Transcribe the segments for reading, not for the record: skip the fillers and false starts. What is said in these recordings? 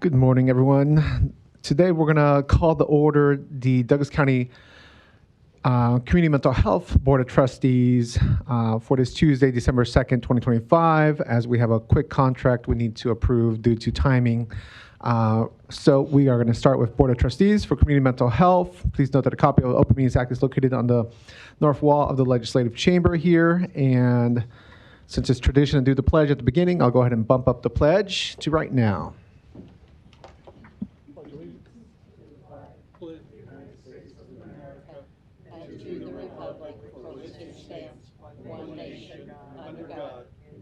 Good morning, everyone. Today we're going to call to order the Douglas County Community Mental Health Board of Trustees for this Tuesday, December 2nd, 2025, as we have a quick contract we need to approve due to timing. So we are going to start with Board of Trustees for Community Mental Health. Please note that a copy of the Open Meetings Act is located on the north wall of the Legislative Chamber here. And since it's tradition to do the pledge at the beginning, I'll go ahead and bump up the pledge to right now.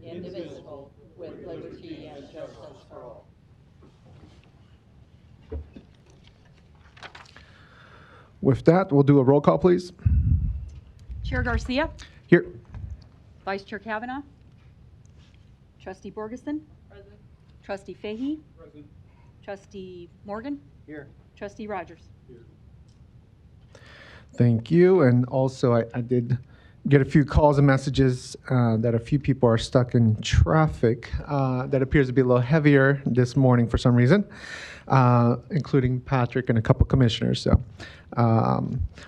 Indivisible, with liberty and justice for all. With that, we'll do a roll call, please. Chair Garcia, Here. Vice Chair Kavanaugh, Trustee Borgeson, Present. Trustee Fahey, Present. Trustee Morgan, Here. Trustee Rogers. Thank you. And also, I did get a few calls and messages that a few people are stuck in traffic that appears to be a little heavier this morning for some reason, including Patrick and a couple commissioners. So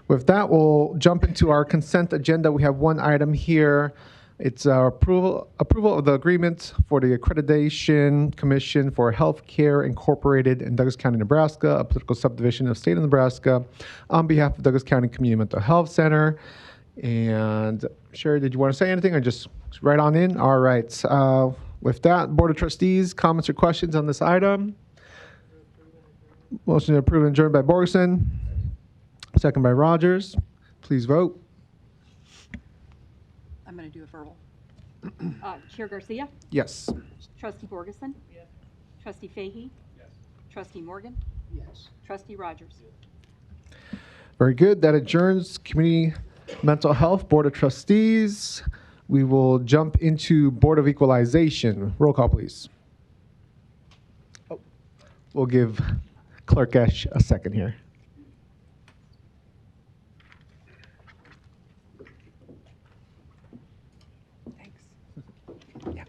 with that, we'll jump into our consent agenda. We have one item here. It's our approval of the agreement for the Accreditation Commission for Healthcare Incorporated in Douglas County, Nebraska, a political subdivision of the state of Nebraska, on behalf of Douglas County Community Mental Health Center. And Sherry, did you want to say anything or just right on in? All right. With that, Board of Trustees, comments or questions on this item? Motion to approve and adjourn by Borgeson. Second by Rogers. Please vote. I'm going to do a verbal. Chair Garcia, Yes. Trustee Borgeson, Yes. Trustee Fahey, Yes. Trustee Morgan, Yes. Trustee Rogers. Very good. That adjourns Community Mental Health Board of Trustees. We will jump into Board of Equalization. Roll call, please. Oh, we'll give Clerk Esch a second here. Thanks. Yeah.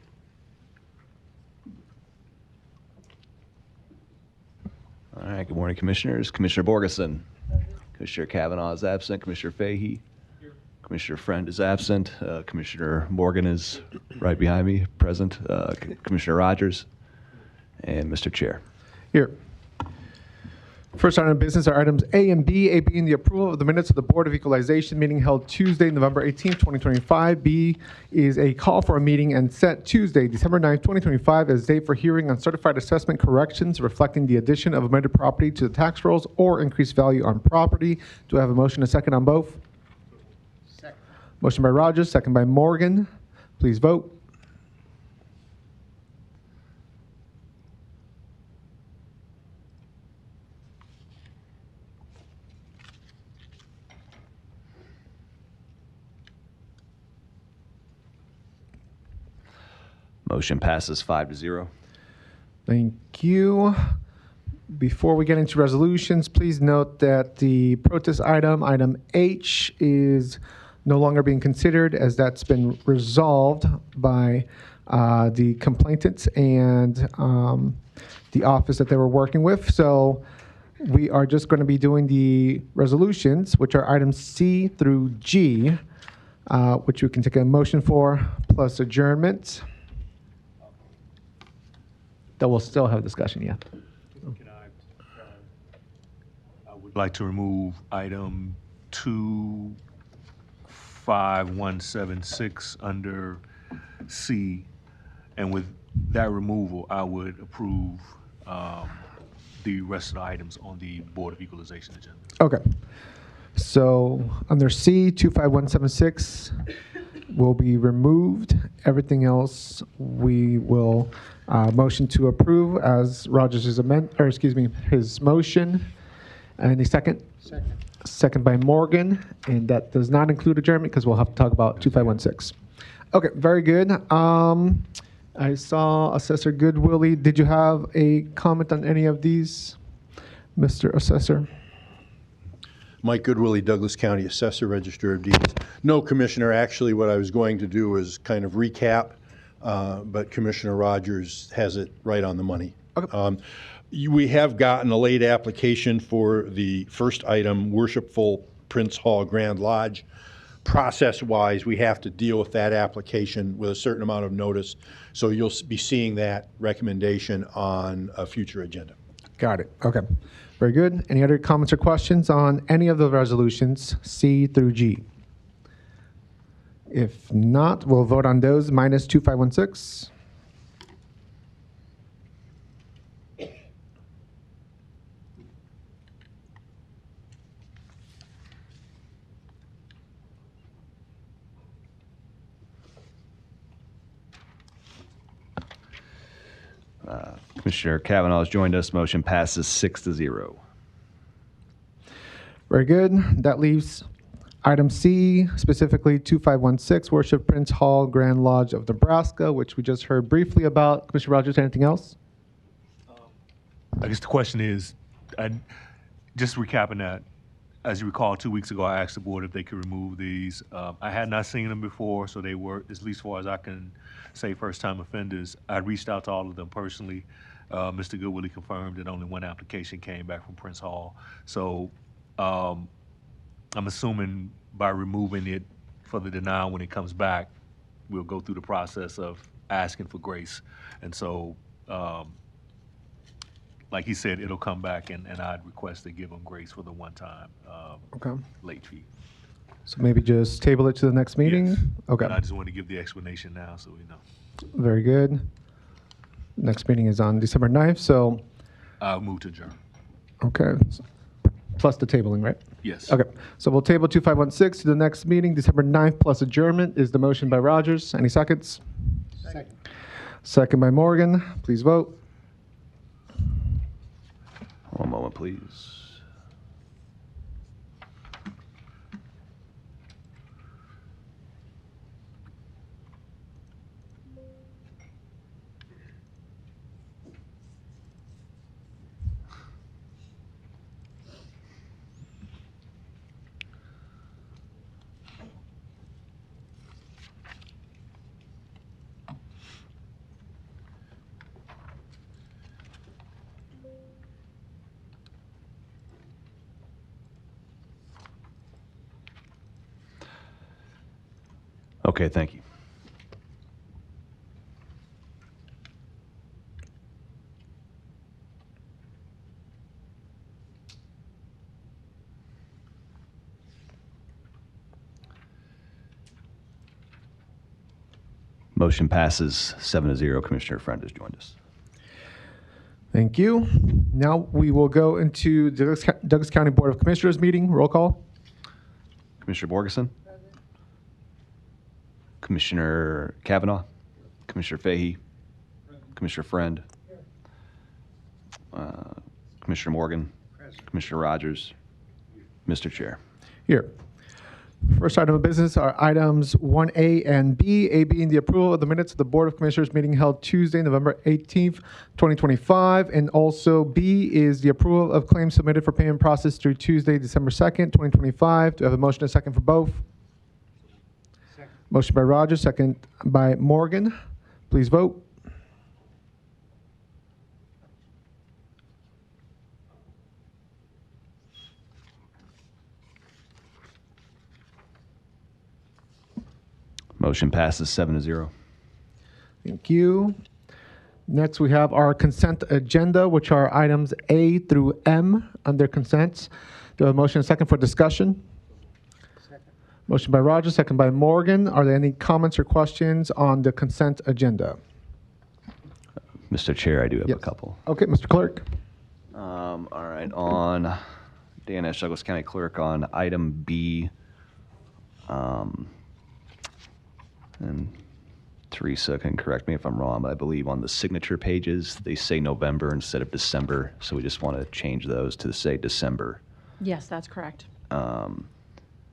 All right, good morning, Commissioners. Commissioner Borgeson. Commissioner Kavanaugh is absent. Commissioner Fahey. Here. Commissioner Friend is absent. Commissioner Morgan is right behind me, present. Commissioner Rogers. And Mr. Chair. Here. First item of business are items A and B. A being the approval of the minutes of the Board of Equalization meeting held Tuesday, November 18th, 2025. B is a call for a meeting and set Tuesday, December 9th, 2025 as date for hearing on certified assessment corrections reflecting the addition of amended property to the tax rolls or increased value on property. Do I have a motion, a second on both? Second. Motion by Rogers, second by Morgan. Please vote. Motion passes 5-0. Thank you. Before we get into resolutions, please note that the protest item, item H, is no longer being considered as that's been resolved by the complainants and the office that they were working with. So we are just going to be doing the resolutions, which are items C through G, which we can take a motion for, plus adjournment. That we'll still have a discussion, yeah. Can I would like to remove item 25176 under C, and with that removal, I would approve the rest of the items on the Board of Equalization agenda. Okay. So under C, 25176 will be removed. Everything else we will motion to approve as Rogers' his motion. Any second? Second. Second by Morgan, and that does not include adjournment because we'll have to talk about 2516. Okay, very good. I saw Assessor Goodwillie. Did you have a comment on any of these, Mr. Assessor? Mike Goodwillie, Douglas County Assessor, Register of Deeds. No, Commissioner, actually what I was going to do is kind of recap, but Commissioner Rogers has it right on the money. Okay. We have gotten a late application for the first item, Worshipful Prince Hall Grand Lodge. Process-wise, we have to deal with that application with a certain amount of notice, so you'll be seeing that recommendation on a future agenda. Got it. Okay. Very good. Any other comments or questions on any of the resolutions, C through G? If not, we'll vote on those minus 2516. Commissioner Kavanaugh has joined us. Motion passes 6-0. Very good. That leaves item C, specifically 2516, Worship Prince Hall Grand Lodge of Nebraska, which we just heard briefly about. Commissioner Rogers, anything else? I guess the question is, just recapping that, as you recall, 2 weeks ago, I asked the board if they could remove these. I had not seen them before, so they were, at least as far as I can say, first-time offenders. I reached out to all of them personally. Mr. Goodwillie confirmed that only one application came back from Prince Hall. So I'm assuming by removing it for the denial when it comes back, we'll go through the process of asking for grace. And so, like he said, it'll come back, and I'd request they give them grace for the one-time Okay. late fee. So maybe just table it to the next meeting? Yes. Okay. And I just want to give the explanation now so we know. Very good. Next meeting is on December 9th, so, I'll move to adjourn. okay. Plus the tabling, right? Yes. Okay, so we'll table 2516 to the next meeting, December 9th, plus adjournment is the motion by Rogers. Any seconds? Second. Second by Morgan. Please vote. One moment, please. Okay, thank you. Motion passes 7-0. Commissioner Friend has joined us. Thank you. Now we will go into Douglas County Board of Commissioners meeting. Roll call. Commissioner Borgeson? Commissioner Kavanaugh? Commissioner Fahey? Commissioner Friend? Commissioner Morgan? Commissioner Rogers? Mr. Chair. Here. First item of business are items 1A and B. A being the approval of the minutes of the Board of Commissioners meeting held Tuesday, November 18th, 2025. And also B is the approval of claims submitted for payment process through Tuesday, December 2nd, 2025. Do I have a motion and a second for both? Second. Motion by Rogers, second by Morgan. Please vote. Motion passes 7-0. Thank you. Next, we have our consent agenda, which are items A through M under consents. Do I have a motion and a second for discussion? Second. Motion by Rogers, second by Morgan. Are there any comments or questions on the consent agenda? Mr. Chair, I do have Yes. a couple. Okay, Mr. Clerk. All right, on Dan Esch, Douglas County Clerk, on item B, and Teresa can correct me if I'm wrong, but I believe on the signature pages, they say November instead of December, so we just want to change those to say December. Yes, that's correct. And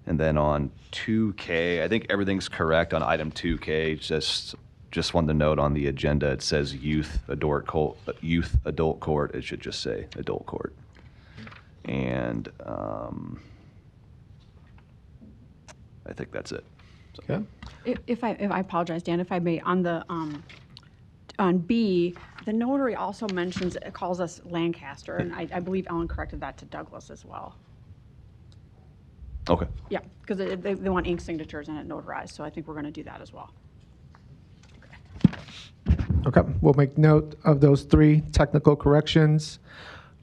then on 2K, I think everything's correct on item 2K. Just wanted to note on the agenda, it says youth adult court. It should just say adult court. And I think that's it. So. Okay. If I apologize, Dan, if I may, on the, on B, The notary also mentions, it calls us Lancaster, and I believe Ellen corrected that to Douglas as well. Okay. Yeah, because they want ink signatures and it notarized, so I think we're going to do that as well. Okay, we'll make note of those 3 technical corrections.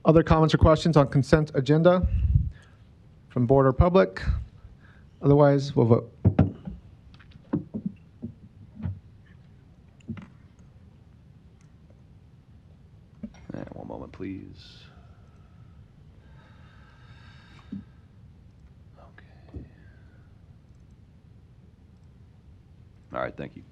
Other comments or questions on consent agenda from board or public? Otherwise, we'll vote. One moment, please. Okay. All right, thank you.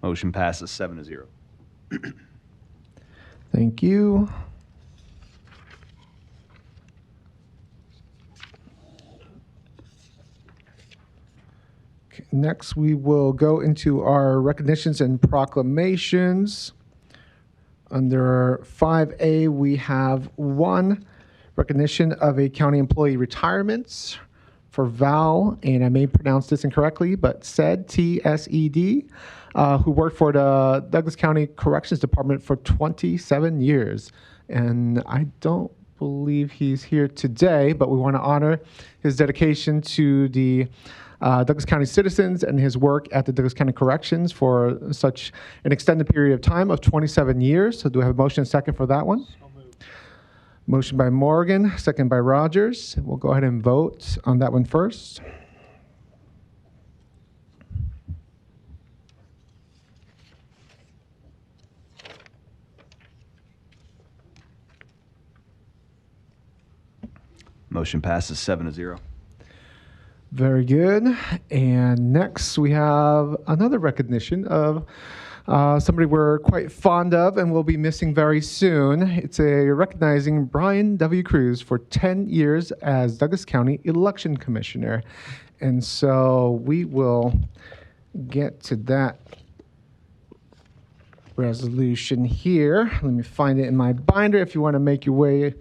Motion passes 7-0. Thank you. Okay, next, we will go into our recognitions and proclamations. Under 5A, we have 1 recognition of a county employee retirements for Val, and I may pronounce this incorrectly, but SED, T-S-E-D, who worked for the Douglas County Corrections Department for 27 years. And I don't believe he's here today, but we want to honor his dedication to the Douglas County citizens and his work at the Douglas County Corrections for such an extended period of time of 27 years. So do we have a motion and second for that one? Motion by Morgan, second by Rogers. We'll go ahead and vote on that one first. Motion passes 7-0. Very good. And next we have another recognition of somebody we're quite fond of and will be missing very soon. It's a recognizing Brian W. Cruz for 10 years as Douglas County Election Commissioner. And so we will get to that resolution here. Let me find it in my binder. If you want to make your way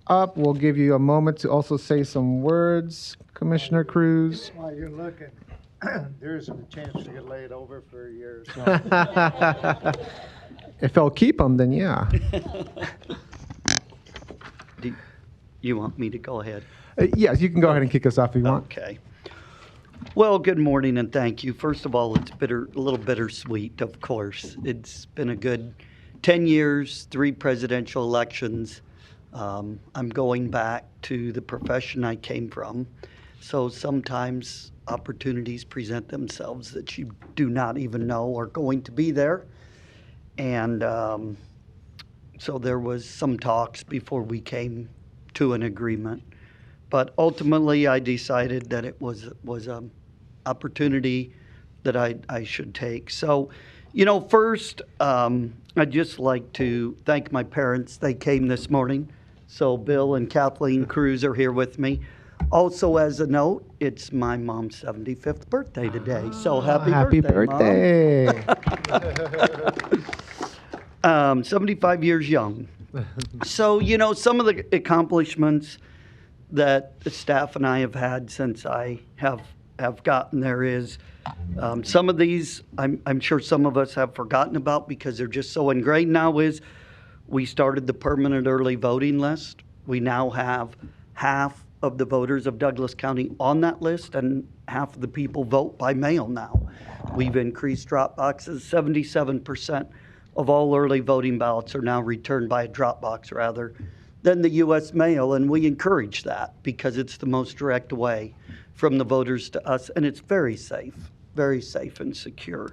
up, we'll give you a moment to also say some words, Commissioner Cruz. While you're looking, there isn't a chance to get laid over for a year. So. If I'll keep them, then yeah. Do you want me to go ahead? Yes, you can go ahead and kick us off if you want. Okay. Well, good morning and thank you. First of all, it's a little bittersweet, of course. It's been a good 10 years, 3 presidential elections. I'm going back to the profession I came from. So sometimes opportunities present themselves that you do not even know are going to be there. And so there was some talks before we came to an agreement. But ultimately, I decided that it was an opportunity that I should take. So, first, I'd just like to thank my parents. They came this morning. So Bill and Kathleen Cruz are here with me. Also, as a note, it's my mom's 75th birthday today. So happy birthday, Mom. 75 years young. So, some of the accomplishments that the staff and I have had since I have gotten there is some of these I'm sure some of us have forgotten about because they're just so ingrained now is we started the permanent early voting list. We now have half of the voters of Douglas County on that list, and half of the people vote by mail now. We've increased drop boxes. 77% of all early voting ballots are now returned by a drop box rather than the U.S. mail, and we encourage that because it's the most direct way from the voters to us, and it's very safe and secure.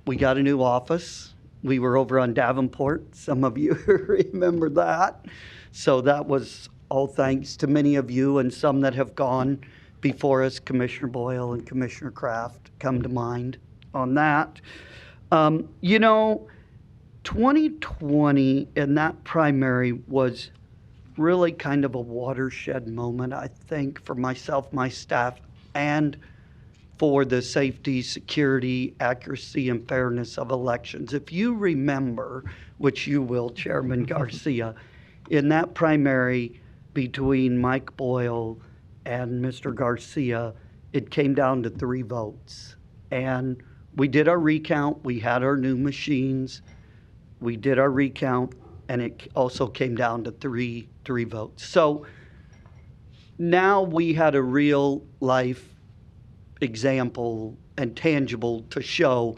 We got a new office. We were over on Davenport. Some of you remember that. So that was all thanks to many of you and some that have gone before us. Commissioner Boyle and Commissioner Kraft come to mind on that. 2020 and that primary was really kind of a watershed moment, I think, for myself, my staff, and for the safety, security, accuracy, and fairness of elections. If you remember, which you will, Chairman Garcia, in that primary between Mike Boyle and Mr. Garcia, it came down to 3 votes. And we did our recount. We had our new machines. We did our recount, and it also came down to three votes. So now we had a real life example and tangible to show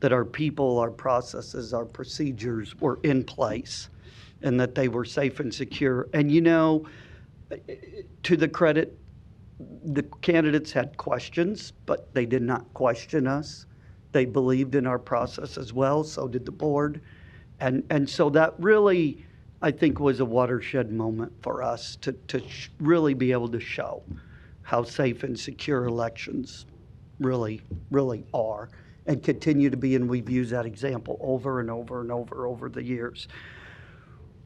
that our people, our processes, our procedures were in place and that they were safe and secure. And you know, to the credit, the candidates had questions, but they did not question us. They believed in our process as well, so did the board. And so that really, I think, was a watershed moment for us to really be able to show how safe and secure elections really are and continue to be, and we've used that example over and over and over the years.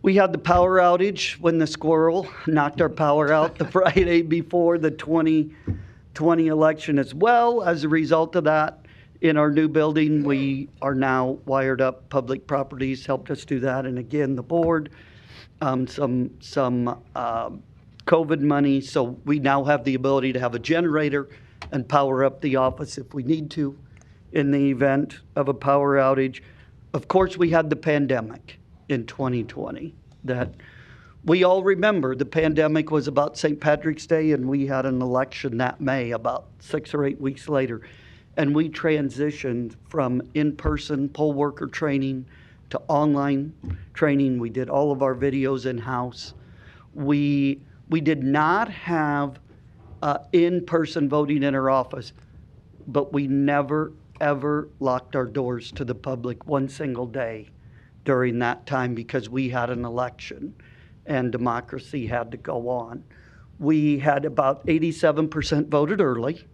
We had the power outage when the squirrel knocked our power out the Friday before the 2020 election as well. As a result of that, in our new building, we are now wired up. Public Properties helped us do that, and again, the board, some COVID money, so we now have the ability to have a generator and power up the office if we need to in the event of a power outage. Of course, we had the pandemic in 2020 that we all remember. The pandemic was about St. Patrick's Day, and we had an election that May, about 6 or 8 weeks later. And we transitioned from in-person poll worker training to online training. We did all of our videos in-house. We did not have in-person voting in our office, but we never, ever locked our doors to the public one single day during that time because we had an election and democracy had to go on. We had about 87% voted early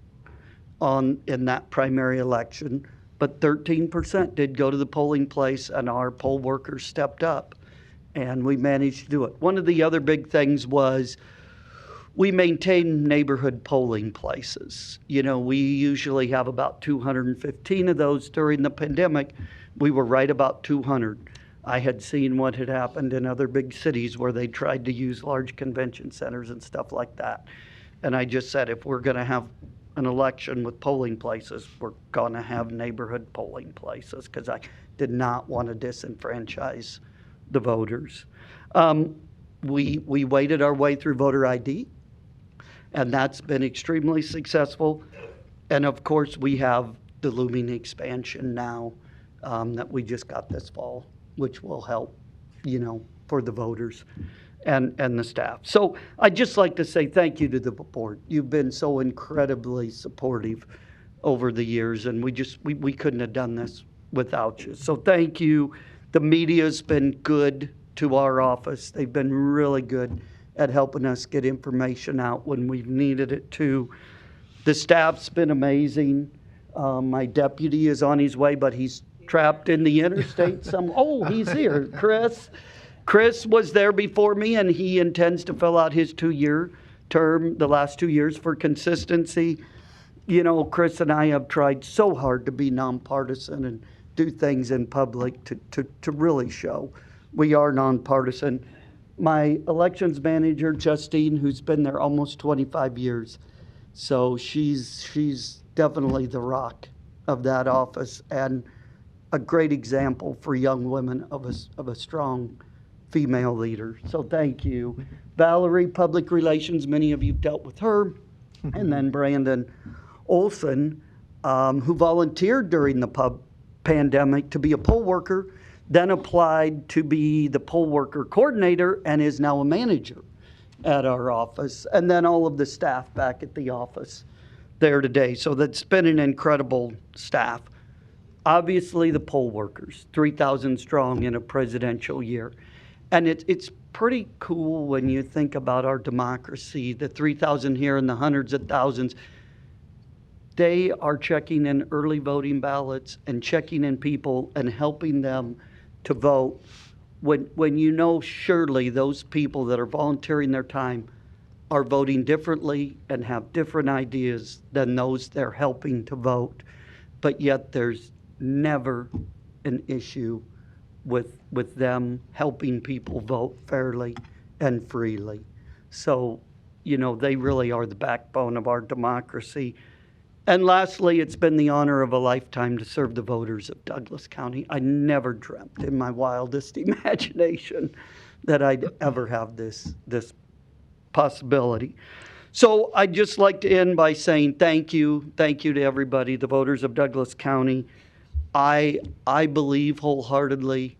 in that primary election, but 13% did go to the polling place, and our poll workers stepped up, and we managed to do it. One of the other big things was we maintain neighborhood polling places. You know, we usually have about 215 of those. During the pandemic, we were right about 200. I had seen what had happened in other big cities where they tried to use large convention centers and stuff like that. And I just said, if we're going to have an election with polling places, we're going to have neighborhood polling places, because I did not want to disenfranchise the voters. We waded our way through voter ID, and that's been extremely successful. And of course, we have the looming expansion now that we just got this fall, which will help, you know, for the voters and the staff. So I'd just like to say thank you to the board. You've been so incredibly supportive over the years, and we couldn't have done this without you. So thank you. The media's been good to our office. They've been really good at helping us get information out when we've needed it to. The staff's been amazing. My deputy is on his way, but he's trapped in the interstate. Oh, he's here, Chris. Chris was there before me, and he intends to fill out his 2-year term, the last 2 years, for consistency. You know, Chris and I have tried so hard to be nonpartisan and do things in public to really show we are nonpartisan. My elections manager, Justine, who's been there almost 25 years, so she's definitely the rock of that office and a great example for young women of a strong female leader. So thank you. Valerie, public relations, many of you dealt with her. And then Brandon Olson, who volunteered during the pandemic to be a poll worker, then applied to be the poll worker coordinator and is now a manager at our office. And then all of the staff back at the office there today. So that's been an incredible staff. Obviously, the poll workers, 3,000 strong in a presidential year. And it's pretty cool when you think about our democracy, the 3,000 here and the hundreds of thousands. They are checking in early voting ballots and checking in people and helping them to vote when you know surely those people that are volunteering their time are voting differently and have different ideas than those they're helping to vote, but yet there's never an issue with them helping people vote fairly and freely. So, you know, they really are the backbone of our democracy. And lastly, it's been the honor of a lifetime to serve the voters of Douglas County. I never dreamt in my wildest imagination that I'd ever have this possibility. So I'd just like to end by saying thank you. Thank you to everybody, the voters of Douglas County. I believe wholeheartedly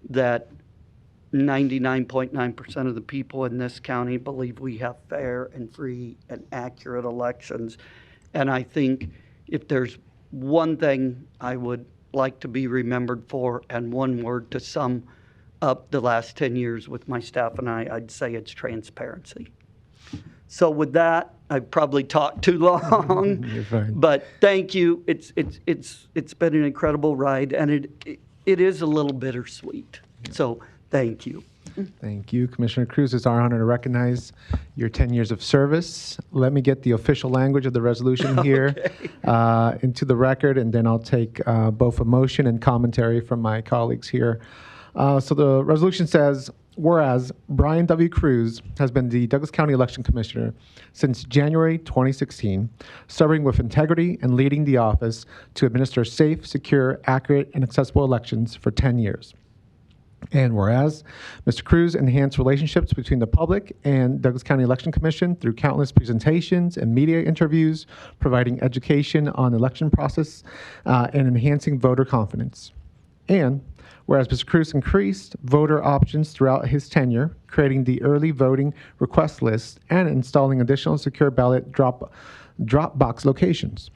that 99.9% of the people in this county believe we have fair and free and accurate elections. And I think if there's one thing I would like to be remembered for and one word to sum up the last 10 years with my staff and I'd say it's transparency. So with that, I've probably talked too long, You're fine. but thank you. It's been an incredible ride, and it is a little bittersweet. So thank you. Thank you, Commissioner Cruz. It's our honor to recognize your 10 years of service. Let me get the official language of the resolution here into the record, and then I'll take both a motion and commentary from my colleagues here. So the resolution says, whereas Brian W. Cruz has been the Douglas County Election Commissioner since January 2016, serving with integrity and leading the office to administer safe, secure, accurate, and accessible elections for 10 years. And whereas Mr. Cruz enhanced relationships between the public and Douglas County Election Commission through countless presentations and media interviews, providing education on the election process and enhancing voter confidence. And whereas Mr. Cruz increased voter options throughout his tenure, creating the early voting request list and installing additional secure ballot drop box locations.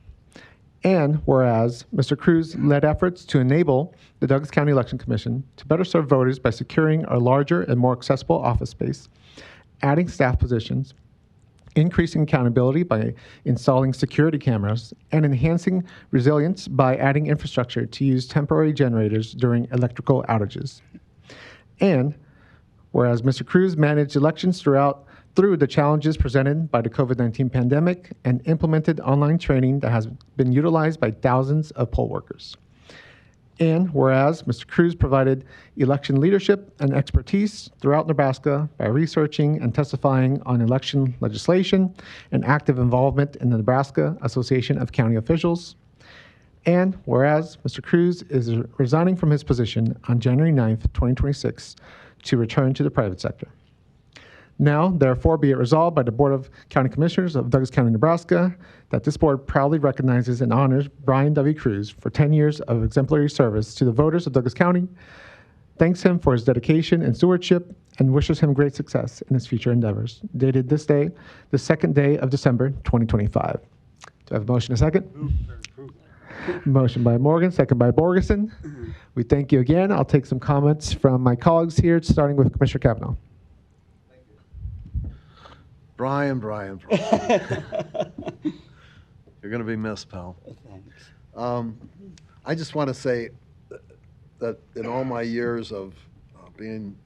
And whereas Mr. Cruz led efforts to enable the Douglas County Election Commission to better serve voters by securing a larger and more accessible office space, adding staff positions, increasing accountability by installing security cameras, and enhancing resilience by adding infrastructure to use temporary generators during electrical outages. And whereas Mr. Cruz managed elections through the challenges presented by the COVID-19 pandemic and implemented online training that has been utilized by thousands of poll workers. And whereas Mr. Cruz provided election leadership and expertise throughout Nebraska by researching and testifying on election legislation and active involvement in the Nebraska Association of County Officials. And whereas Mr. Cruz is resigning from his position on January 9th, 2026 to return to the private sector. Now, therefore, be it resolved by the Board of County Commissioners of Douglas County, Nebraska, that this board proudly recognizes and honors Brian W. Cruz for 10 years of exemplary service to the voters of Douglas County, thanks him for his dedication and stewardship, and wishes him great success in his future endeavors. Dated this day, the 2nd day of December, 2025. Do I have a motion, a second? Motion by Morgan, second by Borgeson. We thank you again. I'll take some comments from my colleagues here, starting with Commissioner Kavanaugh. Brian. You're going to be missed, pal. Thanks. I just want to say that in all my years of being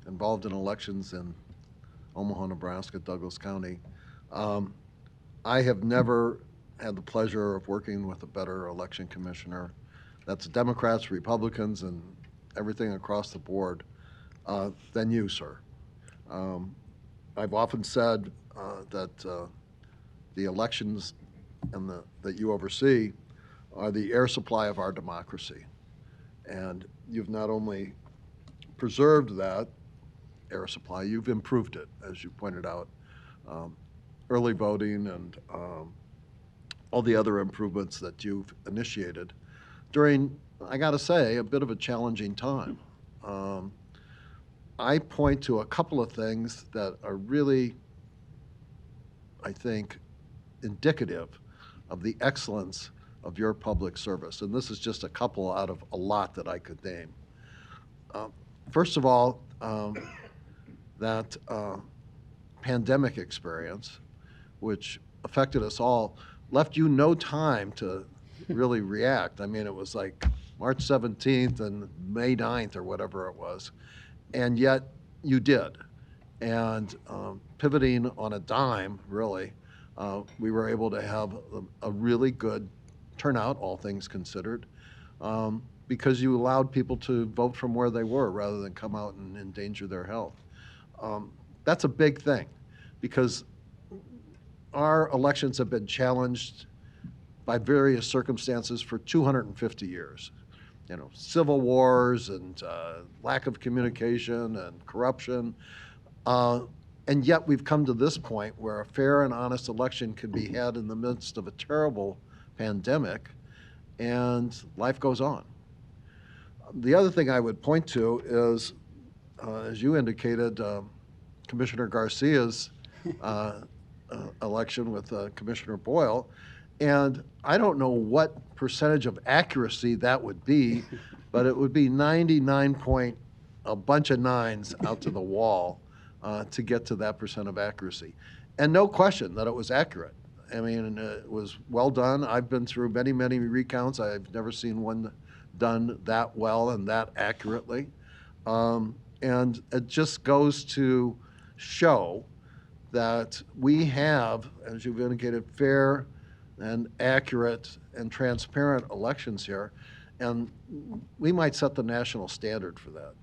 involved in elections in Omaha, Nebraska, Douglas County, I have never had the pleasure of working with a better election commissioner. That's Democrats, Republicans, and everything across the board than you, sir. I've often said that the elections that you oversee are the air supply of our democracy. And you've not only preserved that air supply, you've improved it, as you pointed out. Early voting and all the other improvements that you've initiated during, I got to say, a bit of a challenging time. I point to a couple of things that are really, I think, indicative of the excellence of your public service. And this is just a couple out of a lot that I could name. First of all, that pandemic experience, which affected us all, left you no time to really react. I mean, it was like March 17th and May 9th or whatever it was. And yet you did. And pivoting on a dime, really, we were able to have a really good turnout, all things considered, because you allowed people to vote from where they were rather than come out and endanger their health. That's a big thing, because our elections have been challenged by various circumstances for 250 years. You know, civil wars and lack of communication and corruption. And yet we've come to this point where a fair and honest election can be had in the midst of a terrible pandemic, and life goes on. The other thing I would point to is, as you indicated, Commissioner Garcia's election with Commissioner Boyle. And I don't know what percentage of accuracy that would be, but it would be 99 point, a bunch of nines out to the wall to get to that percent of accuracy. And no question that it was accurate. I mean, it was well done. I've been through many, many recounts. I've never seen one done that well and that accurately. And it just goes to show that we have, as you've indicated, fair and accurate and transparent elections here, and we might set the national standard for that.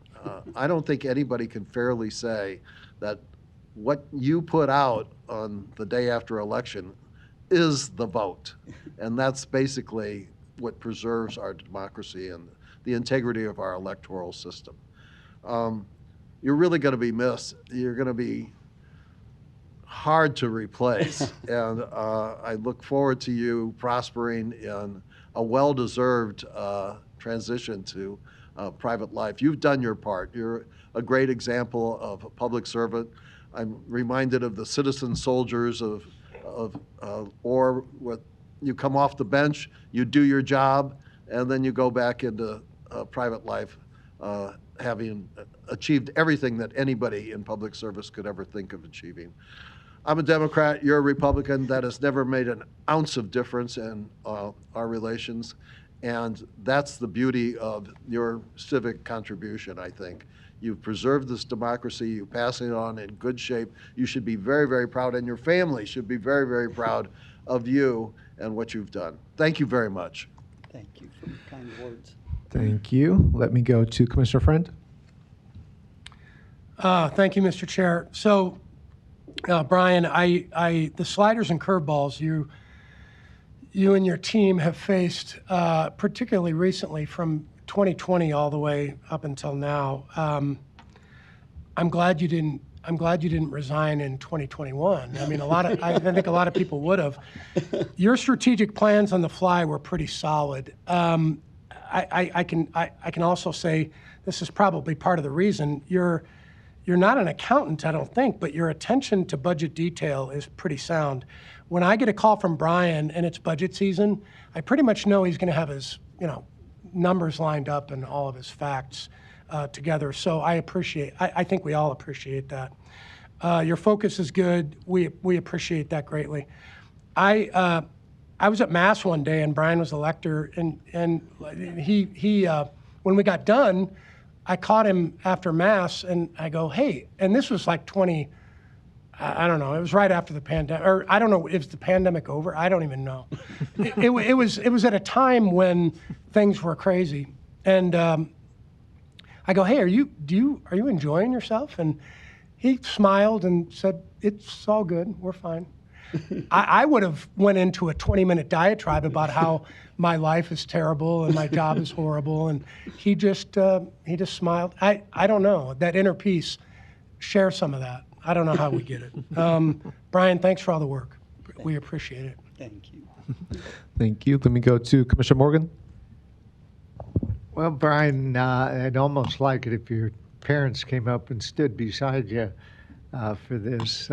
I don't think anybody can fairly say that what you put out on the day after election is the vote, and that's basically what preserves our democracy and the integrity of our electoral system. You're really going to be missed. You're going to be hard to replace, and I look forward to you prospering in a well-deserved transition to private life. You've done your part. You're a great example of a public servant. I'm reminded of the citizen soldiers or what you come off the bench, you do your job, and then you go back into private life, having achieved everything that anybody in public service could ever think of achieving. I'm a Democrat, you're a Republican. That has never made an ounce of difference in our relations. And that's the beauty of your civic contribution, I think. You've preserved this democracy, you're passing it on in good shape. You should be very, very proud, and your family should be very, very proud of you and what you've done. Thank you very much. Thank you for your kind words. Thank you. Let me go to Commissioner Friend. Thank you, Mr. Chair. So, Brian, the sliders and curveballs you and your team have faced, particularly recently from 2020 all the way up until now. I'm glad you didn't resign in 2021. I mean, I think a lot of people would have. Your strategic plans on the fly were pretty solid. I can also say this is probably part of the reason you're not an accountant, I don't think, but your attention to budget detail is pretty sound. When I get a call from Brian and it's budget season, I pretty much know he's going to have his, numbers lined up and all of his facts together. So I think we all appreciate that. Your focus is good. We appreciate that greatly. I was at Mass one day and Brian was the lector, and he when we got done, I caught him after Mass and I go, hey, and this was like I don't know, it was right after the pandemic, or I don't know, is the pandemic over? I don't even know. It was at a time when things were crazy. And I go, hey, are you enjoying yourself? And he smiled and said, it's all good, we're fine. I would have went into a 20-minute diatribe about how my life is terrible and my job is horrible, and he just smiled. I don't know, that inner peace, share some of that. I don't know how we get it. Brian, thanks for all the work. We appreciate it. Thank you. Thank you. Let me go to Commissioner Morgan. Well, Brian, I'd almost like it if your parents came up and stood beside you for this,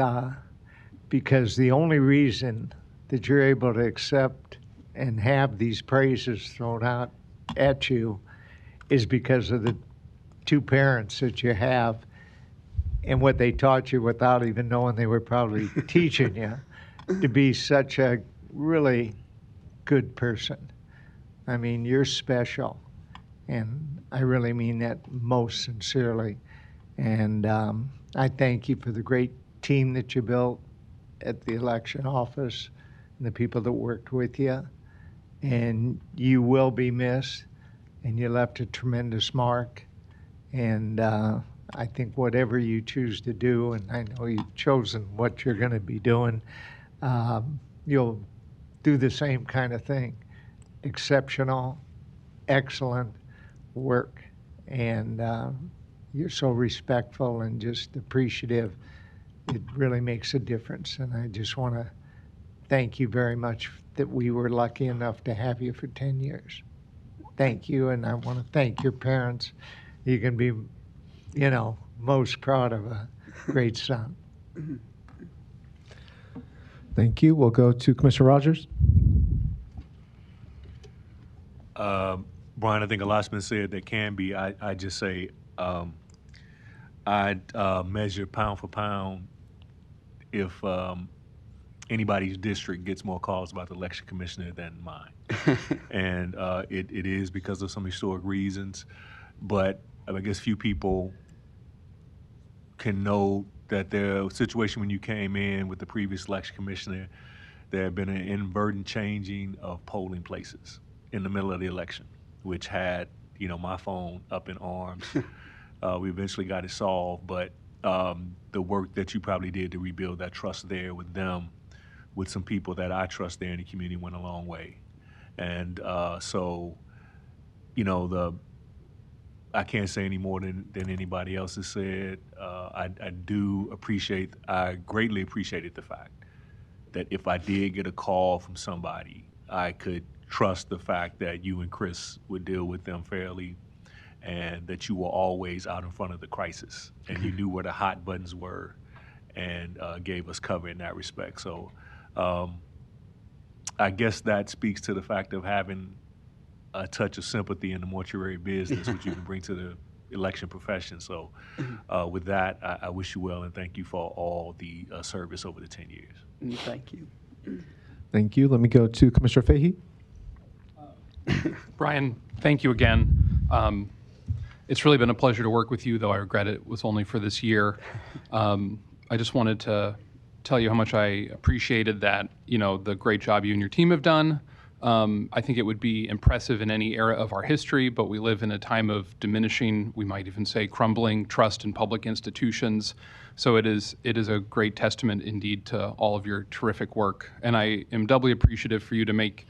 because the only reason that you're able to accept and have these praises thrown out at you is because of the two parents that you have and what they taught you without even knowing they were probably teaching you to be such a really good person. I mean, you're special, and I really mean that most sincerely. And I thank you for the great team that you built at the election office and the people that worked with you. And you will be missed, and you left a tremendous mark. And I think whatever you choose to do, and I know you've chosen what you're going to be doing, you'll do the same kind of thing. Exceptional, excellent work. And you're so respectful and just appreciative. It really makes a difference. And I just want to thank you very much that we were lucky enough to have you for 10 years. Thank you. And I want to thank your parents. You can be, most proud of a great son. Thank you. We'll go to Commissioner Rogers. Brian, I think a lot's been said that can be. I just say I'd measure pound for pound if anybody's district gets more calls about the election commissioner than mine. And it is because of some historic reasons. But I guess few people can know that the situation when you came in with the previous election commissioner, there had been an inadvertent changing of polling places in the middle of the election, which had, my phone up in arms. We eventually got it solved, but the work that you probably did to rebuild that trust there with them, with some people that I trust there in the community, went a long way. And so, I can't say any more than anybody else has said. I greatly appreciated the fact that if I did get a call from somebody, I could trust the fact that you and Chris would deal with them fairly, and that you were always out in front of the crisis, and you knew where the hot buttons were, and gave us cover in that respect. So I guess that speaks to the fact of having a touch of sympathy in the mortuary business, which you can bring to the election profession. So with that, I wish you well and thank you for all the service over the 10 years. Thank you. Thank you. Let me go to Commissioner Fahey. Brian, thank you again. It's really been a pleasure to work with you, though I regret it was only for this year. I just wanted to tell you how much I appreciated that, the great job you and your team have done. I think it would be impressive in any era of our history, but we live in a time of diminishing, we might even say crumbling, trust in public institutions. So it is a great testament indeed to all of your terrific work. And I am doubly appreciative for you to make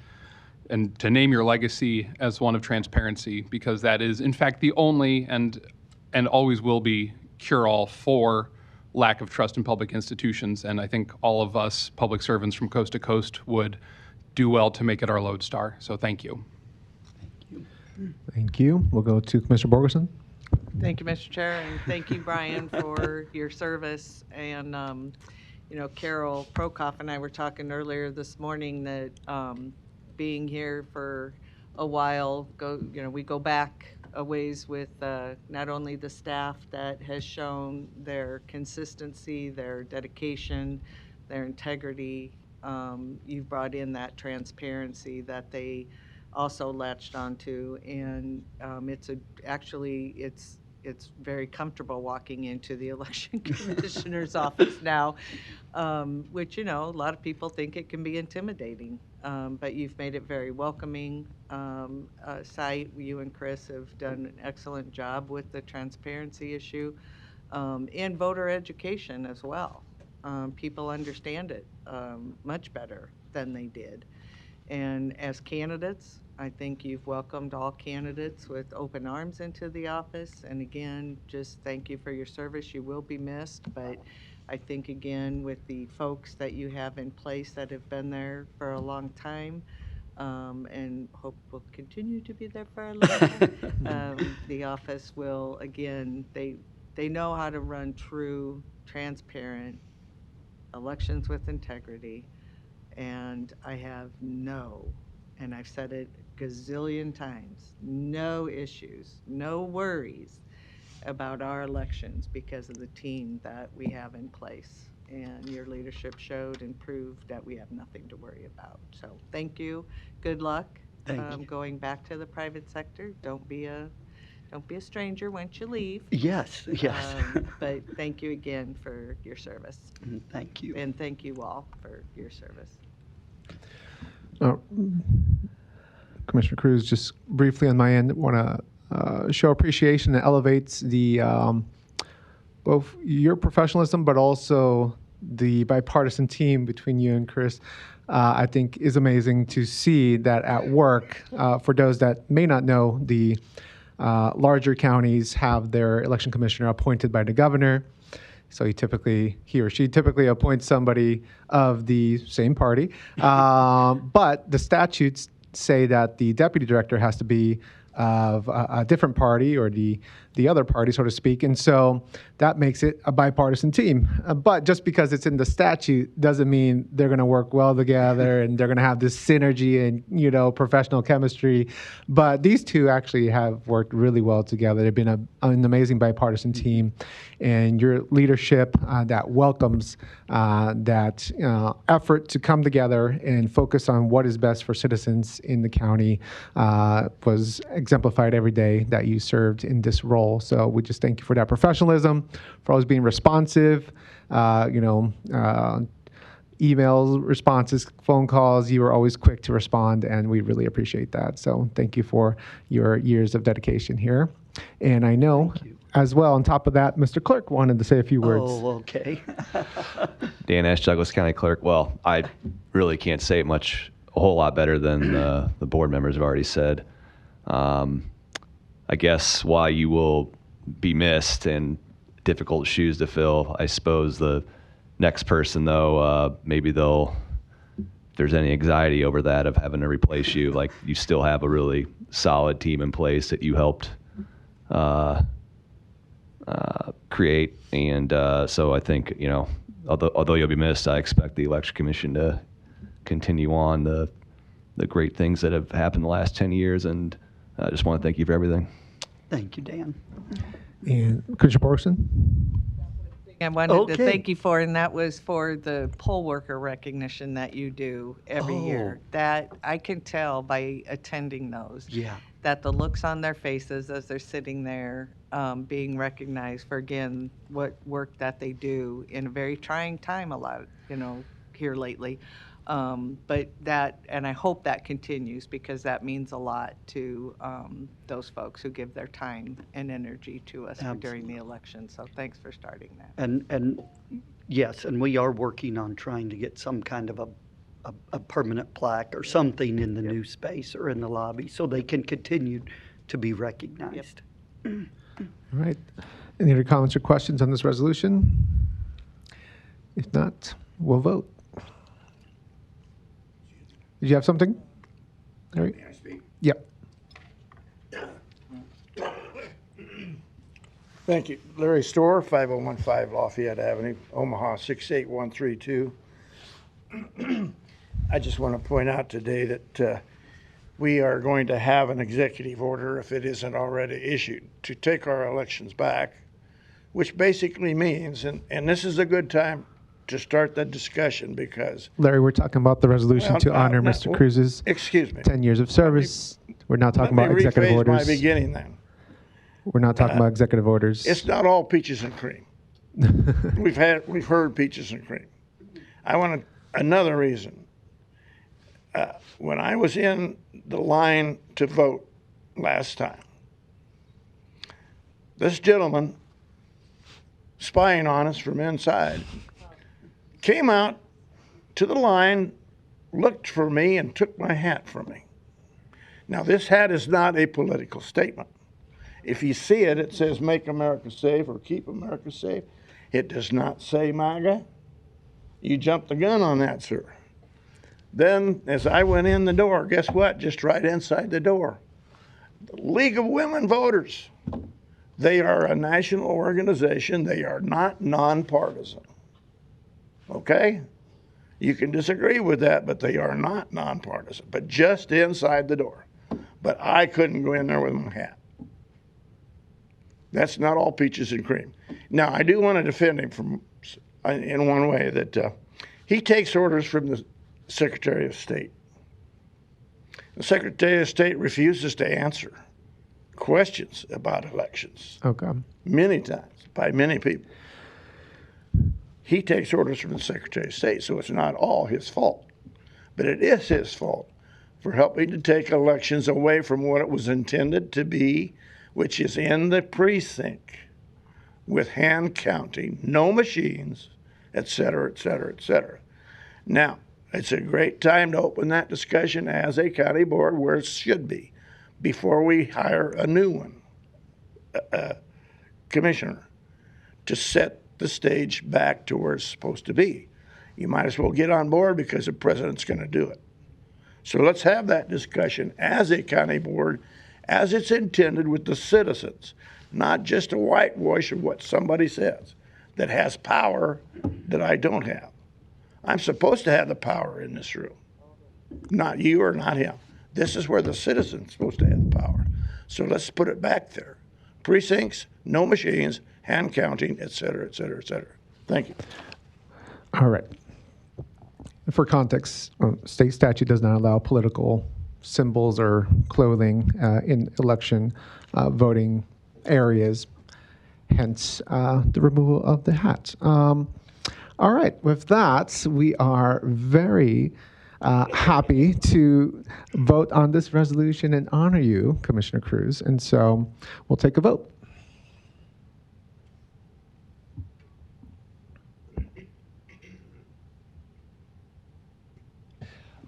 and to name your legacy as one of transparency, because that is, in fact, the only and always will be cure-all for lack of trust in public institutions. And I think all of us public servants from coast to coast would do well to make it our lodestar. So thank you. Thank you. We'll go to Commissioner Borgerson. Thank you, Mr. Chair, and thank you, Brian, for your service. And, Carol Prokoff and I were talking earlier this morning that being here for a while, we go back a ways with not only the staff that has shown their consistency, their dedication, their integrity. You've brought in that transparency that they also latched onto, and it's very comfortable walking into the election commissioner's office now, which, a lot of people think it can be intimidating, but you've made it very welcoming site. You and Chris have done an excellent job with the transparency issue, and voter education as well. People understand it much better than they did. And as candidates, I think you've welcomed all candidates with open arms into the office. And again, just thank you for your service. You will be missed, but I think again, with the folks that you have in place that have been there for a long time, and hope will continue to be there for a long time, the office will, again, they know how to run true, transparent elections with integrity. And I have and I've said it gazillion times, no issues, no worries about our elections because of the team that we have in place. And your leadership showed and proved that we have nothing to worry about. So thank you. Good luck. Thank you. Going back to the private sector. Don't be a Don't be a stranger once you leave. Yes, yes. But thank you again for your service. Thank you. And thank you all for your service. Commissioner Cruz, just briefly on my end, want to show appreciation that elevates the both your professionalism, but also the bipartisan team between you and Chris. I think is amazing to see that at work. For those that may not know, the larger counties have their election commissioner appointed by the governor. So he or she typically appoints somebody of the same party. But the statutes say that the deputy director has to be of a different party or the other party, so to speak. And so that makes it a bipartisan team. But just because it's in the statute doesn't mean they're going to work well together and they're going to have this synergy and, professional chemistry. But these two actually have worked really well together. They've been an amazing bipartisan team. And your leadership that welcomes that effort to come together and focus on what is best for citizens in the county was exemplified every day that you served in this role. So we just thank you for that professionalism, for always being responsive, emails, responses, phone calls. You were always quick to respond, and we really appreciate that. So thank you for your years of dedication here. And I know as well, on top of that, Mr. Clerk wanted to say a few words. Oh, okay. Dan Ash, Douglas County Clerk. Well, I really can't say a whole lot better than the board members have already said. I guess why you will be missed and difficult shoes to fill. I suppose the next person, though, maybe if there's any anxiety over that of having to replace you, like you still have a really solid team in place that you helped create. And so I think, although you'll be missed, I expect the Election Commission to continue on the great things that have happened the last 10 years. And I just want to thank you for everything. Thank you, Dan. And Commissioner Borgeson? I wanted to Okay. thank you for, and that was for the poll worker recognition that you do every year. That I can tell by attending those. Yeah. That the looks on their faces as they're sitting there being recognized for, again, what work that they do in a very trying time here lately. But that, and I hope that continues because that means a lot to those folks who give their time and energy to us during the election. So thanks for starting that. And yes, and we are working on trying to get some kind of a permanent plaque or something in the new space or in the lobby so they can continue to be recognized. All right. Any other comments or questions on this resolution? If not, we'll vote. Did you have something? All right. May I speak? Yep. Thank you. Larry Storr, 5015 Lafayette Avenue, Omaha 68132. I just want to point out today that we are going to have an executive order, if it isn't already issued, to take our elections back, which basically means, and this is a good time to start the discussion because... Larry, we're talking about the resolution to honor Mr. Cruz's 10 years of service. We're not talking about executive Let me rephrase orders. my beginning then. We're not talking about executive orders. It's not all peaches and cream. We've heard peaches and cream. Another reason. When I was in the line to vote last time, this gentleman spying on us from inside came out to the line, looked for me, and took my hat from me. Now, this hat is not a political statement. If you see it, it says Make America Safe or Keep America Safe. It does not say MAGA. You jumped the gun on that, sir. Then, as I went in the door, guess what? Just right inside the door, the League of Women Voters. They are a national organization. They are not nonpartisan. Okay? You can disagree with that, but they are not nonpartisan, but just inside the door. But I couldn't go in there with my hat. That's not all peaches and cream. Now, I do want to defend him in one way, that he takes orders from the Secretary of State. The Secretary of State refuses to answer questions about elections Okay. many times by many people. He takes orders from the Secretary of State, so it's not all his fault. But it is his fault for helping to take elections away from what it was intended to be, which is in the precinct with hand counting, no machines, et cetera, et cetera, et cetera. Now, it's a great time to open that discussion as a county board where it should be before we hire a new one, commissioner, to set the stage back to where it's supposed to be. You might as well get on board because the president's going to do it. So let's have that discussion as a county board, as it's intended with the citizens, not just a whitewash of what somebody says that has power that I don't have. I'm supposed to have the power in this room, not you or not him. This is where the citizen's supposed to have the power. So let's put it back there. Precincts, no machines, hand counting, et cetera, et cetera, et cetera. Thank you. All right. For context, state statute does not allow political symbols or clothing in election voting areas, hence the removal of the hat. All right, with that, we are very happy to vote on this resolution and honor you, Commissioner Cruz. And so we'll take a vote.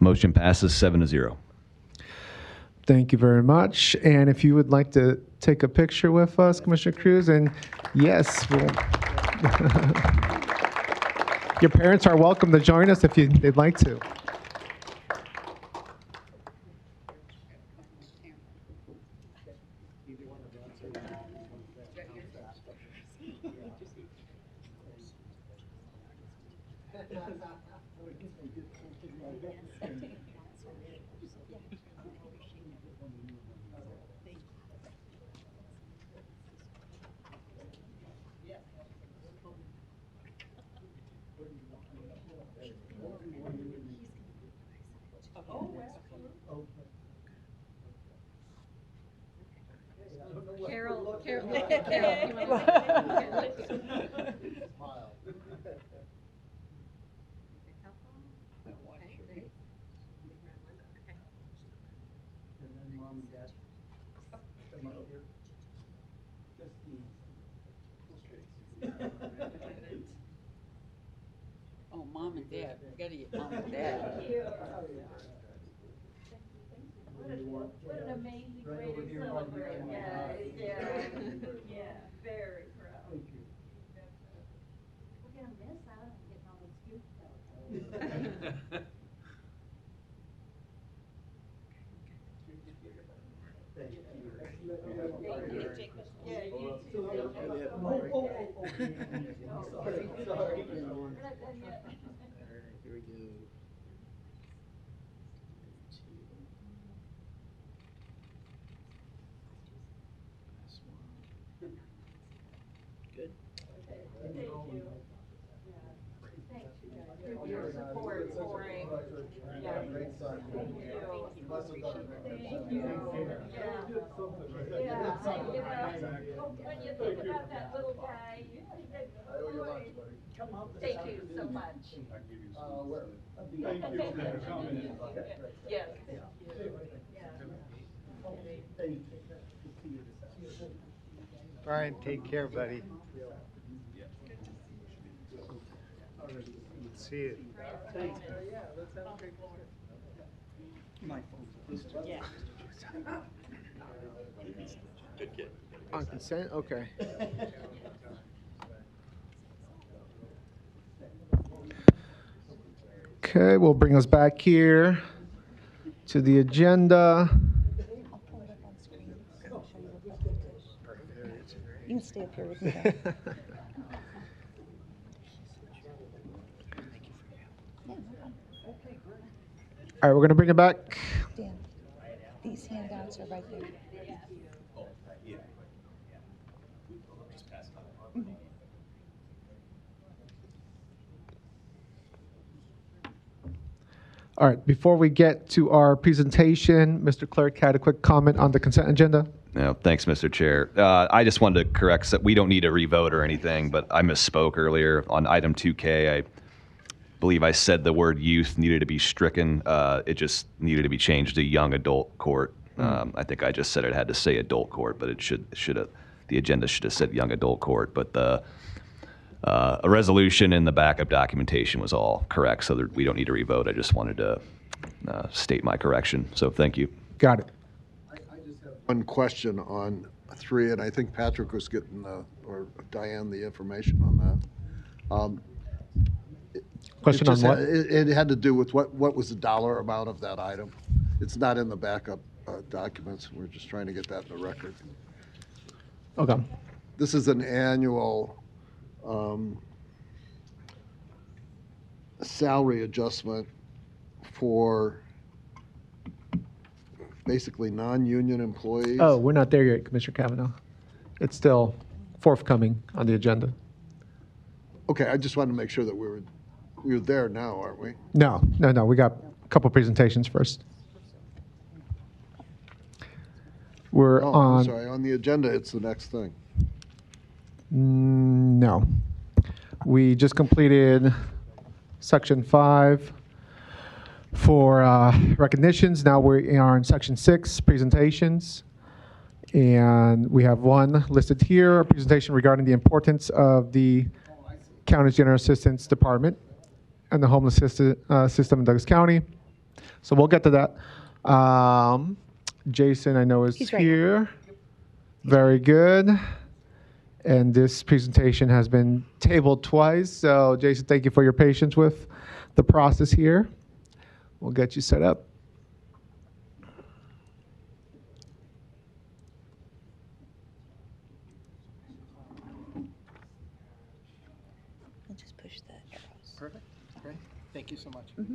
Motion passes 7-0. Thank you very much. And if you would like to take a picture with us, Commissioner Cruz, and yes, your parents are welcome to join us if they'd like to. Carol, Oh, mom and dad. We gotta get mom and dad. What an amazing way to celebrate, guys. Yeah, yeah, very proud. Thank you. We're gonna miss out on getting all those good photos. Yeah, you too. Sorry. We're not done yet. Here we go. Good. Thank you. Thank you guys for your support for him. Yeah. Thank you. Thank you. Yeah. When you think about that little guy, you think that, boy, thank you so much. Thank you for coming in. Yes. Brian, take care, buddy. See you. Yeah. On consent? Okay. Okay, we'll bring us back here to the agenda. You can stay up here with me. All right, we're going to bring it back. Dan, these handouts are right there. All right, before we get to our presentation, Mr. Clerk had a quick comment on the consent agenda. No, thanks, Mr. Chair. I just wanted to correct, so we don't need a revote or anything, but I misspoke earlier on item 2K. I believe I said the word youth needed to be stricken. It just needed to be changed to young adult court. I think I just said it had to say adult court, but it should have, the agenda should have said young adult court. But the a resolution in the backup documentation was all correct, so that we don't need to revote. I just wanted to state my correction. So thank you. Got it. One question on 3, and I think Patrick was getting, or Diane, the information on that. Question on what? It had to do with what was the dollar amount of that item. It's not in the backup documents. We're just trying to get that in the record. Okay. This is an annual salary adjustment for basically non-union employees. Oh, we're not there yet, Commissioner Kavanaugh. It's still forthcoming on the agenda. Okay, I just wanted to make sure that we're there now, aren't we? No. We got a couple presentations first. We're Oh, on. I'm sorry. On the agenda, it's the next thing. No. We just completed section 5 for recognitions. Now we are in section 6, presentations. And we have one listed here, a presentation regarding the importance of the county's general assistance department and the homeless system in Douglas County. So we'll get to that. Jason, I know, is He's right here. Very good. And this presentation has been tabled twice. So Jason, thank you for your patience with the process here. We'll get you set up. I'll just push the arrows. Perfect. Great. Thank you so much. Mm-hmm.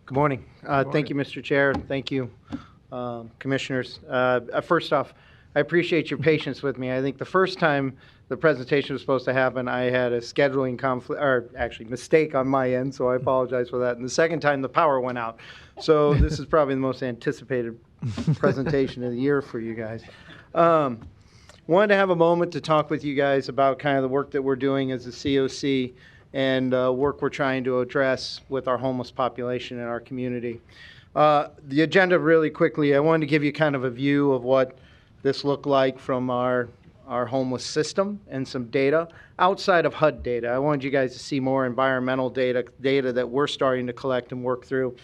Good morning. Thank you, Mr. Chair. Thank you, commissioners. First off, I appreciate your patience with me. I think the first time the presentation was supposed to happen, I had a scheduling conflict, or actually mistake on my end, so I apologize for that. And the second time, the power went out. So this is probably the most anticipated presentation of the year for you guys. Wanted to have a moment to talk with you guys about kind of the work that we're doing as a COC and work we're trying to address with our homeless population in our community. The agenda really quickly, I wanted to give you kind of a view of what this looked like from our homeless system and some data outside of HUD data. I wanted you guys to see more environmental data that we're starting to collect and work through.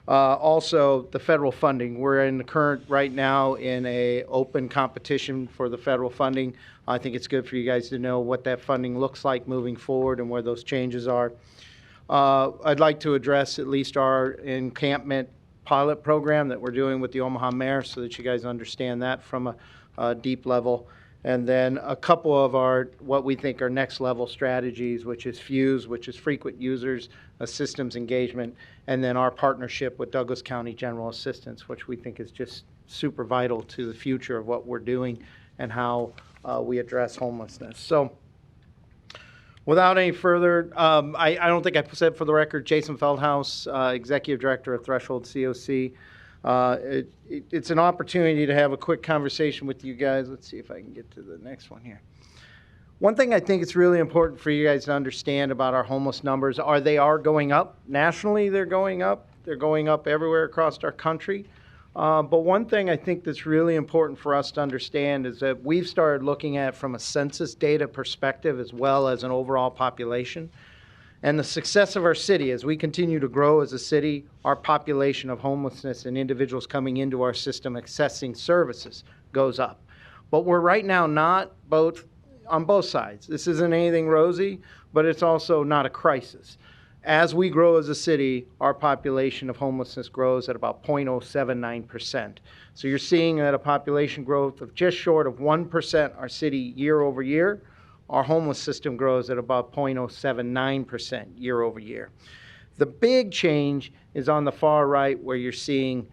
Also, the federal funding. We're in the current right now in a open competition for the federal funding. I think it's good for you guys to know what that funding looks like moving forward and where those changes are. I'd like to address at least our encampment pilot program that we're doing with the Omaha Mayor so that you guys understand that from a deep level. And then a couple of our, what we think are next level strategies, which is FUSE, which is frequent users, systems engagement, and then our partnership with Douglas County General Assistance, which we think is just super vital to the future of what we're doing and how we address homelessness. So without any further, I don't think I said for the record, Jason Feldhaus, Executive Director of Threshold COC. It's an opportunity to have a quick conversation with you guys. Let's see if I can get to the next one here. One thing I think it's really important for you guys to understand about our homeless numbers are they are going up. Nationally, they're going up. They're going up everywhere across our country. But one thing I think that's really important for us to understand is that we've started looking at from a census data perspective as well as an overall population. And the success of our city, as we continue to grow as a city, our population of homelessness and individuals coming into our system accessing services goes up. But we're right now not on both sides. This isn't anything rosy, but it's also not a crisis. As we grow as a city, our population of homelessness grows at about 0.079%. So you're seeing that a population growth of just short of 1% our city year over year. Our homeless system grows at about 0.079% year over year. The big change is on the far right where you're seeing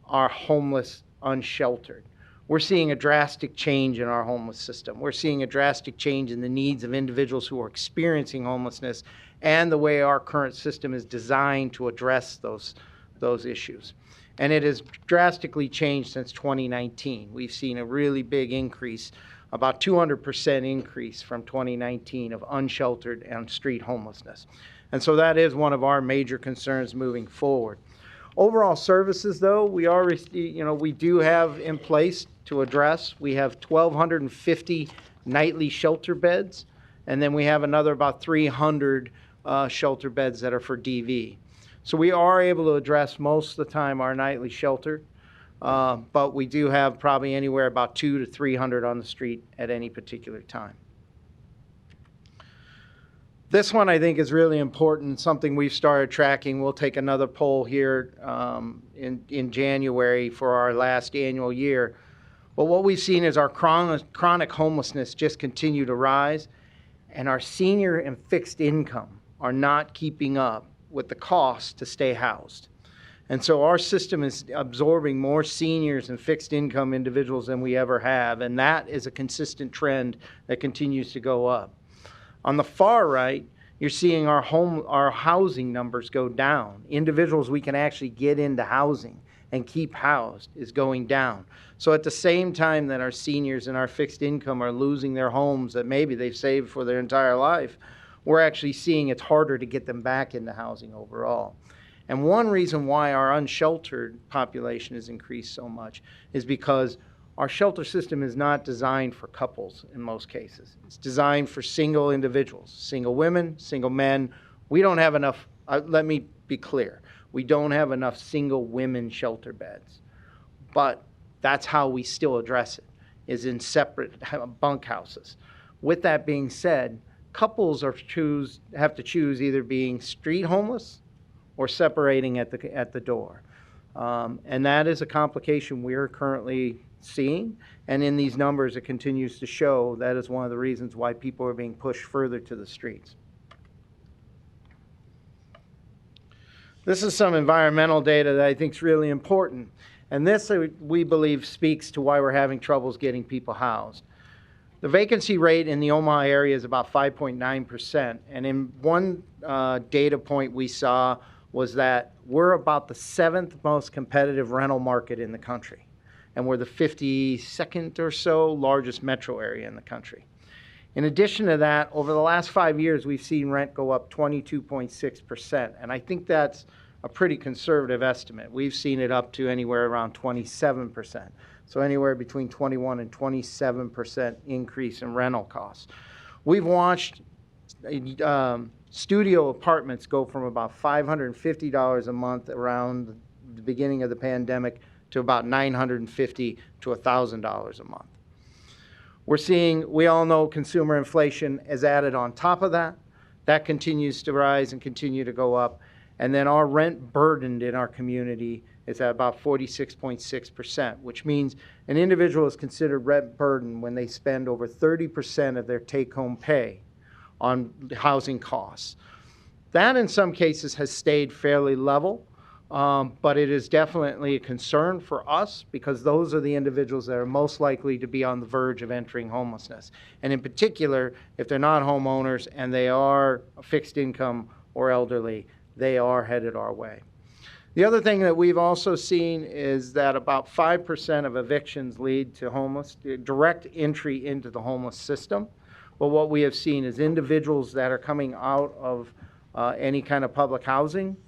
our homeless unsheltered. We're seeing a drastic change in our homeless system. We're seeing a drastic change in the needs of individuals who are experiencing homelessness and the way our current system is designed to address those issues. And it has drastically changed since 2019. We've seen a really big increase, about 200% increase from 2019 of unsheltered and street homelessness. And so that is one of our major concerns moving forward. Overall services, though, we do have in place to address. We have 1,250 nightly shelter beds, and then we have another about 300 shelter beds that are for DV. So we are able to address most of the time our nightly shelter, but we do have probably anywhere about 200 to 300 on the street at any particular time. This one I think is really important, something we've started tracking. We'll take another poll here in January for our last annual year. But what we've seen is our chronic homelessness just continue to rise, and our senior and fixed income are not keeping up with the cost to stay housed. And so our system is absorbing more seniors and fixed income individuals than we ever have, and that is a consistent trend that continues to go up. On the far right, you're seeing our housing numbers go down. Individuals we can actually get into housing and keep housed is going down. So at the same time that our seniors and our fixed income are losing their homes that maybe they've saved for their entire life, we're actually seeing it's harder to get them back into housing overall. And one reason why our unsheltered population has increased so much is because our shelter system is not designed for couples in most cases. It's designed for single individuals, single women, single men. We don't have enough, let me be clear, we don't have enough single women shelter beds. But that's how we still address it, is in separate bunkhouses. With that being said, couples have to choose either being street homeless or separating at the door. And that is a complication we're currently seeing, and in these numbers it continues to show that is one of the reasons why people are being pushed further to the streets. This is some environmental data that I think is really important, and this we believe speaks to why we're having troubles getting people housed. The vacancy rate in the Omaha area is about 5.9%, and in one data point we saw was that we're about the 7th most competitive rental market in the country. And we're the 52nd or so largest metro area in the country. In addition to that, over the last 5 years, we've seen rent go up 22.6%. And I think that's a pretty conservative estimate. We've seen it up to anywhere around 27%. So anywhere between 21 and 27% increase in rental costs. We've watched studio apartments go from about $550 a month around the beginning of the pandemic to about $950 to $1,000 a month. We all know consumer inflation is added on top of that. That continues to rise and continue to go up. And then our rent burdened in our community is at about 46.6%, which means an individual is considered rent burdened when they spend over 30% of their take-home pay on housing costs. That in some cases has stayed fairly level. But it is definitely a concern for us because those are the individuals that are most likely to be on the verge of entering homelessness. And in particular, if they're not homeowners and they are fixed income or elderly, they are headed our way. The other thing that we've also seen is that about 5% of evictions lead to direct entry into the homeless system. But what we have seen is individuals that are coming out of any kind of public housing,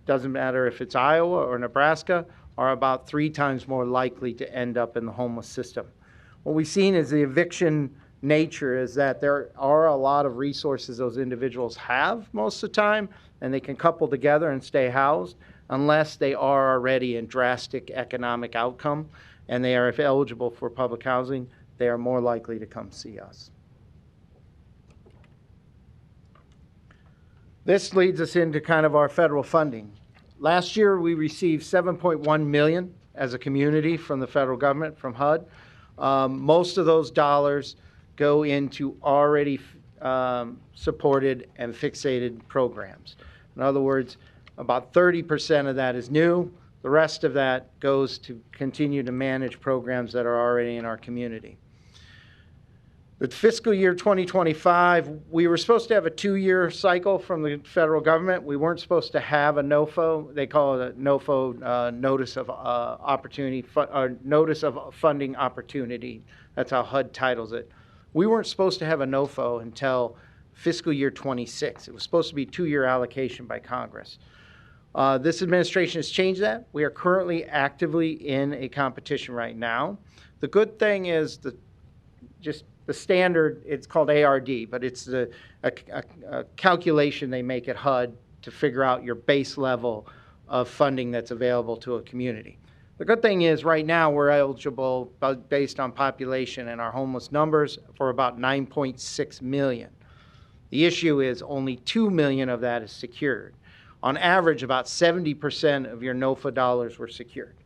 doesn't matter if it's Iowa or Nebraska, are about 3 times more likely to end up in the homeless system. What we've seen is the eviction nature is that there are a lot of resources those individuals have most of the time, and they can couple together and stay housed unless they are already in drastic economic outcome and they are eligible for public housing, they are more likely to come see us. This leads us into kind of our federal funding. Last year, we received $7.1 million as a community from the federal government, from HUD. Most of those dollars go into already supported and fixated programs. In other words, about 30% of that is new. The rest of that goes to continue to manage programs that are already in our community. The fiscal year 2025, we were supposed to have a 2-year cycle from the federal government. We weren't supposed to have a NOFO. They call it a NOFO, Notice of Opportunity, Notice of Funding Opportunity. That's how HUD titles it. We weren't supposed to have a NOFO until fiscal year 26. It was supposed to be a 2-year allocation by Congress. This administration has changed that. We are currently actively in a competition right now. The good thing is the standard, it's called ARD, but it's a calculation they make at HUD to figure out your base level of funding that's available to a community. The good thing is right now we're eligible based on population and our homeless numbers for about 9.6 million. The issue is only 2 million of that is secured. On average, about 70% of your NOFA dollars were secured.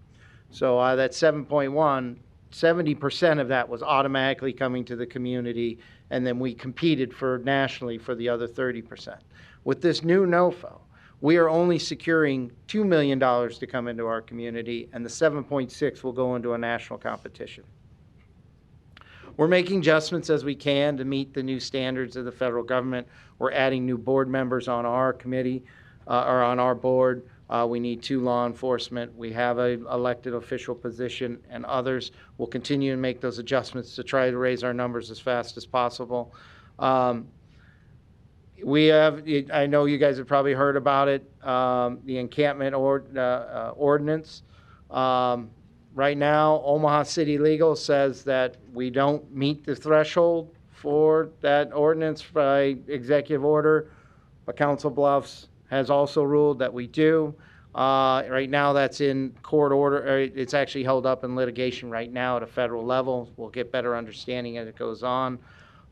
So that 7.1, 70% of that was automatically coming to the community, and then we competed for nationally for the other 30%. With this new NOFO, we are only securing $2 million to come into our community, and the 7.6 will go into a national competition. We're making adjustments as we can to meet the new standards of the federal government. We're adding new board members on our committee, or on our board. We need 2 law enforcement. We have an elected official position, and others will continue to make those adjustments to try to raise our numbers as fast as possible. We have, I know you guys have probably heard about it, the encampment ordinance. Right now, Omaha City Legal says that we don't meet the threshold for that ordinance by executive order, but Council Bluffs has also ruled that we do. Right now that's in court order. It's actually held up in litigation right now at a federal level. We'll get better understanding as it goes on.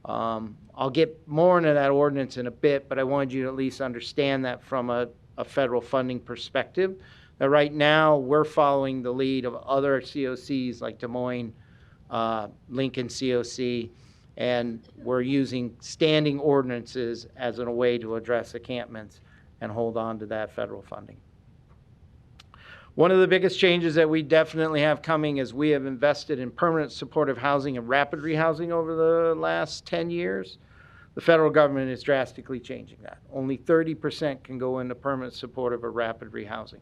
I'll get more into that ordinance in a bit, but I wanted you to at least understand that from a federal funding perspective. That right now we're following the lead of other COCs like Des Moines, Lincoln COC, and we're using standing ordinances as a way to address encampments and hold on to that federal funding. One of the biggest changes that we definitely have coming is we have invested in permanent supportive housing and rapid rehousing over the last 10 years. The federal government is drastically changing that. Only 30% can go into permanent supportive or rapid rehousing.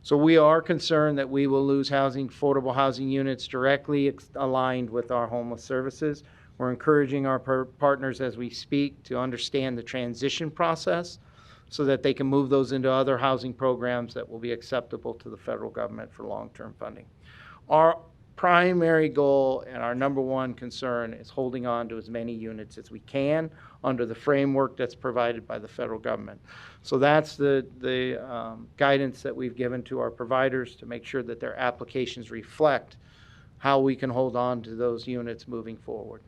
So we are concerned that we will lose affordable housing units directly aligned with our homeless services. We're encouraging our partners as we speak to understand the transition process so that they can move those into other housing programs that will be acceptable to the federal government for long-term funding. Our primary goal and our number one concern is holding on to as many units as we can under the framework that's provided by the federal government. So that's the guidance that we've given to our providers to make sure that their applications reflect how we can hold on to those units moving forward.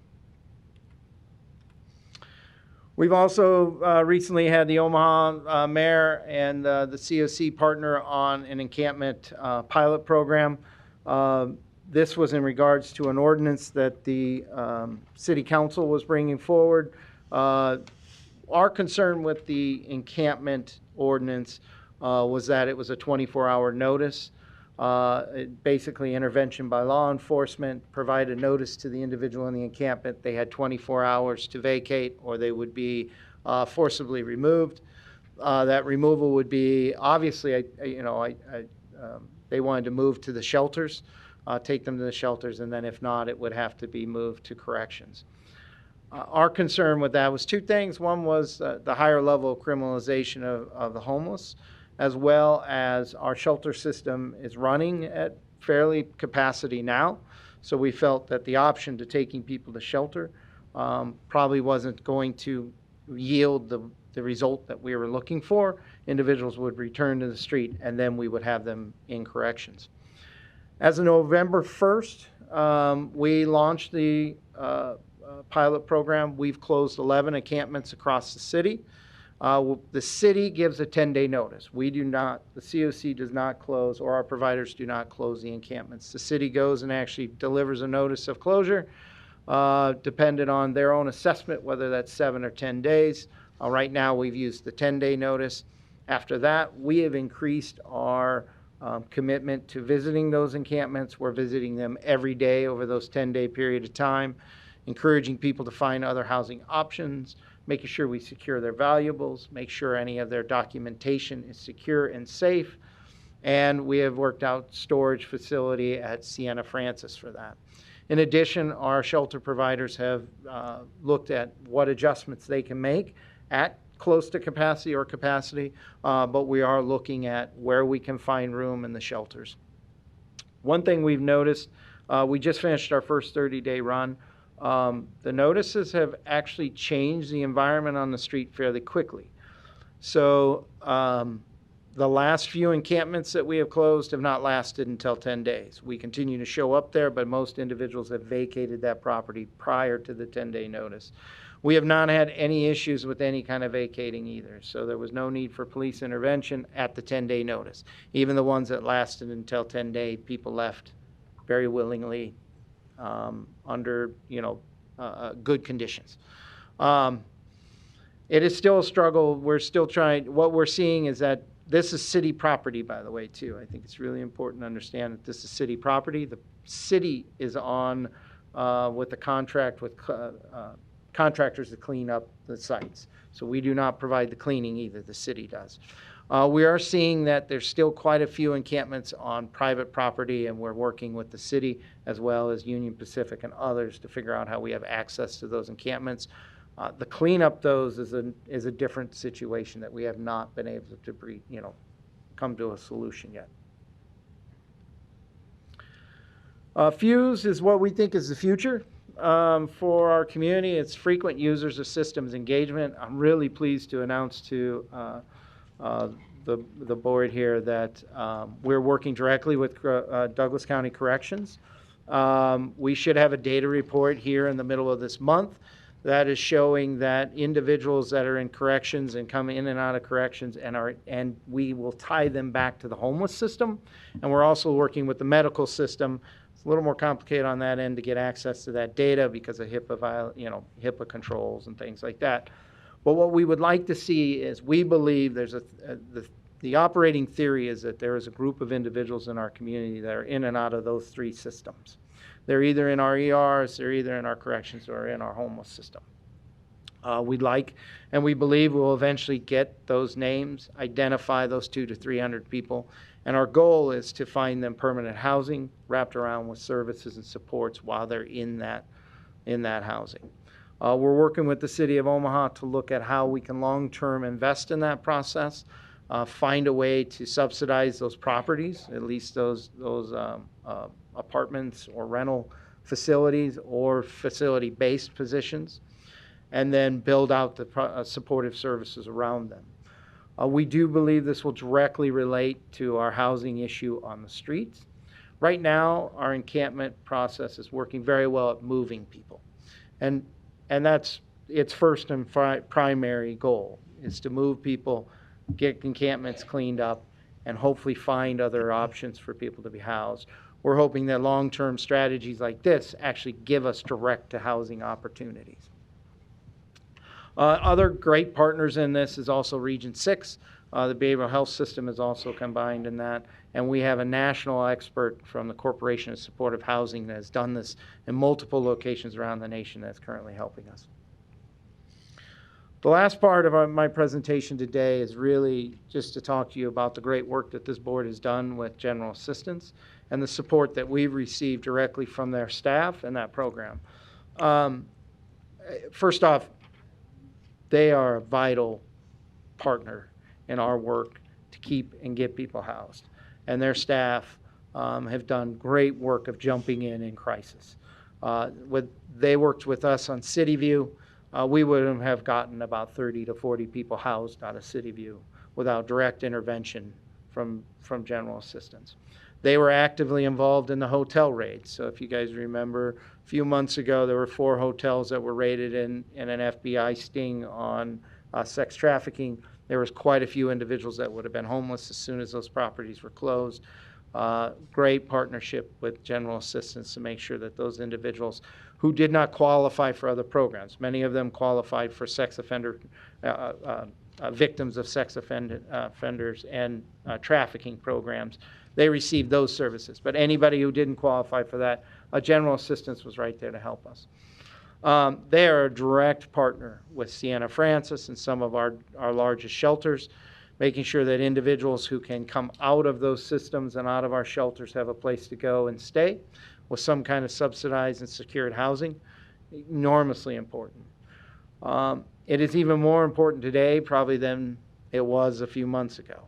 We've also recently had the Omaha mayor and the COC partner on an encampment pilot program. This was in regards to an ordinance that the city council was bringing forward. Our concern with the encampment ordinance was that it was a 24-hour notice. Basically intervention by law enforcement, provided notice to the individual in the encampment. They had 24 hours to vacate or they would be forcibly removed. That removal would be, obviously, they wanted to move to the shelters, take them to the shelters, and then if not, it would have to be moved to corrections. Our concern with that was 2 things. One was the higher level of criminalization of the homeless, as well as our shelter system is running at fairly capacity now. So we felt that the option to taking people to shelter probably wasn't going to yield the result that we were looking for. Individuals would return to the street and then we would have them in corrections. As of November 1st, we launched the pilot program. We've closed 11 encampments across the city. The city gives a 10-day notice. We do not, the COC does not close, or our providers do not close the encampments. The city goes and actually delivers a notice of closure, dependent on their own assessment, whether that's 7 or 10 days. Right now, we've used the 10-day notice. After that, we have increased our commitment to visiting those encampments. We're visiting them every day over those 10-day period of time. encouraging people to find other housing options, making sure we secure their valuables, make sure any of their documentation is secure and safe, and we have worked out storage facility at Sienna Francis for that. In addition, our shelter providers have looked at what adjustments they can make at close to capacity or capacity, but we are looking at where we can find room in the shelters. One thing we've noticed, we just finished our first 30-day run. The notices have actually changed the environment on the street fairly quickly. So the last few encampments that we have closed have not lasted until 10 days. We continue to show up there, but most individuals have vacated that property prior to the 10-day notice. We have not had any issues with any kind of vacating either, so there was no need for police intervention at the 10-day notice. Even the ones that lasted until 10-day, people left very willingly under, good conditions. It is still a struggle. We're still trying. What we're seeing is that this is city property, by the way, too. I think it's really important to understand that this is city property. The city is on with the contract with contractors to clean up the sites. So we do not provide the cleaning either. The city does. We are seeing that there's still quite a few encampments on private property, and we're working with the city as well as Union Pacific and others to figure out how we have access to those encampments. The cleanup those is a different situation that we have not been able to come to a solution yet. Fuse is what we think is the future for our community. It's frequent users of systems engagement. I'm really pleased to announce to the board here that we're working directly with Douglas County Corrections. We should have a data report here in the middle of this month that is showing that individuals that are in corrections and come in and out of corrections and we will tie them back to the homeless system. And we're also working with the medical system. It's a little more complicated on that end to get access to that data because of HIPAA controls and things like that. But what we would like to see is we believe there's the operating theory is that there is a group of individuals in our community that are in and out of those three systems. They're either in our ERs, they're either in our corrections, or in our homeless system. We'd like, and we believe we'll eventually get those names, identify those 200 to 300 people, and our goal is to find them permanent housing wrapped around with services and supports while they're in that housing. We're working with the City of Omaha to look at how we can long-term invest in that process, find a way to subsidize those properties, at least those apartments or rental facilities or facility-based positions, and then build out the supportive services around them. We do believe this will directly relate to our housing issue on the streets. Right now, our encampment process is working very well at moving people. And that's its first and primary goal, is to move people, get encampments cleaned up, and hopefully find other options for people to be housed. We're hoping that long-term strategies like this actually give us direct-to-housing opportunities. Other great partners in this is also Region 6. The behavioral health system is also combined in that. And we have a national expert from the Corporation of Supportive Housing that has done this in multiple locations around the nation that's currently helping us. The last part of my presentation today is really just to talk to you about the great work that this board has done with general assistance and the support that we've received directly from their staff and that program. First off, they are a vital partner in our work to keep and get people housed. And their staff have done great work of jumping in crisis. They worked with us on City View. We wouldn't have gotten about 30 to 40 people housed out of City View without direct intervention from general assistance. They were actively involved in the hotel raids. So if you guys remember, a few months ago, there were 4 hotels that were raided in an FBI sting on sex trafficking. There was quite a few individuals that would have been homeless as soon as those properties were closed. Great partnership with general assistance to make sure that those individuals who did not qualify for other programs, many of them qualified for sex offender, victims of sex offenders and trafficking programs, they received those services. But anybody who didn't qualify for that, general assistance was right there to help us. They are a direct partner with Sienna Francis and some of our largest shelters, making sure that individuals who can come out of those systems and out of our shelters have a place to go and stay with some kind of subsidized and secured housing. Enormously important. It is even more important today probably than it was a few months ago.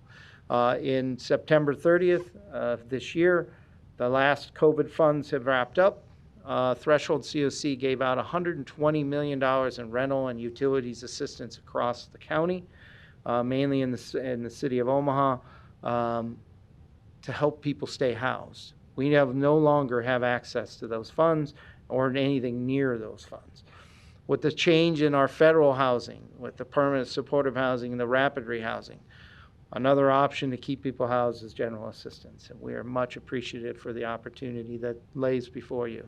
In September 30th of this year, the last COVID funds have wrapped up. Threshold COC gave out $120 million in rental and utilities assistance across the county, mainly in the city of Omaha, to help people stay housed. We no longer have access to those funds or anything near those funds. With the change in our federal housing, with the permanent supportive housing and the rapid rehousing, another option to keep people housed is general assistance, and we are much appreciative for the opportunity that lays before you.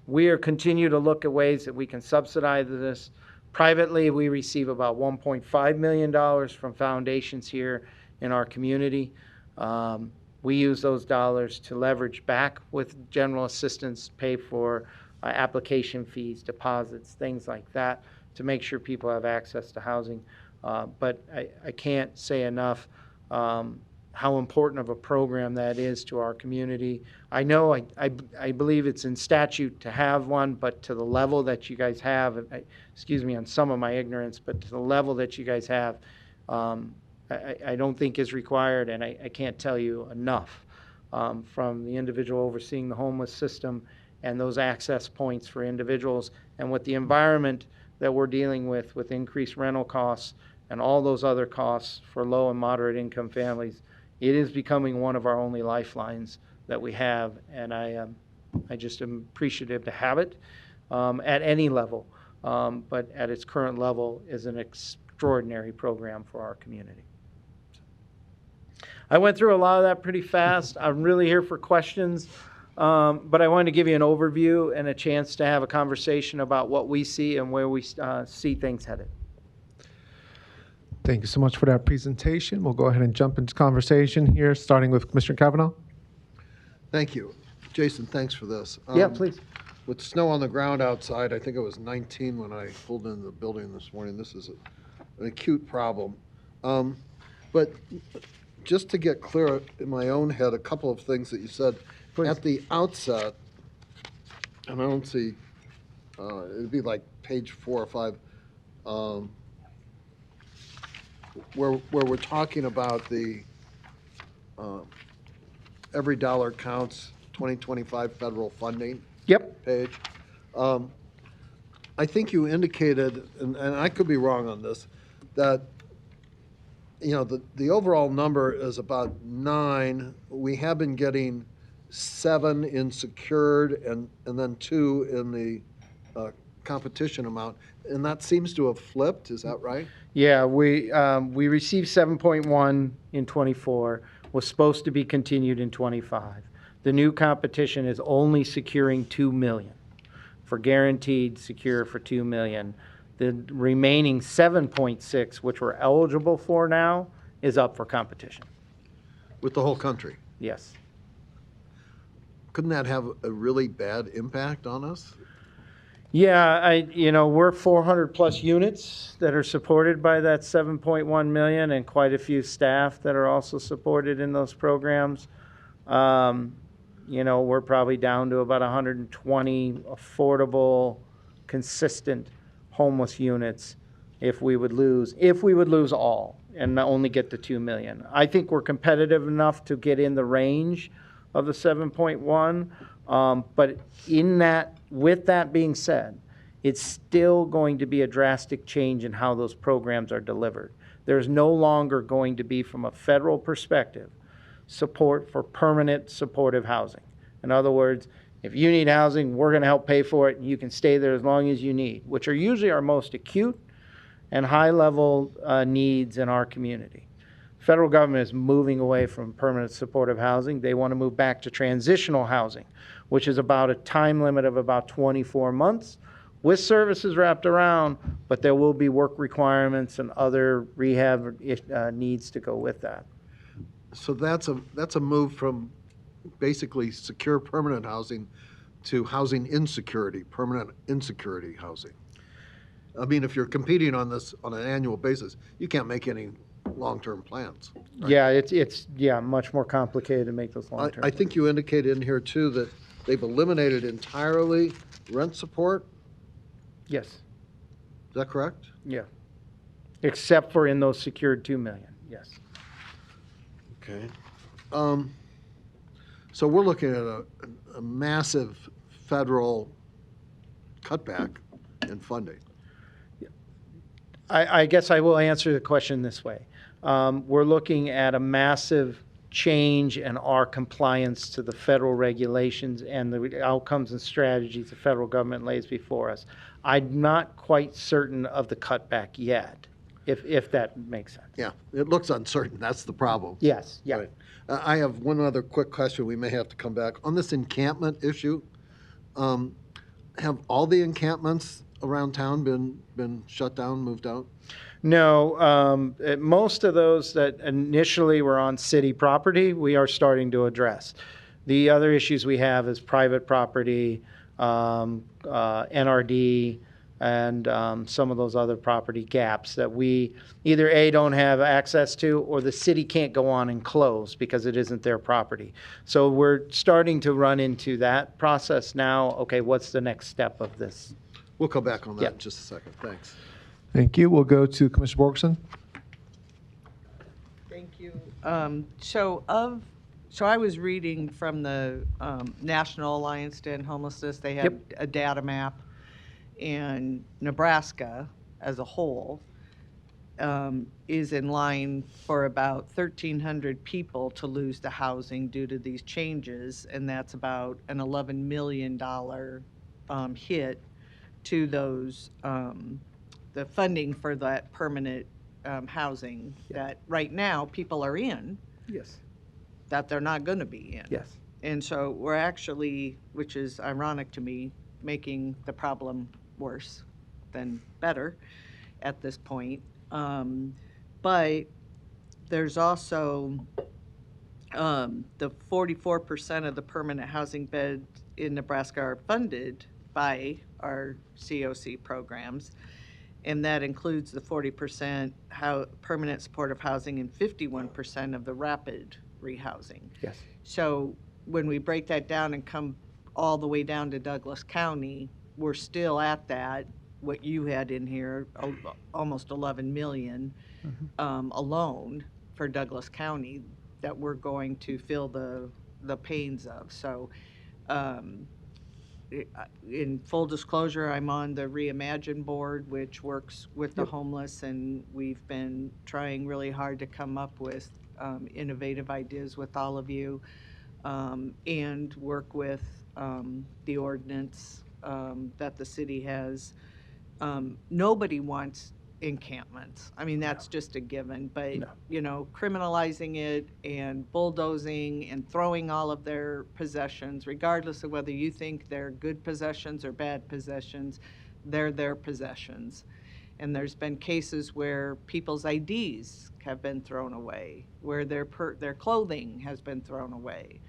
We are continue to look at ways that we can subsidize this. Privately, we receive about $1.5 million from foundations here in our community. We use those dollars to leverage back with general assistance, pay for application fees, deposits, things like that, to make sure people have access to housing. But I can't say enough how important of a program that is to our community. I know, I believe it's in statute to have one, but to the level that you guys have, excuse me on some of my ignorance, but to the level that you guys have, I don't think is required, and I can't tell you enough from the individual overseeing the homeless system and those access points for individuals, and with the environment that we're dealing with increased rental costs and all those other costs for low and moderate income families. It is becoming one of our only lifelines that we have, and I just am appreciative to have it at any level, but at its current level is an extraordinary program for our community. I went through a lot of that pretty fast. I'm really here for questions, but I wanted to give you an overview and a chance to have a conversation about what we see and where we see things headed. Thank you so much for that presentation. We'll go ahead and jump into conversation here, starting with Commissioner Kavanaugh. Thank you. Jason, thanks for this. Yeah, please. With snow on the ground outside, I think it was 19 when I pulled into the building this morning. This is an acute problem. But just to get clear in my own head, a couple of things that you said. Please. At the outset, and I don't see, it'd be like page 4 or 5, where we're talking about the every dollar counts 2025 federal funding. Yep. Page. I think you indicated, and I could be wrong on this, that the overall number is about 9. We have been getting 7 in secured and then 2 in the competition amount, and that seems to have flipped. Is that right? Yeah, we received 7.1 in 24, was supposed to be continued in 25. The new competition is only securing 2 million, for guaranteed secure for 2 million. The remaining 7.6, which we're eligible for now, is up for competition. With the whole country? Yes. Couldn't that have a really bad impact on us? Yeah, we're 400 plus units that are supported by that 7.1 million, and quite a few staff that are also supported in those programs. We're probably down to about 120 affordable, consistent homeless units if we would lose all and only get the 2 million. I think we're competitive enough to get in the range of the 7.1, but with that being said, it's still going to be a drastic change in how those programs are delivered. There's no longer going to be, from a federal perspective, support for permanent supportive housing. In other words, if you need housing, we're going to help pay for it, and you can stay there as long as you need, which are usually our most acute and high-level needs in our community. Federal government is moving away from permanent supportive housing. They want to move back to transitional housing, which is about a time limit of about 24 months with services wrapped around, but there will be work requirements and other rehab needs to go with that. So that's a move from basically secure permanent housing to housing insecurity, permanent insecurity housing. I mean, if you're competing on this on an annual basis, you can't make any long-term plans. Right? Yeah, it's much more complicated to make those long-term. I think you indicated in here too that they've eliminated entirely rent support. Yes. Is that correct? Yeah. Except for in those secured 2 million, yes. Okay. So we're looking at a massive federal cutback in funding. I guess I will answer the question this way. We're looking at a massive change in our compliance to the federal regulations and the outcomes and strategies the federal government lays before us. I'm not quite certain of the cutback yet, if that makes sense. Yeah, it looks uncertain. That's the problem. Yes, yeah. Right. I have one other quick question. We may have to come back. On this encampment issue, have all the encampments around town been shut down, moved out? No, most of those that initially were on city property, we are starting to address. The other issues we have is private property, NRD, and some of those other property gaps that we either A, don't have access to, or the city can't go on and close because it isn't their property. So we're starting to run into that process now. Okay, what's the next step of this? We'll come back on that in just a second. Thanks. Thank you. We'll go to Commissioner Borgeson. Thank you. So I was reading from the National Alliance to End Homelessness. They had a data map, and Nebraska as a whole is in line for about 1,300 people to lose to housing due to these changes, and that's about an $11 million hit to those, the funding for that permanent housing that right now people are in. Yes. That they're not going to be in. Yes. And so we're actually, which is ironic to me, making the problem worse than better at this point. But there's also the 44% of the permanent housing beds in Nebraska are funded by our COC programs, and that includes the 40% permanent supportive housing and 51% of the rapid rehousing. Yes. So when we break that down and come all the way down to Douglas County, we're still at that, what you had in here, almost 11 million alone for Douglas County that we're going to feel the pains of. So in full disclosure, I'm on the Reimagine board, which works with the homeless, and we've been trying really hard to come up with innovative ideas with all of you, and work with the ordinance that the city has. Nobody wants encampments. I mean, that's just a given, but you know, criminalizing it and bulldozing and throwing all of their possessions, regardless of whether you think they're good possessions or bad possessions, they're their possessions. And there's been cases where people's IDs have been thrown away, where their clothing has been thrown away.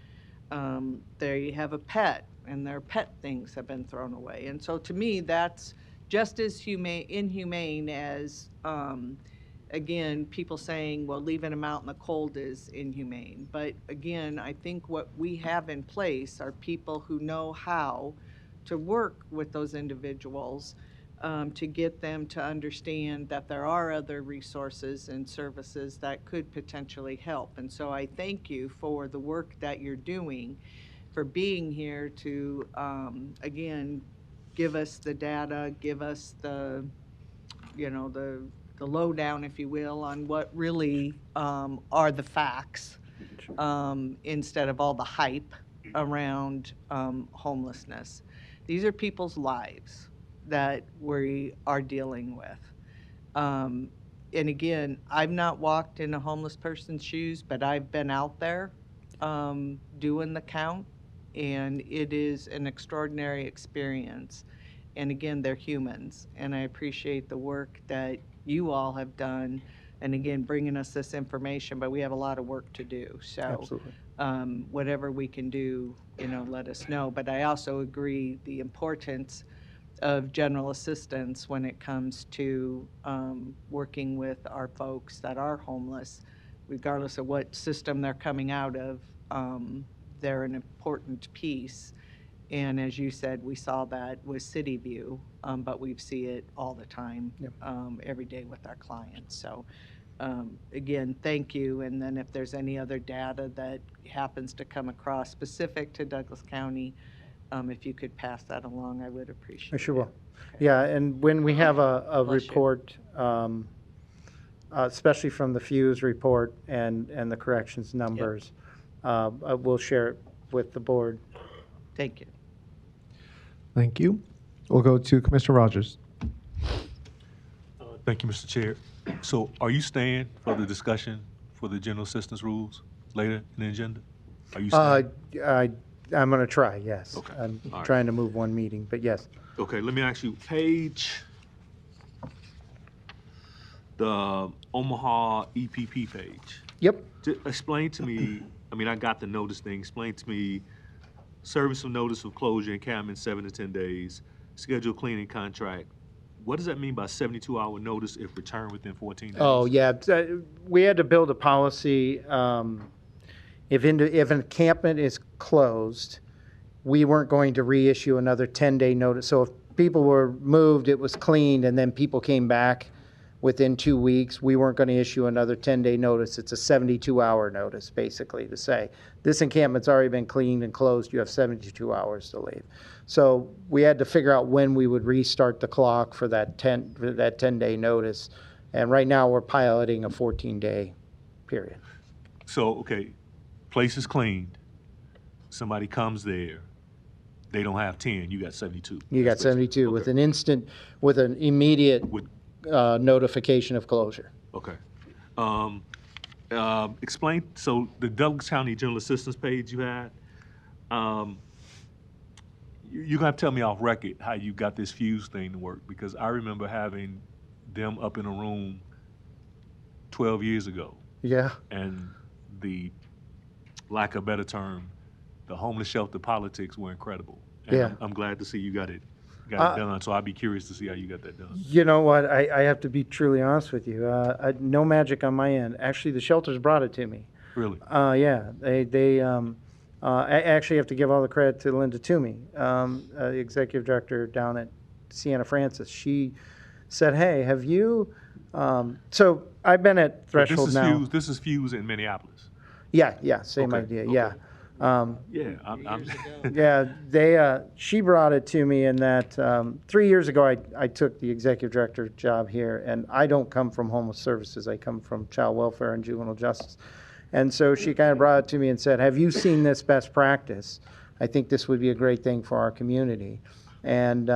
They have a pet and their pet things have been thrown away. And so to me, that's just as inhumane as, again, people saying, well, leaving them out in the cold is inhumane. But again, I think what we have in place are people who know how to work with those individuals to get them to understand that there are other resources and services that could potentially help. And so I thank you for the work that you're doing, for being here to, again, give us the data, give us the, you know, the lowdown, if you will, on what really are the facts, instead of all the hype around homelessness. These are people's lives that we are dealing with. And again, I've not walked in a homeless person's shoes, but I've been out there doing the count, and it is an extraordinary experience. And again, they're humans, and I appreciate the work that you all have done, and again, bringing us this information, but we have a lot of work to do. So whatever we can do, let us know. But I also agree the importance of general assistance when it comes to working with our folks that are homeless, regardless of what system they're coming out of. They're an important piece. And as you said, we saw that with City View, but we see it all the time, every day with our clients. So again, thank you. And then if there's any other data that happens to come across specific to Douglas County, if you could pass that along, I would appreciate it. I sure will. Yeah, and when we have a Bless you. report, especially from the Fuse report and the corrections numbers, we'll share it with the board. Thank you. Thank you. We'll go to Commissioner Rogers. Thank you, Mr. Chair. So are you staying for the discussion for the general assistance rules later in the agenda? Are you staying? I'm going to try, yes. Okay. I'm All right. trying to move one meeting, but yes. Okay, let me ask you, the Omaha EPP page. Yep. Explain to me, I got the notice thing. Explain to me, service of notice of closure encampment 7 to 10 days, scheduled cleaning contract. What does that mean by 72-hour notice if returned within 14 days? Oh, yeah. We had to build a policy. If an encampment is closed, we weren't going to reissue another 10-day notice. So if people were moved, it was cleaned, and then people came back within 2 weeks, we weren't going to issue another 10-day notice. It's a 72-hour notice, basically, to say, this encampment's already been cleaned and closed. You have 72 hours to leave. So we had to figure out when we would restart the clock for that 10-day notice. And right now, we're piloting a 14-day period. So, okay, place is cleaned. Somebody comes there. They don't have 10. You got 72. You got 72 with an immediate notification of closure. Okay. Explain, so the Douglas County General Assistance page you had, you're going to have to tell me off record how you got this Fuse thing to work, because I remember having them up in a room 12 years ago. Yeah. And the lack of a better term, the homeless shelter politics were incredible. And Yeah. I'm glad to see you got it done. So I'd be curious to see how you got that done. You know what? I have to be truly honest with you. No magic on my end. Actually, the shelters brought it to me. Really? Yeah. I actually have to give all the credit to Linda Toomey, the executive director down at Sienna Francis. She said, "Hey, have you?" So I've been at Threshold now. This is Fuse in Minneapolis. Yeah, same Okay, idea. okay. Yeah. Yeah, she brought it to me in that 3 years ago I took the executive director job here, and I don't come from homeless services. I come from child welfare and juvenile justice. And so she kind of brought it to me and said, have you seen this best practice? I think this would be a great thing for our community. And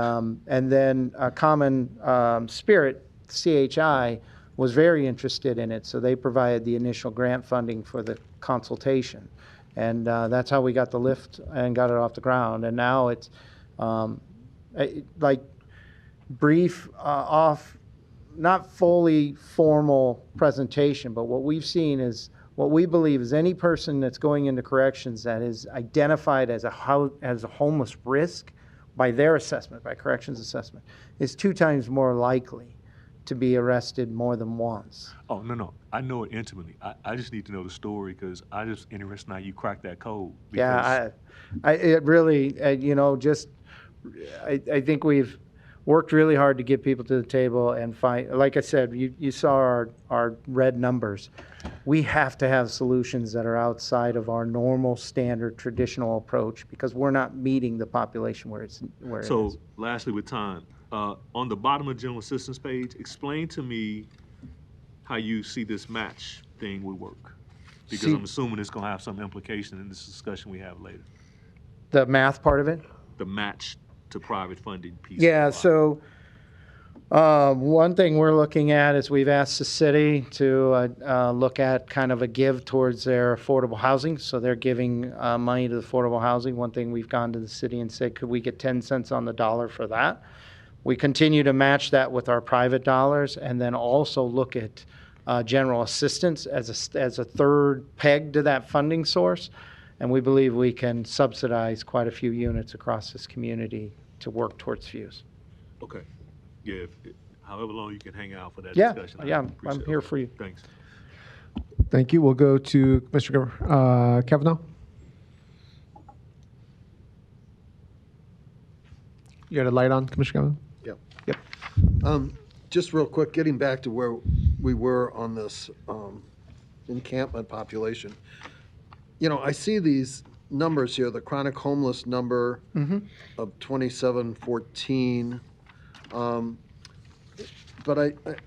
then Common Spirit, CHI, was very interested in it, so they provided the initial grant funding for the consultation. And that's how we got the lift and got it off the ground. And now it's like brief, not fully formal presentation, but what we've seen is what we believe is any person that's going into corrections that is identified as a homeless risk by their assessment, by corrections assessment, is 2 times more likely to be arrested more than once. Oh, no. I know it intimately. I just need to know the story because I just interested in how you cracked that code. Yeah, it really, I think we've worked really hard to get people to the table and find, like I said, you saw our red numbers. We have to have solutions that are outside of our normal, standard, traditional approach because we're not meeting the population where it is. So, lastly, with time, on the bottom of the general assistance page, explain to me how you see this match thing would work. Because I'm assuming it's going to have some implication in this discussion we have later. The math part of it? The match to private funding piece. Yeah, so one thing we're looking at is we've asked the city to look at kind of a give towards their affordable housing. So they're giving money to the affordable housing. One thing we've gone to the city and said, could we get 10 cents on the dollar for that? We continue to match that with our private dollars and then also look at general assistance as a third peg to that funding source. And we believe we can subsidize quite a few units across this community to work towards Fuse. Okay. Yeah, however long you can hang out for that Yeah, discussion. I yeah, I'm appreciate here it. for you. Thanks. Thank you. We'll go to Commissioner Kavanaugh. You got a light on, Commissioner Kavanaugh? Yep. Yep. Just real quick, getting back to where we were on this encampment population. You know, I see these numbers here, the chronic homeless number of 2714. But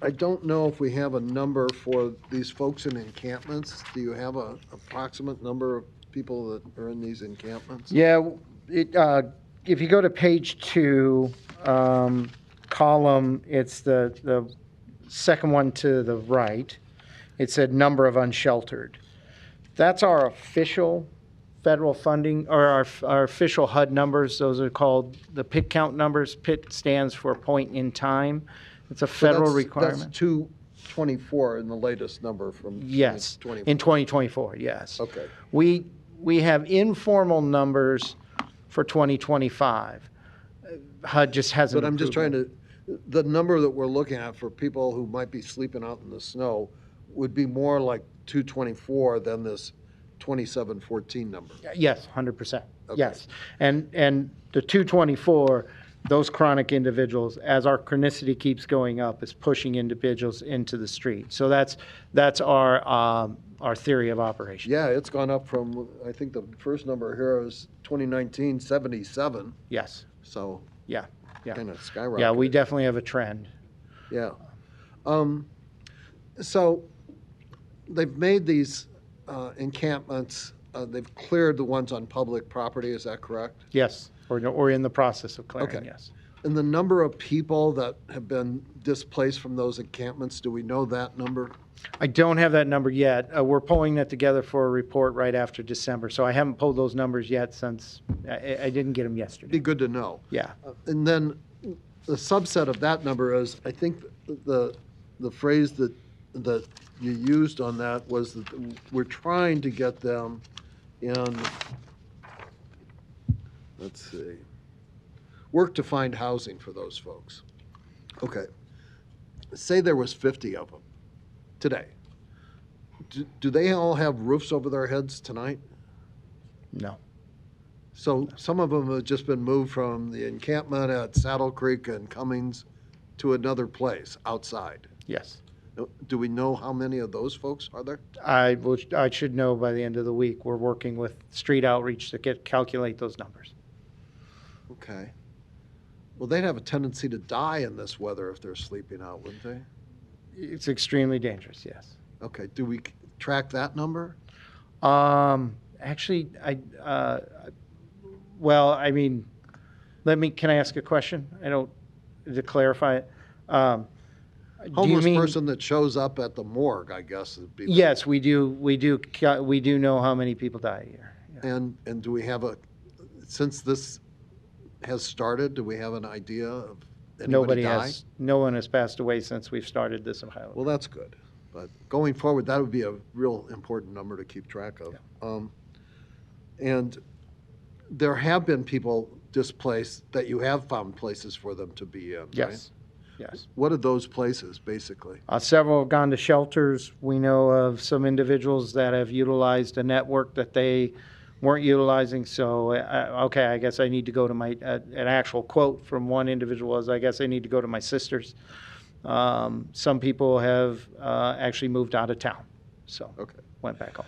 I don't know if we have a number for these folks in encampments. Do you have a approximate number of people that are in these encampments? Yeah, if you go to page 2, column, it's the second one to the right. It said number of unsheltered. That's our official federal funding, or our official HUD numbers. Those are called the PIT count numbers. PIT stands for point in time. It's a federal requirement. That's 224 in the latest number from Yes, 2024. in 2024, yes. Okay. We have informal numbers for 2025. HUD just hasn't. But I'm just trying approved to, the number that we're looking at for people who might be sleeping out in the snow would be more like 224 than this 2714 number. it. Yes, 100%. Okay. Yes. And the 224, those chronic individuals, as our chronicity keeps going up, is pushing individuals into the street. So that's our theory of operation. Yeah, it's gone up from, I think the first number here is 2019, 77. Yes. So Yeah. kind of skyrocketed. Yeah, we definitely have a trend. Yeah. So they've made these encampments, they've cleared the ones on public property, is that correct? Yes, or in the process of clearing, Okay. yes. And the number of people that have been displaced from those encampments, do we know that number? I don't have that number yet. We're pulling that together for a report right after December, so I haven't pulled those numbers yet since I didn't get them yesterday. Be good to know. Yeah. And then the subset of that number is, I think the phrase that you used on that was that we're trying to get them in, let's see, work to find housing for those folks. Okay. Say there was 50 of them today. Do they all have roofs over their heads tonight? No. So some of them have just been moved from the encampment at Saddle Creek and Cummings to another place outside. Yes. Do we know how many of those folks are there? I should know by the end of the week. We're working with street outreach to calculate those numbers. Okay. Well, they'd have a tendency to die in this weather if they're sleeping out, wouldn't they? It's extremely dangerous, yes. Okay. Do we track that number? Actually, well, I mean, can I ask a question? To clarify it. Homeless person that shows up at the morgue, I guess. Would be Yes, we do know how many people die a year. And do we have since this has started, do we have an idea of anybody die? No one has passed away since we've started this in Highland. Well, that's good. But going forward, that would be a real important number to keep track of. Yeah. And there have been people displaced that you have found places for them to be in, Yes. right? Yes. What are those places, basically? Several have gone to shelters. We know of some individuals that have utilized a network that they weren't utilizing. So, okay, I guess I need to go to an actual quote from one individual was, I guess I need to go to my sister's. Some people have actually moved out of town, so went back home.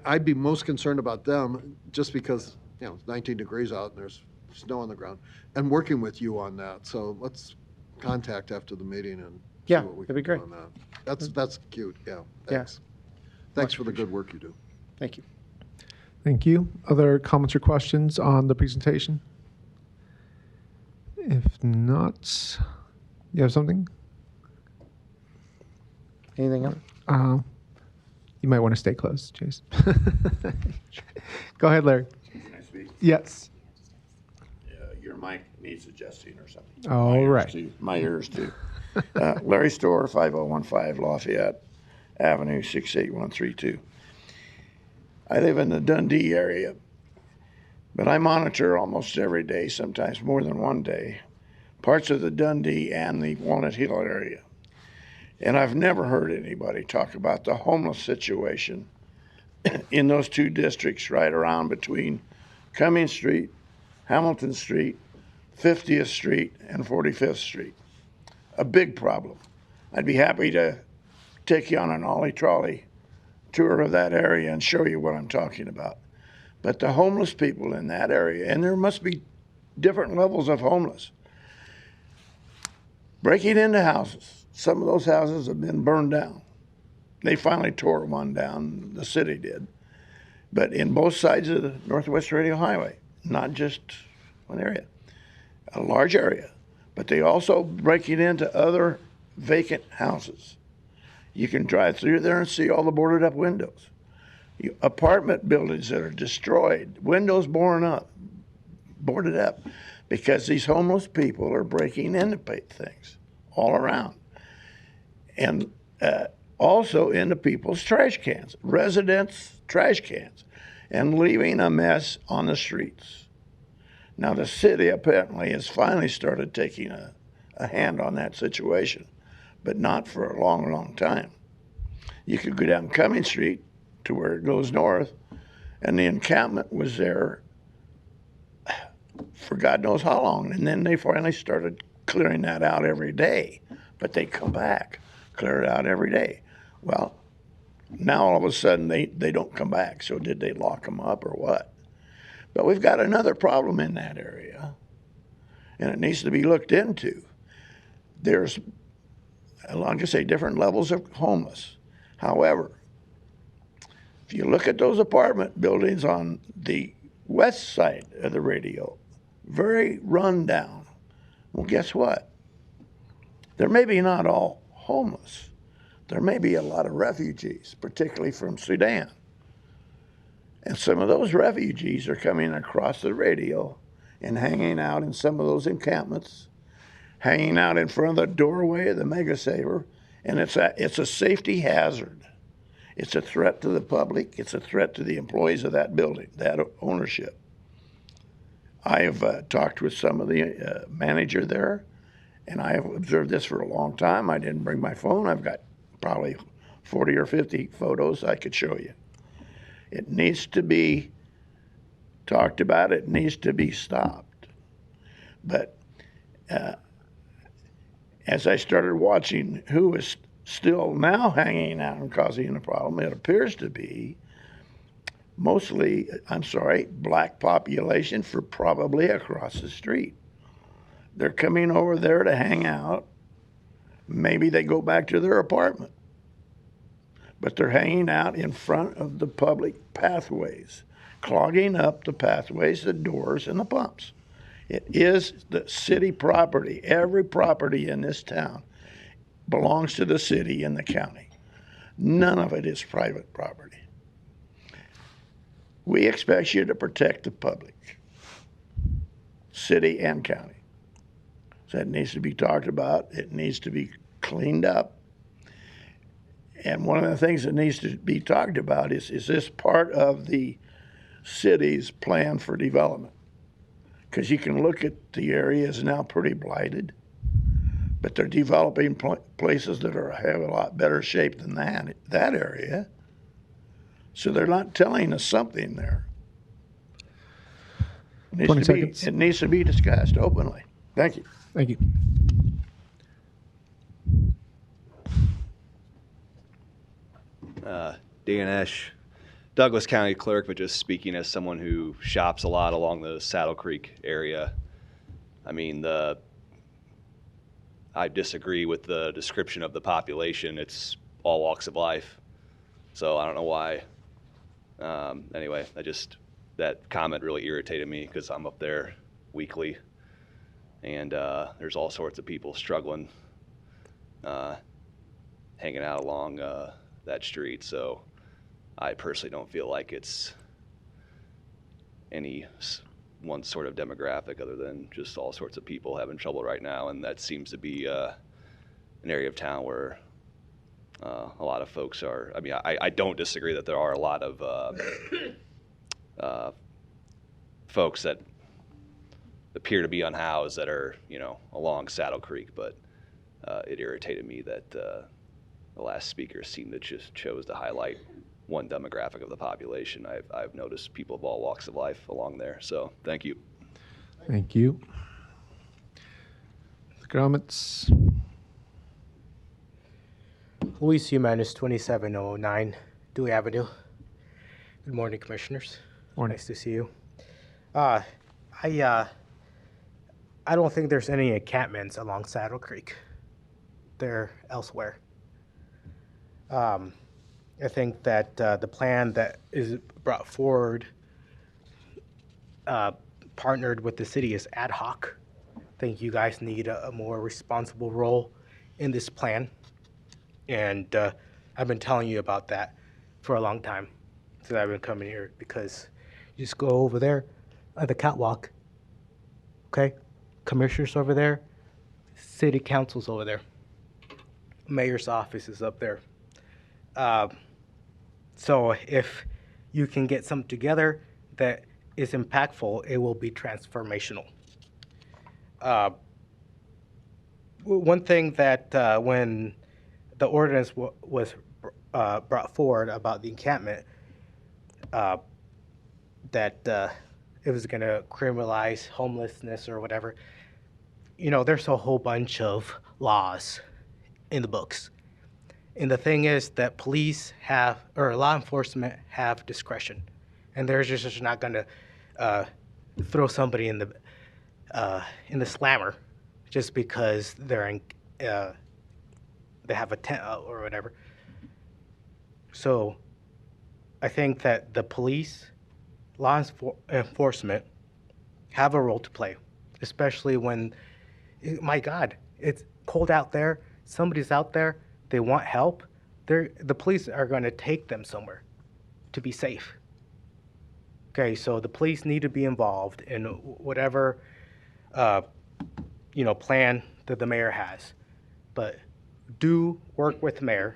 I'd be most concerned about them just because, it's 19 degrees out and there's snow on the ground, and working with you on that. So let's contact after the meeting and see what we can that'd be do great. on that. That's cute, yeah. Thanks. Thanks for the good work you do. Thank you. Thank you. Other comments or questions on the presentation? If not, you have something? Anything else? You might want to stay close, Chase. Go ahead, Larry. Can I speak? Yes. Your mic needs adjusting or something. All right. My ears too. Larry Store, 5015 Lafayette Avenue, 68132. I live in the Dundee area, but I monitor almost every day, sometimes more than one day, parts of the Dundee and the Walnut Hill area. And I've never heard anybody talk about the homeless situation in those two districts right around between Cummings Street, Hamilton Street, 50th Street, and 45th Street. A big problem. I'd be happy to take you on an ollie trolley tour of that area and show you what I'm talking about. But the homeless people in that area, and there must be different levels of homeless, breaking into houses. Some of those houses have been burned down. They finally tore one down, the city did. But in both sides of the Northwest Radio Highway, not just one area, a large area. But they also breaking into other vacant houses. You can drive through there and see all the boarded up windows. Apartment buildings that are destroyed, windows boarded up, because these homeless people are breaking into things all around. And also into people's trash cans, residents' trash cans, and leaving a mess on the streets. Now the city apparently has finally started taking a hand on that situation, but not for a long, long time. You could go down Cummings Street to where it goes north, and the encampment was there for God knows how long. And then they finally started clearing that out every day, but they come back, clear it out every day. Well, now all of a sudden they don't come back. So did they lock them up or what? But we've got another problem in that area, and it needs to be looked into. There's, like I say, different levels of homeless. However, if you look at those apartment buildings on the west side of the radio, very run down. Well, guess what? They're maybe not all homeless. There may be a lot of refugees, particularly from Sudan. And some of those refugees are coming across the radio and hanging out in some of those encampments, hanging out in front of the doorway of the Mega Saver, and it's a safety hazard. It's a threat to the public. It's a threat to the employees of that building, that ownership. I have talked with some of the manager there, and I have observed this for a long time. I didn't bring my phone. I've got probably 40 or 50 photos I could show you. It needs to be talked about. It needs to be stopped. But as I started watching who is still now hanging out and causing a problem, it appears to be mostly, black population for probably across the street. They're coming over there to hang out. Maybe they go back to their apartment. But they're hanging out in front of the public pathways, clogging up the pathways, the doors, and the pumps. It is the city property. Every property in this town belongs to the city and the county. None of it is private property. We expect you to protect the public, city and county. So that needs to be talked about. It needs to be cleaned up. And one of the things that needs to be talked about is this part of the city's plan for development? Because you can look at the area is now pretty blighted, but they're developing places that have a lot better shape than that area. So they're not telling us something there. It needs to be discussed openly. Thank you. Thank you. Dan Esch, Douglas County Clerk, but just speaking as someone who shops a lot along the Saddle Creek area. I mean, I disagree with the description of the population. It's all walks of life. So I don't know why. Anyway, that comment really irritated me because I'm up there weekly, and there's all sorts of people struggling, hanging out along that street. So I personally don't feel like it's any one sort of demographic other than just all sorts of people having trouble right now, and that seems to be an area of town where A lot of folks are, I mean, I don't disagree that there are a lot of folks that appear to be unhoused that are, you know, along Saddle Creek, but it irritated me that the last speaker seemed to just chose to highlight one demographic of the population. I've noticed people of all walks of life along there, so thank you. Thank you. Comments? Luis Humanis, 2709 Dewey Avenue. Good morning, Commissioners. Morning. Nice to see you. I don't think there's any encampments along Saddle Creek. They're elsewhere. I think that the plan that is brought forward, partnered with the city, is ad hoc. I think you guys need a more responsible role in this plan. And I've been telling you about that for a long time since I've been coming here, because you just go over there at the catwalk, okay? Commissioners over there, city council's over there, mayor's office is up there. So if you can get something together that is impactful, it will be transformational. One thing that when the ordinance was brought forward about the encampment, that it was going to criminalize homelessness or whatever. You know, there's a whole bunch of laws in the books. And the thing is that police have, or law enforcement have discretion. And they're just not going to throw somebody in the slammer just because they're in, they have a tent out or whatever. So I think that the police, law enforcement have a role to play, especially when, my God, it's cold out there, somebody's out there, they want help, the police are going to take them somewhere to be safe. Okay, so the police need to be involved in whatever plan that the mayor has, but do work with the mayor.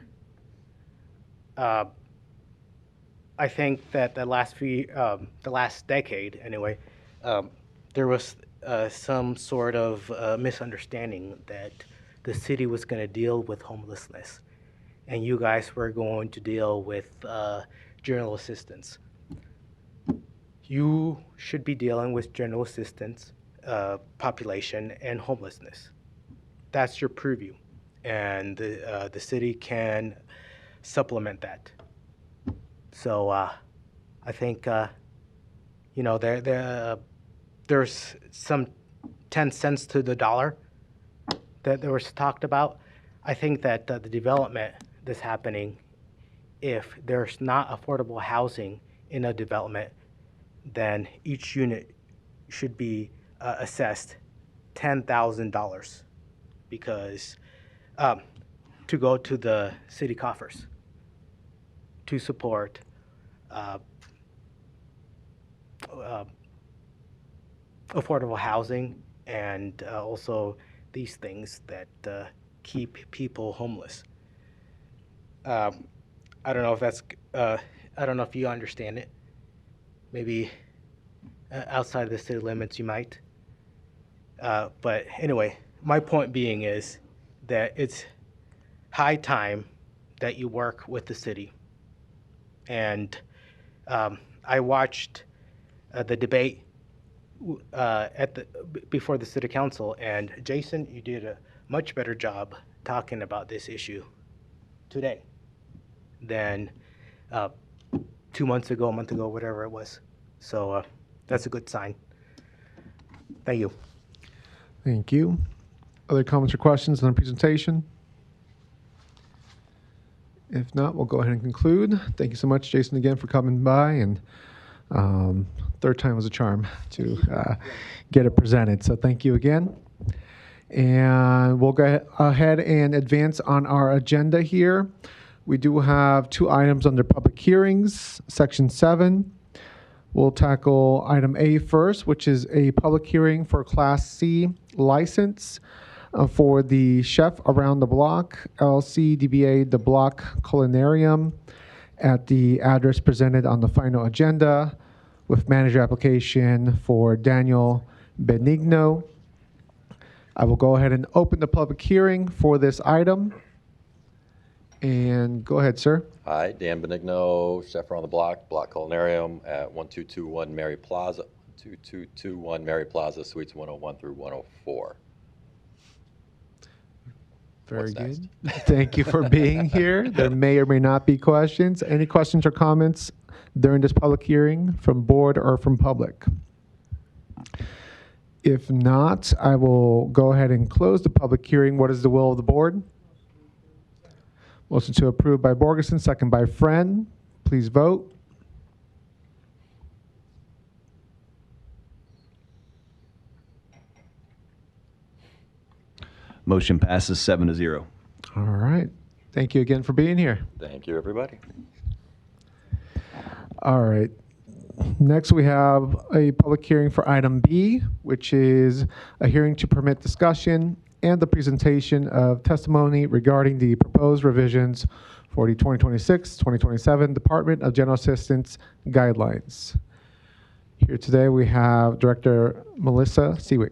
I think that the last decade anyway, there was some sort of misunderstanding that the city was going to deal with homelessness, and you guys were going to deal with general assistance. You should be dealing with general assistance, population, and homelessness. That's your purview, and the city can supplement that. So I think there's some 10 cents to the dollar that there was talked about. I think that the development that's happening, if there's not affordable housing in a development, then each unit should be assessed $10,000 because to go to the city coffers to support affordable housing and also these things that keep people homeless. I don't know if that's, I don't know if you understand it. Maybe outside the city limits you might. But anyway, my point being is that it's high time that you work with the city. And I watched the debate before the city council, and Jason, you did a much better job talking about this issue today than 2 months ago, a month ago, whatever it was. So that's a good sign. Thank you. Thank you. Other comments or questions on the presentation? If not, we'll go ahead and conclude. Thank you so much, Jason, again for coming by, and third time was a charm to get it presented. So thank you again. And we'll go ahead and advance on our agenda here. We do have 2 items under public hearings, section 7. We'll tackle item A first, which is a public hearing for Class C license for the Chef Around the Block, LLC, DBA The Block Culinarium, at the address presented on the final agenda, with manager application for Daniel Benigno. I will go ahead and open the public hearing for this item. And go ahead, sir. Hi, Dan Benigno, chef on the block, Block Culinarium at 1221 Mary Plaza, 2221 Mary Plaza, Suites 101 through 104. Very What's good. Thank you for being here. There may or may not be questions. Any questions or comments during this public hearing from board or from public? If not, I will go ahead and close the public hearing. What is the will of the board? Motion to approve by Borgeson, second by Friend. Please vote. Motion passes 7-0. All right. Thank you again for being here. Thank you, everybody. All right. Next, we have a public hearing for item B, which is a hearing to permit discussion and the presentation of testimony regarding the proposed revisions for the 2026-2027 Department of General Assistance guidelines. Here today, we have Director Melissa Seawick.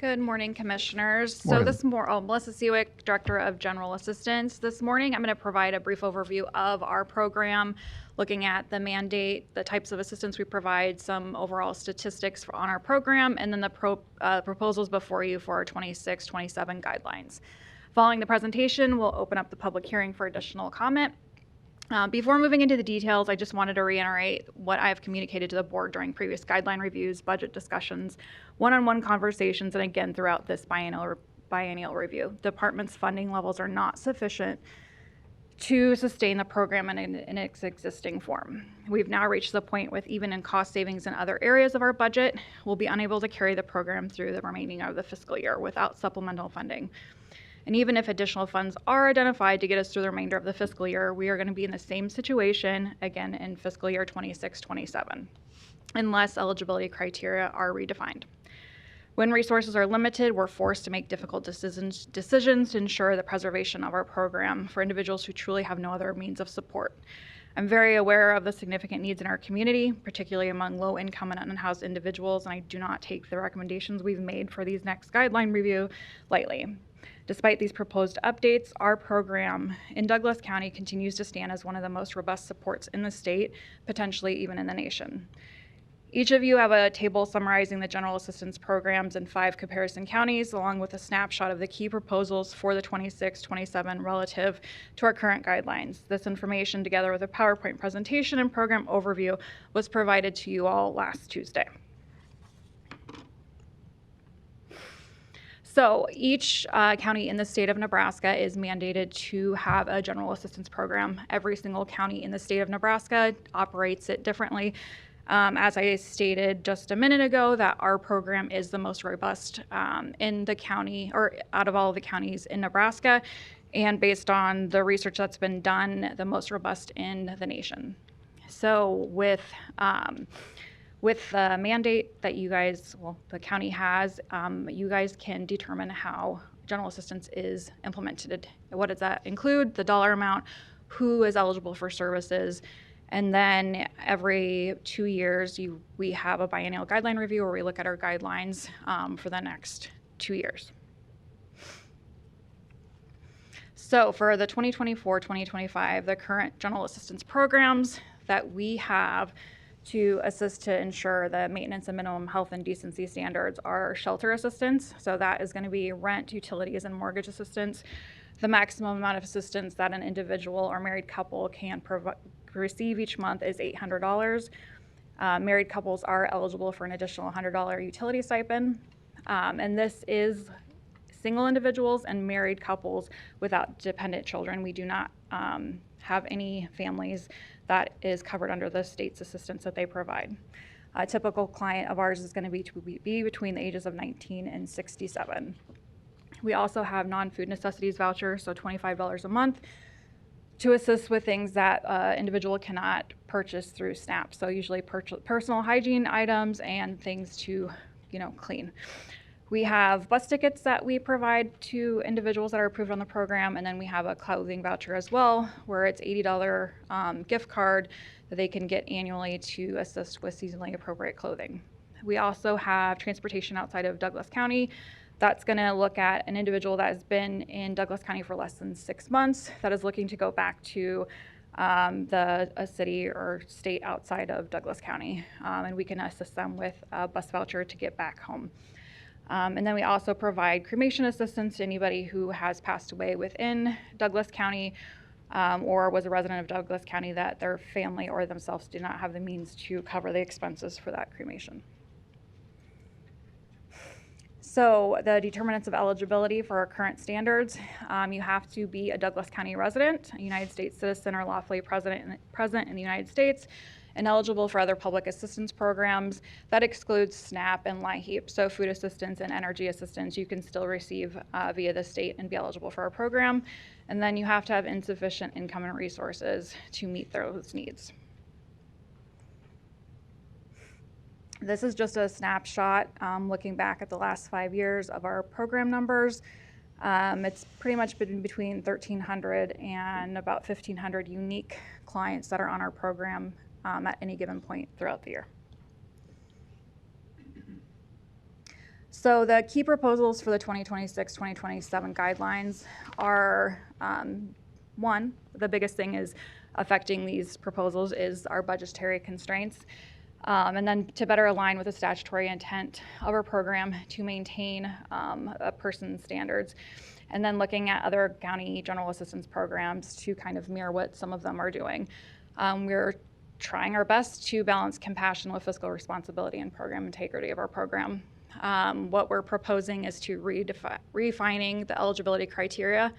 Good morning, Commissioners. Morning. Melissa Seawick, Director of General Assistance. This morning, I'm going to provide a brief overview of our program, looking at the mandate, the types of assistance we provide, some overall statistics on our program, and then the proposals before you for our 26-27 guidelines. Following the presentation, we'll open up the public hearing for additional comment. Before moving into the details, I just wanted to reiterate what I have communicated to the board during previous guideline reviews, budget discussions, one-on-one conversations, and again throughout this biennial review. Department's funding levels are not sufficient to sustain the program in its existing form. We've now reached the point with even in cost savings in other areas of our budget, we'll be unable to carry the program through the remaining of the fiscal year without supplemental funding. And even if additional funds are identified to get us through the remainder of the fiscal year, we are going to be in the same situation again in fiscal year 26-27, unless eligibility criteria are redefined. When resources are limited, we're forced to make difficult decisions to ensure the preservation of our program for individuals who truly have no other means of support. I'm very aware of the significant needs in our community, particularly among low-income and unhoused individuals, and I do not take the recommendations we've made for these next guideline review lightly. Despite these proposed updates, our program in Douglas County continues to stand as one of the most robust supports in the state, potentially even in the nation. Each of you have a table summarizing the general assistance programs in 5 comparison counties, along with a snapshot of the key proposals for the 26-27 relative to our current guidelines. This information, together with a PowerPoint presentation and program overview, was provided to you all last Tuesday. So each county in the state of Nebraska is mandated to have a general assistance program. Every single county in the state of Nebraska operates it differently. As I stated just a minute ago, that our program is the most robust in the county, or out of all of the counties in Nebraska, and based on the research that's been done, the most robust in the nation. So with the mandate that you guys, the county has, you guys can determine how general assistance is implemented. What does that include? The dollar amount, who is eligible for services, and then every 2 years we have a biennial guideline review where we look at our guidelines for the next 2 years. So for the 2024-2025, the current general assistance programs that we have to assist to ensure the maintenance and minimum health and decency standards are shelter assistance. So that is going to be rent, utilities, and mortgage assistance. The maximum amount of assistance that an individual or married couple can receive each month is $800. Married couples are eligible for an additional $100 utility stipend. And this is single individuals and married couples without dependent children. We do not have any families that is covered under the state's assistance that they provide. A typical client of ours is going to be between the ages of 19 and 67. We also have non-food necessities vouchers, so $25 a month, to assist with things that individual cannot purchase through SNAP. So usually personal hygiene items and things to, clean. We have bus tickets that we provide to individuals that are approved on the program, and then we have a clothing voucher as well, where it's $80 gift card that they can get annually to assist with seasonally appropriate clothing. We also have transportation outside of Douglas County. That's going to look at an individual that has been in Douglas County for less than 6 months that is looking to go back to a city or state outside of Douglas County, and we can assist them with a bus voucher to get back home. And then we also provide cremation assistance to anybody who has passed away within Douglas County or was a resident of Douglas County that their family or themselves do not have the means to cover the expenses for that cremation. So the determinants of eligibility for our current standards, you have to be a Douglas County resident, a United States citizen, or lawfully present in the United States, and eligible for other public assistance programs. That excludes SNAP and LIHEAP, so food assistance and energy assistance you can still receive via the state and be eligible for our program. And then you have to have insufficient income and resources to meet those needs. This is just a snapshot looking back at the last 5 years of our program numbers. It's pretty much been between 1,300 and about 1,500 unique clients that are on our program at any given point throughout the year. So the key proposals for the 2026-2027 guidelines are, one, the biggest thing is affecting these proposals is our budgetary constraints. And then to better align with the statutory intent of our program to maintain a person's standards. And then looking at other county general assistance programs to kind of mirror what some of them are doing. We're trying our best to balance compassion with fiscal responsibility and program integrity of our program. What we're proposing is to refining the eligibility criteria.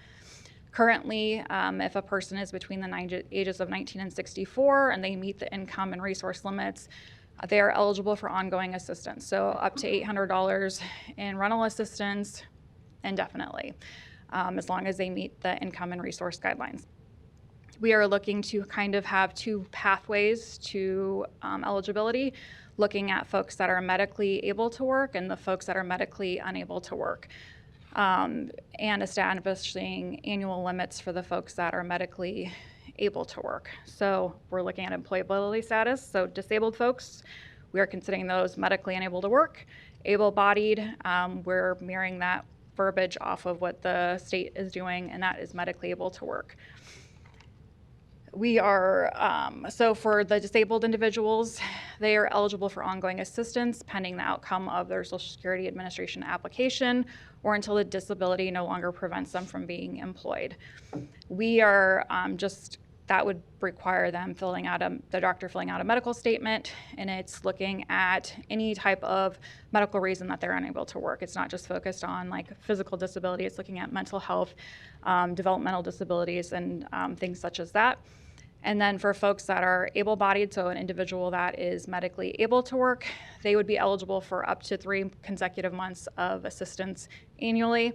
Currently, if a person is between the ages of 19 and 64 and they meet the income and resource limits, they are eligible for ongoing assistance. So up to $800 in rental assistance indefinitely, as long as they meet the income and resource guidelines. We are looking to kind of have two pathways to eligibility, looking at folks that are medically able to work and the folks that are medically unable to work. And establishing annual limits for the folks that are medically able to work. So we're looking at employability status. So disabled folks, we are considering those medically unable to work. Able-bodied, we're mirroring that verbiage off of what the state is doing, and that is medically able to work. We are, so for the disabled individuals, they are eligible for ongoing assistance pending the outcome of their Social Security Administration application or until the disability no longer prevents them from being employed. We are that would require them the doctor filling out a medical statement, and it's looking at any type of medical reason that they're unable to work. It's not just focused on like physical disability, it's looking at mental health, developmental disabilities, and things such as that. And then for folks that are able-bodied, so an individual that is medically able to work, they would be eligible for up to 3 consecutive months of assistance annually.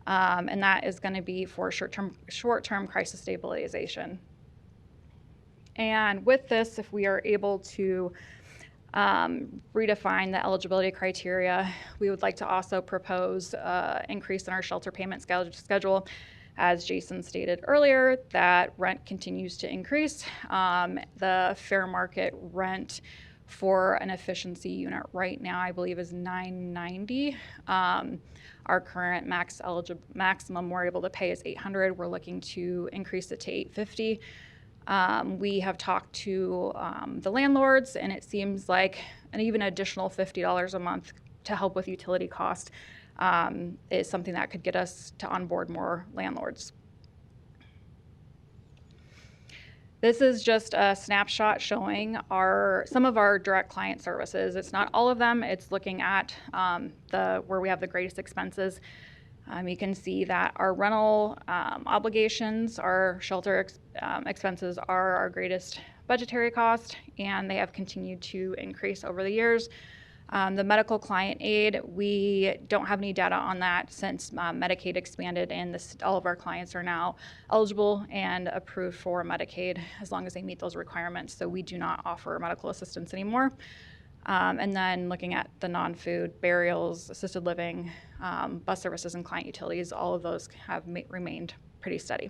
And that is going to be for short-term crisis stabilization. And with this, if we are able to redefine the eligibility criteria, we would like to also propose increase in our shelter payment schedule. As Jason stated earlier, that rent continues to increase. The fair market rent for an efficiency unit right now, I believe, is $990. Our current maximum we're able to pay is $800. We're looking to increase it to $850. We have talked to the landlords, and it seems like an even additional $50 a month to help with utility cost is something that could get us to onboard more landlords. This is just a snapshot showing some of our direct client services. It's not all of them. It's looking at where we have the greatest expenses. You can see that our rental obligations, our shelter expenses are our greatest budgetary cost, and they have continued to increase over the years. The medical client aid, we don't have any data on that since Medicaid expanded, and all of our clients are now eligible and approved for Medicaid as long as they meet those requirements. So we do not offer medical assistance anymore. And then looking at the non-food, burials, assisted living, bus services, and client utilities, all of those have remained pretty steady.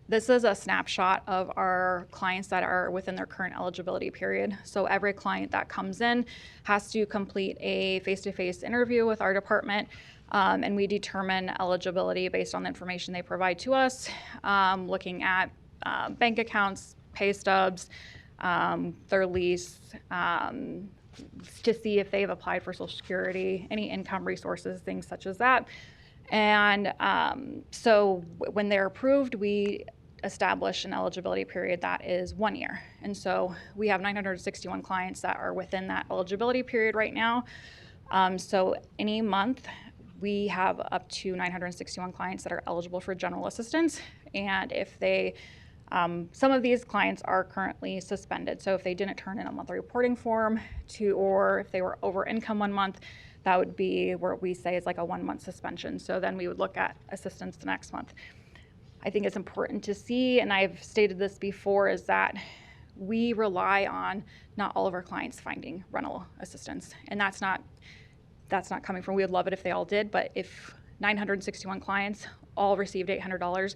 This is a snapshot of our clients that are within their current eligibility period. So every client that comes in has to complete a face-to-face interview with our department, and we determine eligibility based on the information they provide to us, looking at bank accounts, pay stubs, their lease, to see if they've applied for Social Security, any income resources, things such as that. And so when they're approved, we establish an eligibility period that is 1 year. And so we have 961 clients that are within that eligibility period right now. So any month, we have up to 961 clients that are eligible for general assistance. And if they, some of these clients are currently suspended. So if they didn't turn in a monthly reporting form or if they were over income 1 month, that would be what we say is like a 1 month suspension. So then we would look at assistance the next month. I think it's important to see, and I've stated this before, is that we rely on not all of our clients finding rental assistance. And that's not coming from, we would love it if they all did, but if 961 clients all received $800,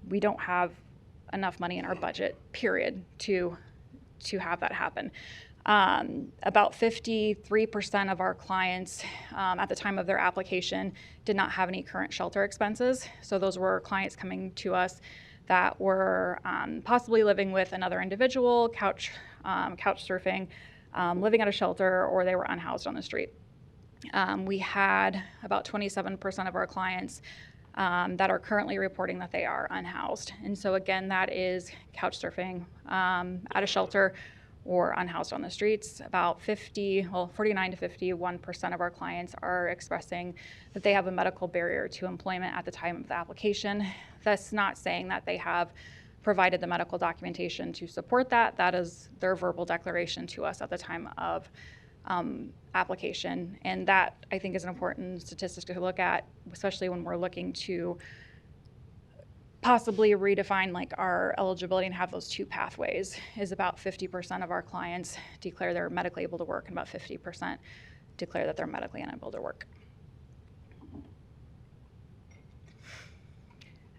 we don't have enough money in our budget, period, to have that happen. About 53% of our clients at the time of their application did not have any current shelter expenses. So those were clients coming to us that were possibly living with another individual, couch surfing, living at a shelter, or they were unhoused on the street. We had about 27% of our clients that are currently reporting that they are unhoused. And so again, that is couch surfing at a shelter or unhoused on the streets. About 49 to 51% of our clients are expressing that they have a medical barrier to employment at the time of the application. That's not saying that they have provided the medical documentation to support that. That is their verbal declaration to us at the time of application. And that, I think, is an important statistic to look at, especially when we're looking to possibly redefine like our eligibility and have those two pathways. Is about 50% of our clients declare they're medically able to work, and about 50% declare that they're medically unable to work.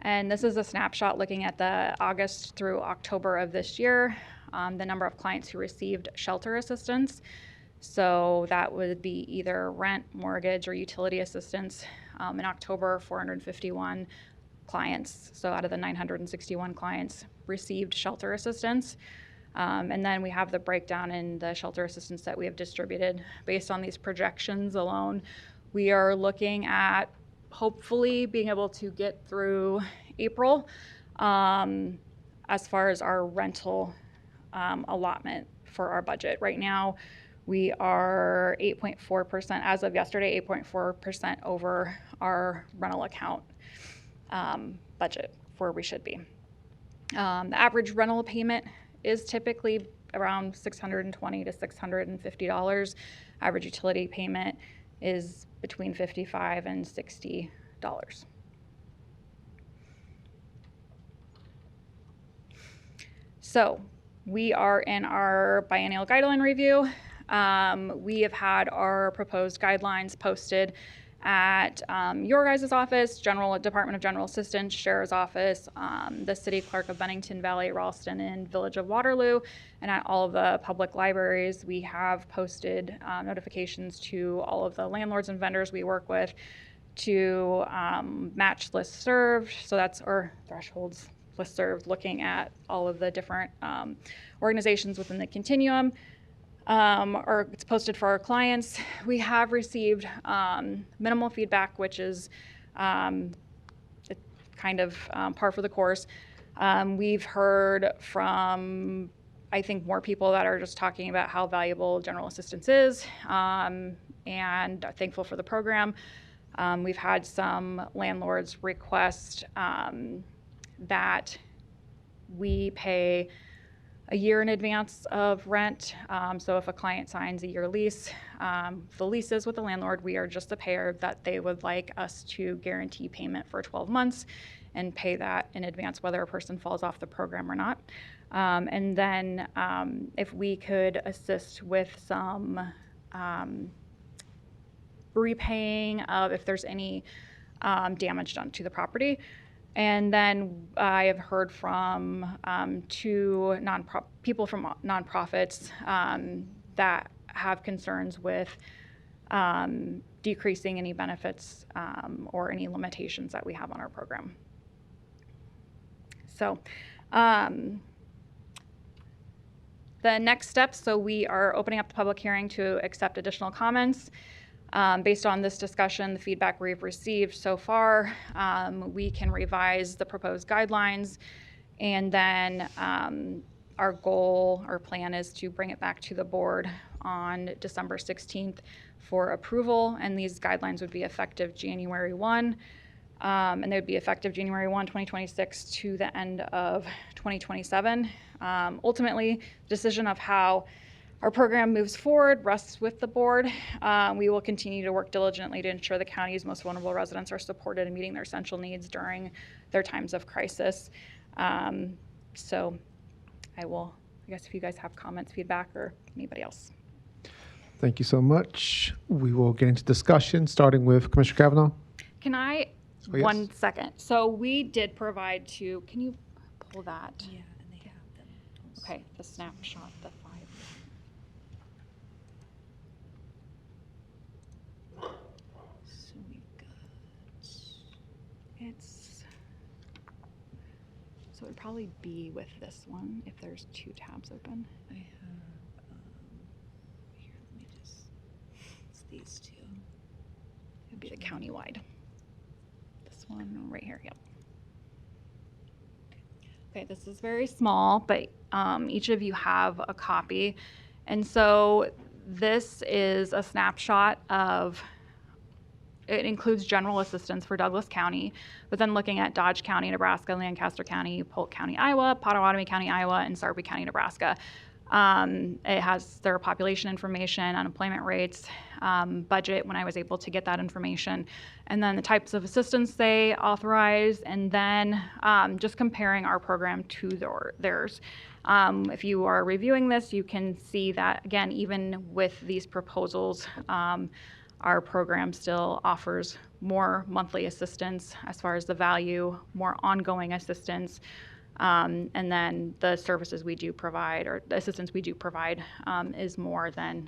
And this is a snapshot looking at the August through October of this year, the number of clients who received shelter assistance. So that would be either rent, mortgage, or utility assistance. In October, 451 clients, so out of the 961 clients, received shelter assistance. And then we have the breakdown in the shelter assistance that we have distributed. Based on these projections alone, we are looking at hopefully being able to get through April as far as our rental allotment for our budget. Right now, we are 8.4%, as of yesterday, 8.4% over our rental account budget where we should be. The average rental payment is typically around $620 to $650. Average utility payment is between $55 and $60. So we are in our biennial guideline review. We have had our proposed guidelines posted at your guys' office, Department of General Assistance, Sheriff's Office, the City Clerk of Bennington, Valley, Ralston, and Village of Waterloo, and at all of the public libraries. We have posted notifications to all of the landlords and vendors we work with to match list served, so that's our thresholds list served, looking at all of the different organizations within the continuum. Or it's posted for our clients. We have received minimal feedback, which is kind of par for the course. We've heard from, I think, more people that are just talking about how valuable general assistance is, and are thankful for the program. We've had some landlords request that we pay a year in advance of rent. So if a client signs a year lease, the lease is with the landlord. We are just the payer that they would like us to guarantee payment for 12 months and pay that in advance, whether a person falls off the program or not. And then if we could assist with some repaying of if there's any damage done to the property. And then I have heard from two people from nonprofits that have concerns with decreasing any benefits or any limitations that we have on our program. So the next steps, so we are opening up the public hearing to accept additional comments. Based on this discussion, the feedback we've received so far, we can revise the proposed guidelines, and then our goal, our plan is to bring it back to the board on December 16th for approval, and these guidelines would be effective January 1, and they would be effective January 1, 2026 to the end of 2027. Ultimately, the decision of how our program moves forward rests with the board. We will continue to work diligently to ensure the county's most vulnerable residents are supported in meeting their essential needs during their times of crisis. So I guess if you guys have comments, feedback, or anybody else. Thank you so much. We will get into discussion, starting with Commissioner Kavanaugh. Can I, yes. 1 second. So we did provide to, can you pull that? Yeah, and they have them. Okay, the snapshot, the 5. So we've got, so it would probably be with this one if there's 2 tabs open. I have, here, let me just, it's these 2. It'd be the countywide. This one right here, yep. Okay, this is very small, but each of you have a copy. And so this is a snapshot of, it includes general assistance for Douglas County, but then looking at Dodge County, Nebraska, Lancaster County, Polk County, Iowa, Potawatomi County, Iowa, and Sarpy County, Nebraska. It has their population information, unemployment rates, budget when I was able to get that information, and then the types of assistance they authorize, and then just comparing our program to theirs. If you are reviewing this, you can see that, again, even with these proposals, our program still offers more monthly assistance as far as the value, more ongoing assistance, and then the services we do provide, or the assistance we do provide, is more than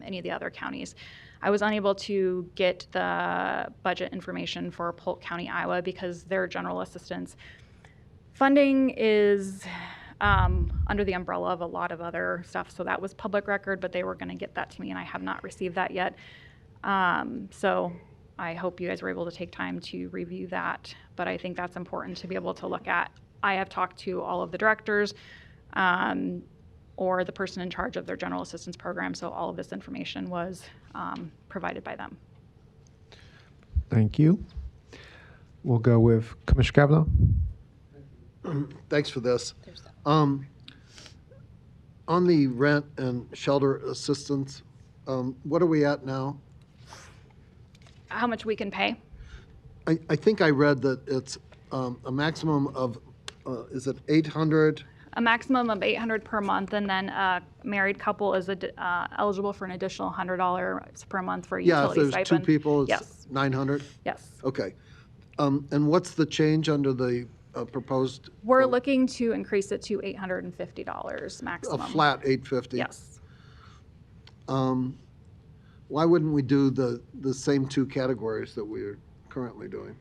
any of the other counties. I was unable to get the budget information for Polk County, Iowa, because their general assistance funding is under the umbrella of a lot of other stuff. So that was public record, but they were going to get that to me, and I have not received that yet. So I hope you guys were able to take time to review that, but I think that's important to be able to look at. I have talked to all of the directors or the person in charge of their general assistance program, so all of this information was provided by them. Thank you. We'll go with Commissioner Kavanaugh. Thanks for this. On the rent and shelter assistance, what are we at now? How much we can pay? I think I read that it's a maximum of, is it 800? A maximum of $800 per month, and then a married couple is eligible for an additional $100 per month for a utility stipend. Yeah, if there's 2 people, it's yes. 900? Yes. Okay. And what's the change under the proposed? We're looking to increase it to $850 maximum. A flat 850? Yes. Why wouldn't we do the same 2 categories that we're currently doing?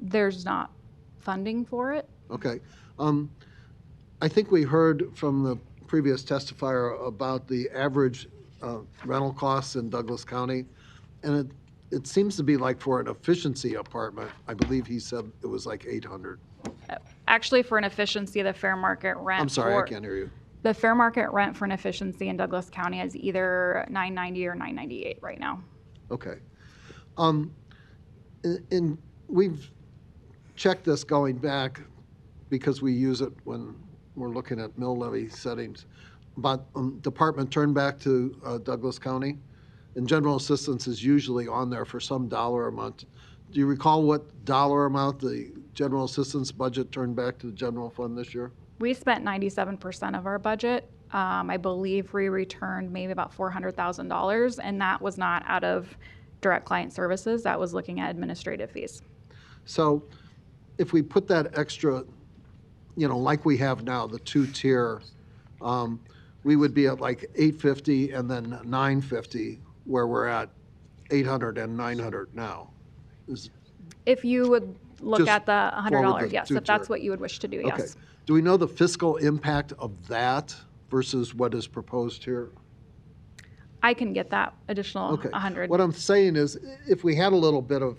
There's not funding for it. Okay. I think we heard from the previous testifier about the average rental costs in Douglas County, and it seems to be like for an efficiency apartment, I believe he said it was like 800. Actually, for an efficiency, the fair market rent. I'm sorry, I can't hear you. The fair market rent for an efficiency in Douglas County is either $990 or $998 right now. Okay. And we've checked this going back because we use it when we're looking at mill levy settings. But department turned back to Douglas County, and general assistance is usually on there for some dollar amount. Do you recall what dollar amount the general assistance budget turned back to the general fund this year? We spent 97% of our budget. I believe we returned maybe about $400,000, and that was not out of direct client services. That was looking at administrative fees. So if we put that extra, like we have now, the two-tier, we would be at like 850 and then 950, where we're at 800 and 900 now. If you would look Just at the forward $100, the yes, two-tier. if that's what you would wish to do, Okay. yes. Do we know the fiscal impact of that versus what is proposed here? I can get that additional Okay. 100. What I'm saying is, if we had a little bit of,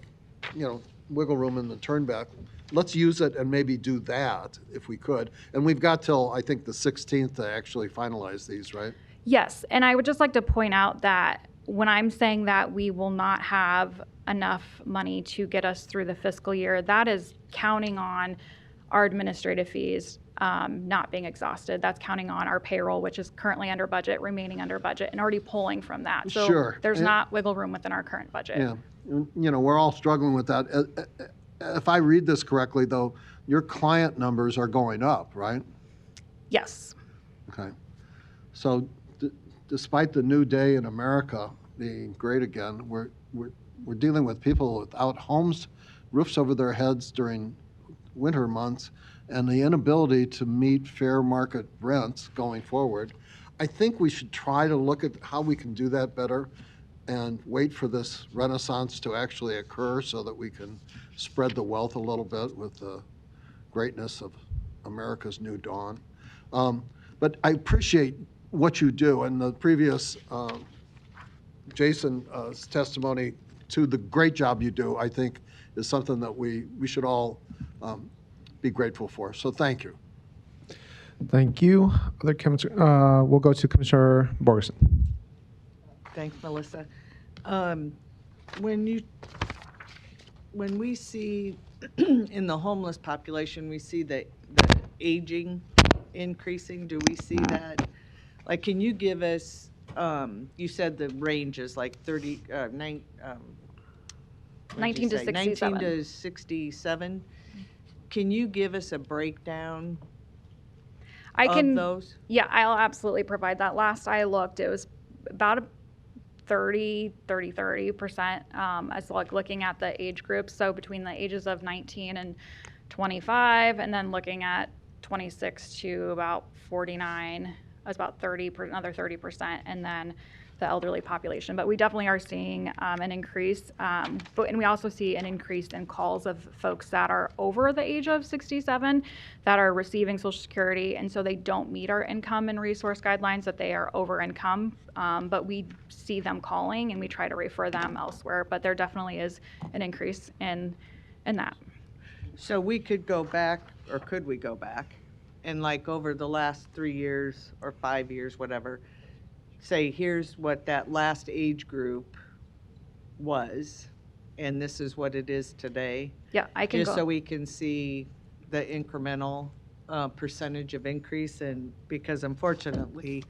wiggle room in the turnback, let's use it and maybe do that if we could. And we've got till, I think, the 16th to actually finalize these, right? Yes, and I would just like to point out that when I'm saying that we will not have enough money to get us through the fiscal year, that is counting on our administrative fees not being exhausted. That's counting on our payroll, which is currently under budget, remaining under budget, and already pulling from that. So Sure. there's And- not wiggle room within our current budget. Yeah. We're all struggling with that. If I read this correctly, though, your client numbers are going up, right? Yes. Okay. So despite the new day in America being great again, we're dealing with people without homes, roofs over their heads during winter months, and the inability to meet fair market rents going forward. I think we should try to look at how we can do that better and wait for this renaissance to actually occur so that we can spread the wealth a little bit with the greatness of America's new dawn. But I appreciate what you do, and the previous Jason's testimony to the great job you do, I think, is something that we should all be grateful for. So thank you. Thank you. Other comments? We'll go to Commissioner Borgeson. Thanks, Melissa. When we see in the homeless population, we see the aging increasing. Do we see that? Like, can you give us? You said the range is like 19 to 67. 19 to 67. Can you give us a breakdown of those? Yeah, I'll absolutely provide that. Last I looked, it was about a 30%, as like looking at the age groups. So between the ages of 19 and 25, and then looking at 26 to about 49, was about another 30%, and then the elderly population. But we definitely are seeing an increase. And we also see an increase in calls of folks that are over the age of 67 that are receiving Social Security, and so they don't meet our income and resource guidelines, that they are over income. But we see them calling, and we try to refer them elsewhere. But there definitely is an increase in that. So we could go back, or could we go back, and like over the last 3 years or 5 years, whatever, say, here's what that last age group was, and this is what it is today? Yeah, I can Just go. so we can see the incremental percentage of increase, and because unfortunately,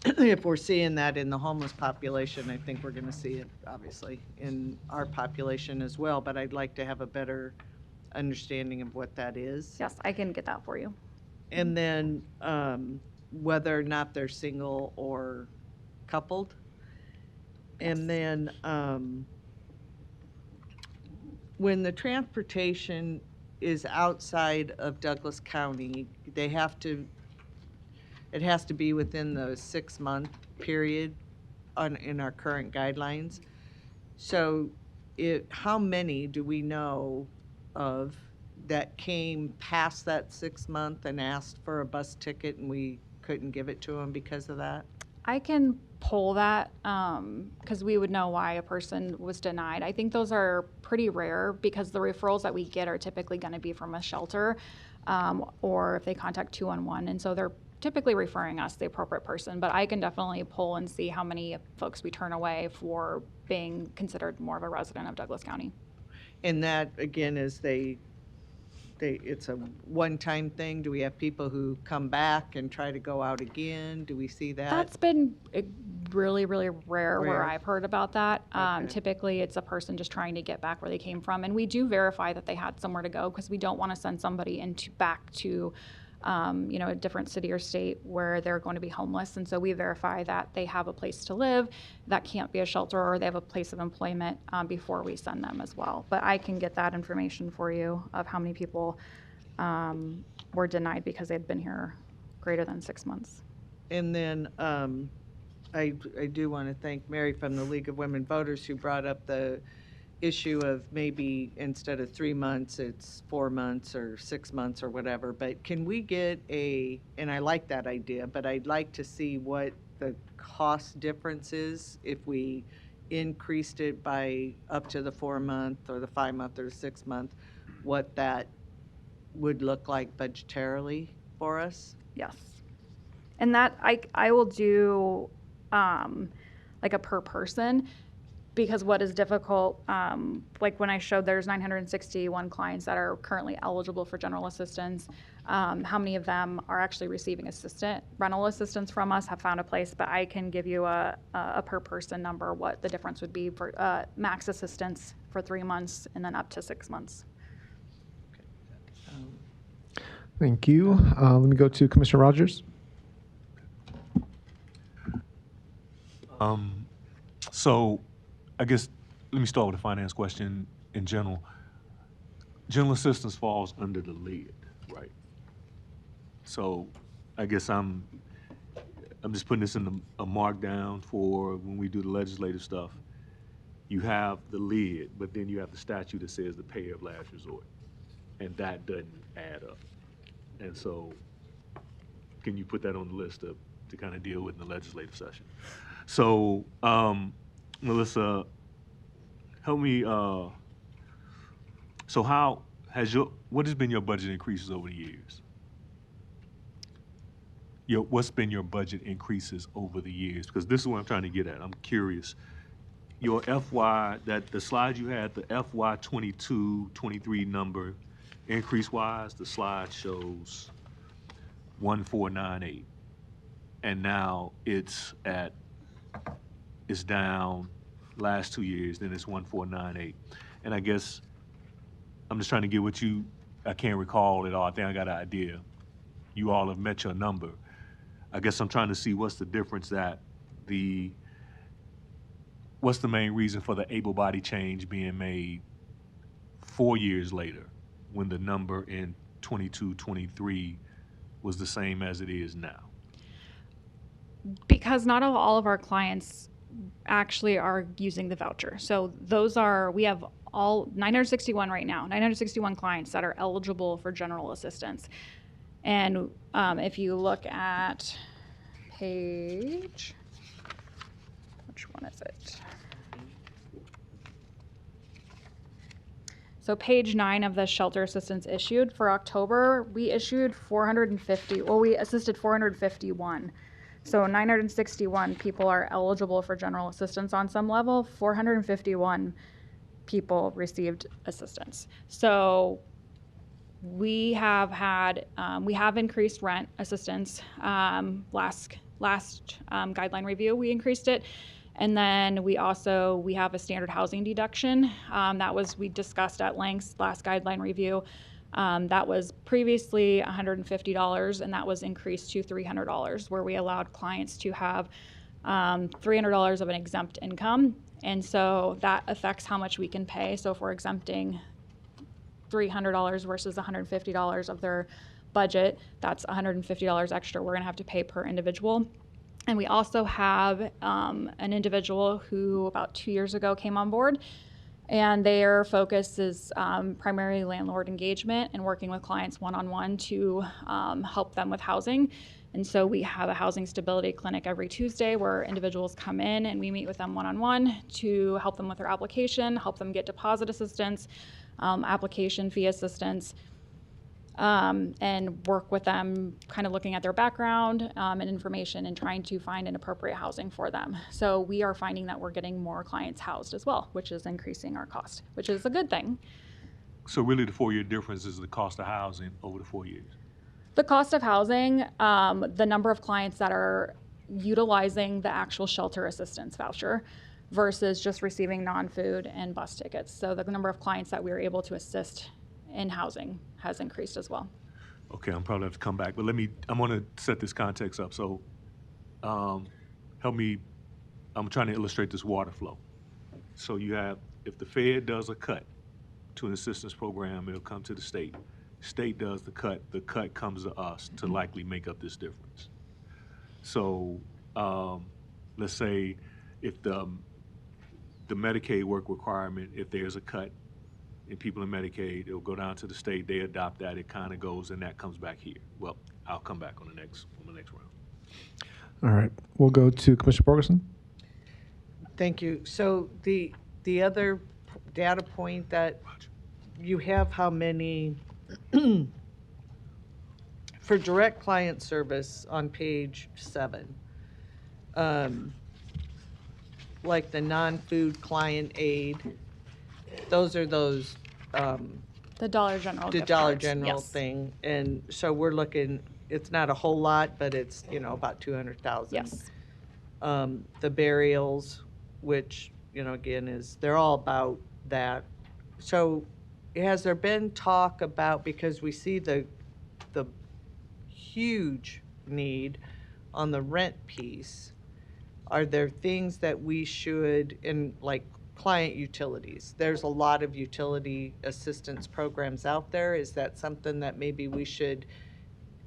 if we're seeing that in the homeless population, I think we're gonna see it, obviously, in our population as well, but I'd like to have a better understanding of what that is. Yes, I can get that for you. And then whether or not they're single or coupled. And then when the transportation is outside of Douglas County, it has to be within the 6-month period in our current guidelines. So how many do we know of that came past that 6 month and asked for a bus ticket and we couldn't give it to them because of that? I can pull that because we would know why a person was denied. I think those are pretty rare because the referrals that we get are typically going to be from a shelter or if they contact 211, and so they're typically referring us the appropriate person. But I can definitely pull and see how many folks we turn away for being considered more of a resident of Douglas County. And that, again, is it's a one-time thing? Do we have people who come back and try to go out again? Do we see that? That's been really, really rare where Rare. I've heard about that. Okay. Typically, it's a person just trying to get back where they came from. And we do verify that they had somewhere to go because we don't want to send somebody back to a different city or state where they're going to be homeless. And so we verify that they have a place to live, that can't be a shelter, or they have a place of employment before we send them as well. But I can get that information for you of how many people were denied because they'd been here greater than 6 months. And then I do want to thank Mary from the League of Women Voters who brought up the issue of maybe instead of 3 months, it's 4 months or 6 months or whatever. But can we get and I like that idea, but I'd like to see what the cost difference is if we increased it by up to the 4 month or the 5 month or the 6 month, what that would look like budgetarily for us. Yes. And that I will do like a per person, because what is difficult, like when I showed there's 961 clients that are currently eligible for general assistance, how many of them are actually receiving rental assistance from us, have found a place, but I can give you a per person number, what the difference would be for max assistance for 3 months and then up to 6 months. Thank you. Let me go to Commissioner Rogers. So I guess let me start with a finance question in general. General assistance falls under the lid, right? So I guess I'm just putting this in a markdown for when we do the legislative stuff. You have the lid, but then you have the statute that says the payer of last resort, and that doesn't add up. And so can you put that on the list to kind of deal with in the legislative session? So, Melissa, help me, so what has been your budget increases over the years? What's been your budget increases over the years? Because this is what I'm trying to get at. I'm curious. Your the slide you had, the FY 22-23 number, increase-wise, the slide shows 1498. And now it's down last 2 years, then it's 1498. And I guess I'm just trying to get I can't recall it all. I think I got an idea. You all have met your number. I guess I'm trying to see what's the difference what's the main reason for the able-body change being made 4 years later when the number in 22-23 was the same as it is now? Because not all of our clients actually are using the voucher. So we have all 961 right now, 961 clients that are eligible for general assistance. And if you look at which one is it? So page 9 of the shelter assistance issued for October, we assisted 451. So 961 people are eligible for general assistance on some level. 451 people received assistance. So we have increased rent assistance. Last guideline review, we increased it. And then we have a standard housing deduction. We discussed at length last guideline review. That was previously $150, and that was increased to $300, where we allowed clients to have $300 of an exempt income. And so that affects how much we can pay. So if we're exempting $300 versus $150 of their budget, that's $150 extra we're going to have to pay per individual. And we also have an individual who about 2 years ago came on board, and their focus is primarily landlord engagement and working with clients one-on-one to help them with housing. And so we have a housing stability clinic every Tuesday where individuals come in and we meet with them one-on-one to help them with their application, help them get deposit assistance, application fee assistance. and work with them, kind of looking at their background and information and trying to find an appropriate housing for them. So we are finding that we're getting more clients housed as well, which is increasing our cost, which is a good thing. So really the 4-year difference is the cost of housing over the 4 years. The cost of housing, the number of clients that are utilizing the actual shelter assistance voucher versus just receiving non-food and bus tickets. So the number of clients that we are able to assist in housing has increased as well. Okay, I'm probably have to come back, but I'm gonna set this context up. So help me, I'm trying to illustrate this water flow. So you have, if the Fed does a cut to an assistance program, it'll come to the state. State does the cut comes to us to likely make up this difference. So let's say if the Medicaid work requirement, if there's a cut in people in Medicaid, it'll go down to the state, they adopt that, it kind of goes, and that comes back here. Well, I'll come back on the next round. All right, we'll go to Commissioner Borgeson. Thank you. So the other data point that you have how many for direct client service on page 7, like the non-food client aid, those are those the Dollar General the gift Dollar cards, General yes. thing, and so we're looking, it's not a whole lot, but it's, you know, about 200,000. Yes. The burials, which, you know, again, they're all about that. So has there been talk about, because we see the huge need on the rent piece, are there things that we should, in like client utilities, there's a lot of utility assistance programs out there. Is that something that maybe we should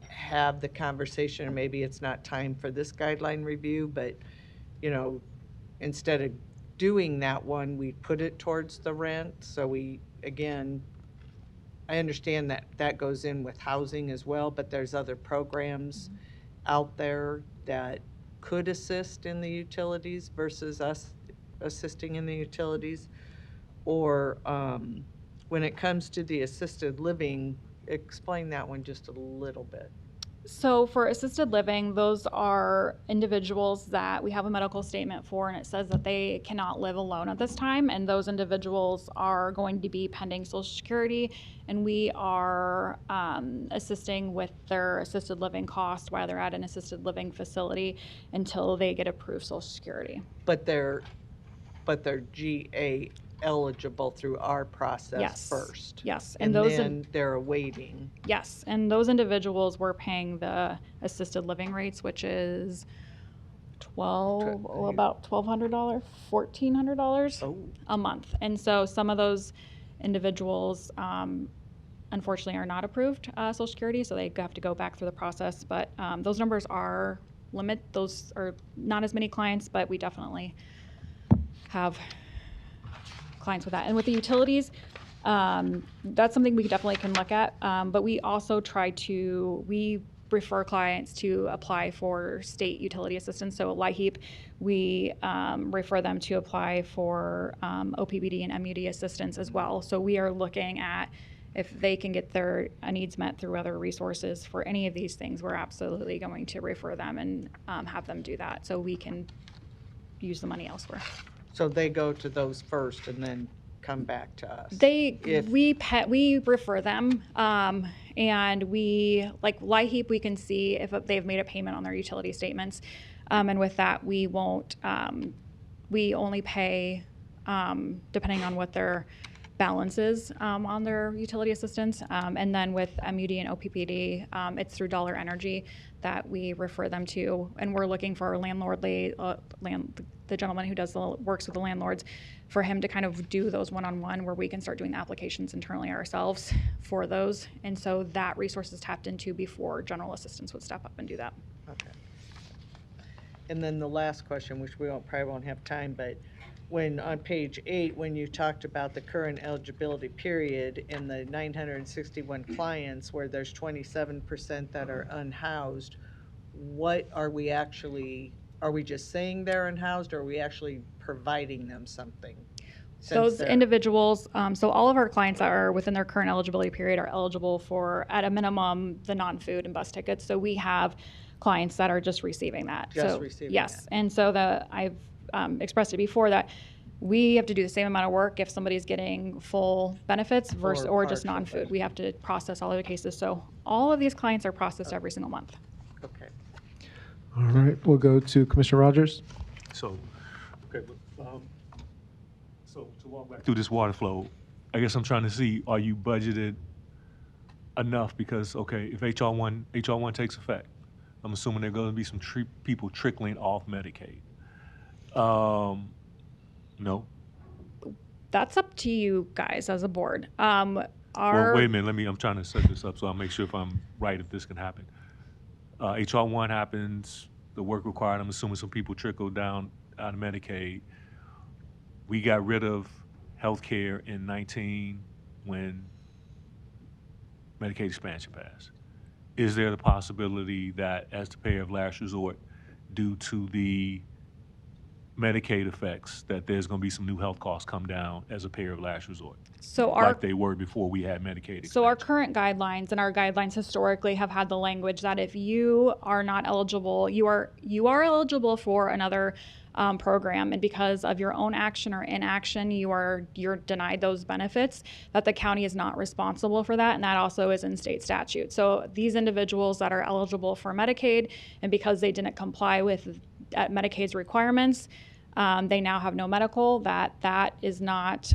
have the conversation, or maybe it's not time for this guideline review, but, you know, instead of doing that one, we put it towards the rent? So we, again, I understand that that goes in with housing as well, but there's other programs out there that could assist in the utilities versus us assisting in the utilities. Or when it comes to the assisted living, explain that one just a little bit. So for assisted living, those are individuals that we have a medical statement for, and it says that they cannot live alone at this time, and those individuals are going to be pending Social Security, and we are assisting with their assisted living costs while they're at an assisted living facility until they get approved Social Security. But they're GA eligible through our process Yes. first. Yes, And and those then they're awaiting. Yes, and those individuals were paying the assisted living rates, which is about $1,200, $1,400 a month. And so some of those individuals, unfortunately, are not approved Social Security, so they have to go back through the process. But those numbers are those are not as many clients, but we definitely have clients with that. And with the utilities, that's something we definitely can look at. But we also we refer clients to apply for state utility assistance. So LIHEAP, we refer them to apply for OPBD and MUD assistance as well. So we are looking at if they can get their needs met through other resources for any of these things, we're absolutely going to refer them and have them do that so we can use the money elsewhere. So they go to those first and then come back to us. We refer them, and we, like LIHEAP, we can see if they've made a payment on their utility statements, and with that we won't. We only pay depending on what their balance is on their utility assistance, and then with MUD and OPPD, it's through Dollar Energy that we refer them to, and we're looking for our the gentleman who works with the landlords, for him to kind of do those one-on-one where we can start doing the applications internally ourselves for those. And so that resource is tapped into before general assistance would step up and do that. Okay. And then the last question, which we probably won't have time, but when on page 8, when you talked about the current eligibility period and the 961 clients where there's 27% that are unhoused, what are we actually, are we just saying they're unhoused, or are we actually providing them something? Those they're- individuals, so all of our clients that are within their current eligibility period are eligible for, at a minimum, the non-food and bus tickets. So we have clients that are just receiving that. Just So, receiving yes. And so I've expressed it before that we have to do the same amount of work if somebody's getting full benefits versus or just partial non-food. We have to process all of the cases. So all of these clients are processed every single month. Okay. All right, we'll go to Commissioner Rogers. So, okay, so to walk back through this water flow, I guess I'm trying to see, are you budgeted enough? Because, okay, if HR1 takes effect, I'm assuming there are going to be some people trickling off Medicaid. No? That's up to you guys as a board. Well, wait a minute, I'm trying to set this up so I'll make sure if I'm right, if this can happen. HR1 happens, the work required, I'm assuming some people trickle down out of Medicaid. We got rid of health care in 19 when Medicaid expansion passed. Is there the possibility that as the payer of last resort, due to the Medicaid effects, that there's going to be some new health costs come down as a payer of last resort? So like they were before we had Medicaid. So our current guidelines and our guidelines historically have had the language that if you are not eligible, you are eligible for another program, and because of your own action or inaction, you're denied those benefits, that the county is not responsible for that, and that also is in state statute. So these individuals that are eligible for Medicaid, and because they didn't comply with Medicaid's requirements, they now have no medical. That is not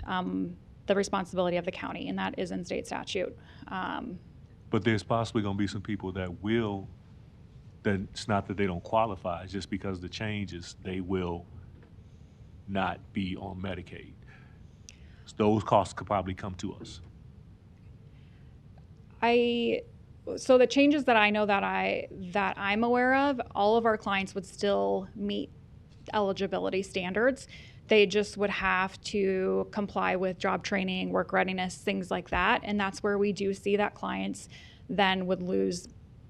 the responsibility of the county, and that is in state statute. But there's possibly going to be some people that it's not that they don't qualify, it's just because of the changes, they will not be on Medicaid. So those costs could probably come to us. So the changes that I know that I'm aware of, all of our clients would still meet eligibility standards. They just would have to comply with job training, work readiness, things like that. And that's where we do see that clients then would lose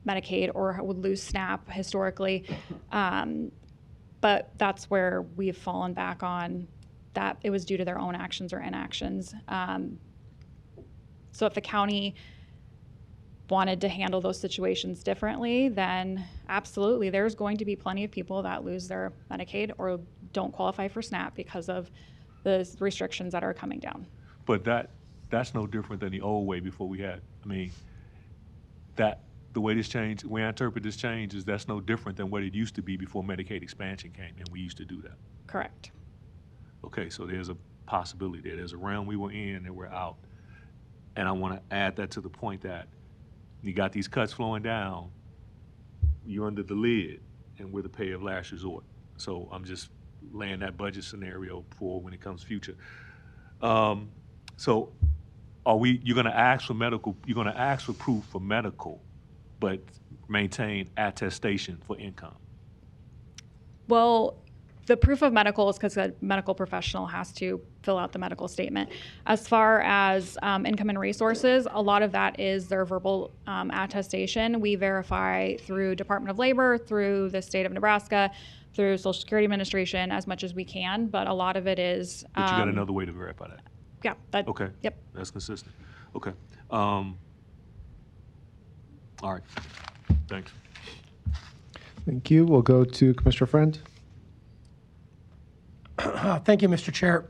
Medicaid or would lose SNAP historically. But that's where we've fallen back on that it was due to their own actions or inactions. So if the county wanted to handle those situations differently, then absolutely, there's going to be plenty of people that lose their Medicaid or don't qualify for SNAP because of the restrictions that are coming down. But that's no different than the old way before we had, the way this change, the way I interpret this change is that's no different than what it used to be before Medicaid expansion came, and we used to do that. Correct. Okay, so there's a possibility there. There's a realm we were in and we're out. And I want to add that to the point that you got these cuts flowing down, you're under the lid, and we're the payer of last resort. So I'm just laying that budget scenario for when it comes future. So you're going to ask for medical, you're going to ask for proof for medical, but maintain attestation for income? Well, the proof of medical is because a medical professional has to fill out the medical statement. As far as income and resources, a lot of that is their verbal attestation. We verify through Department of Labor, through the state of Nebraska, through Social Security Administration as much as we can, but a lot of it is. But you got another way to verify that? Yeah. Okay. Yep. That's consistent. Okay. All right. Thanks. Thank you. We'll go to Commissioner Friend. Thank you, Mr. Chair.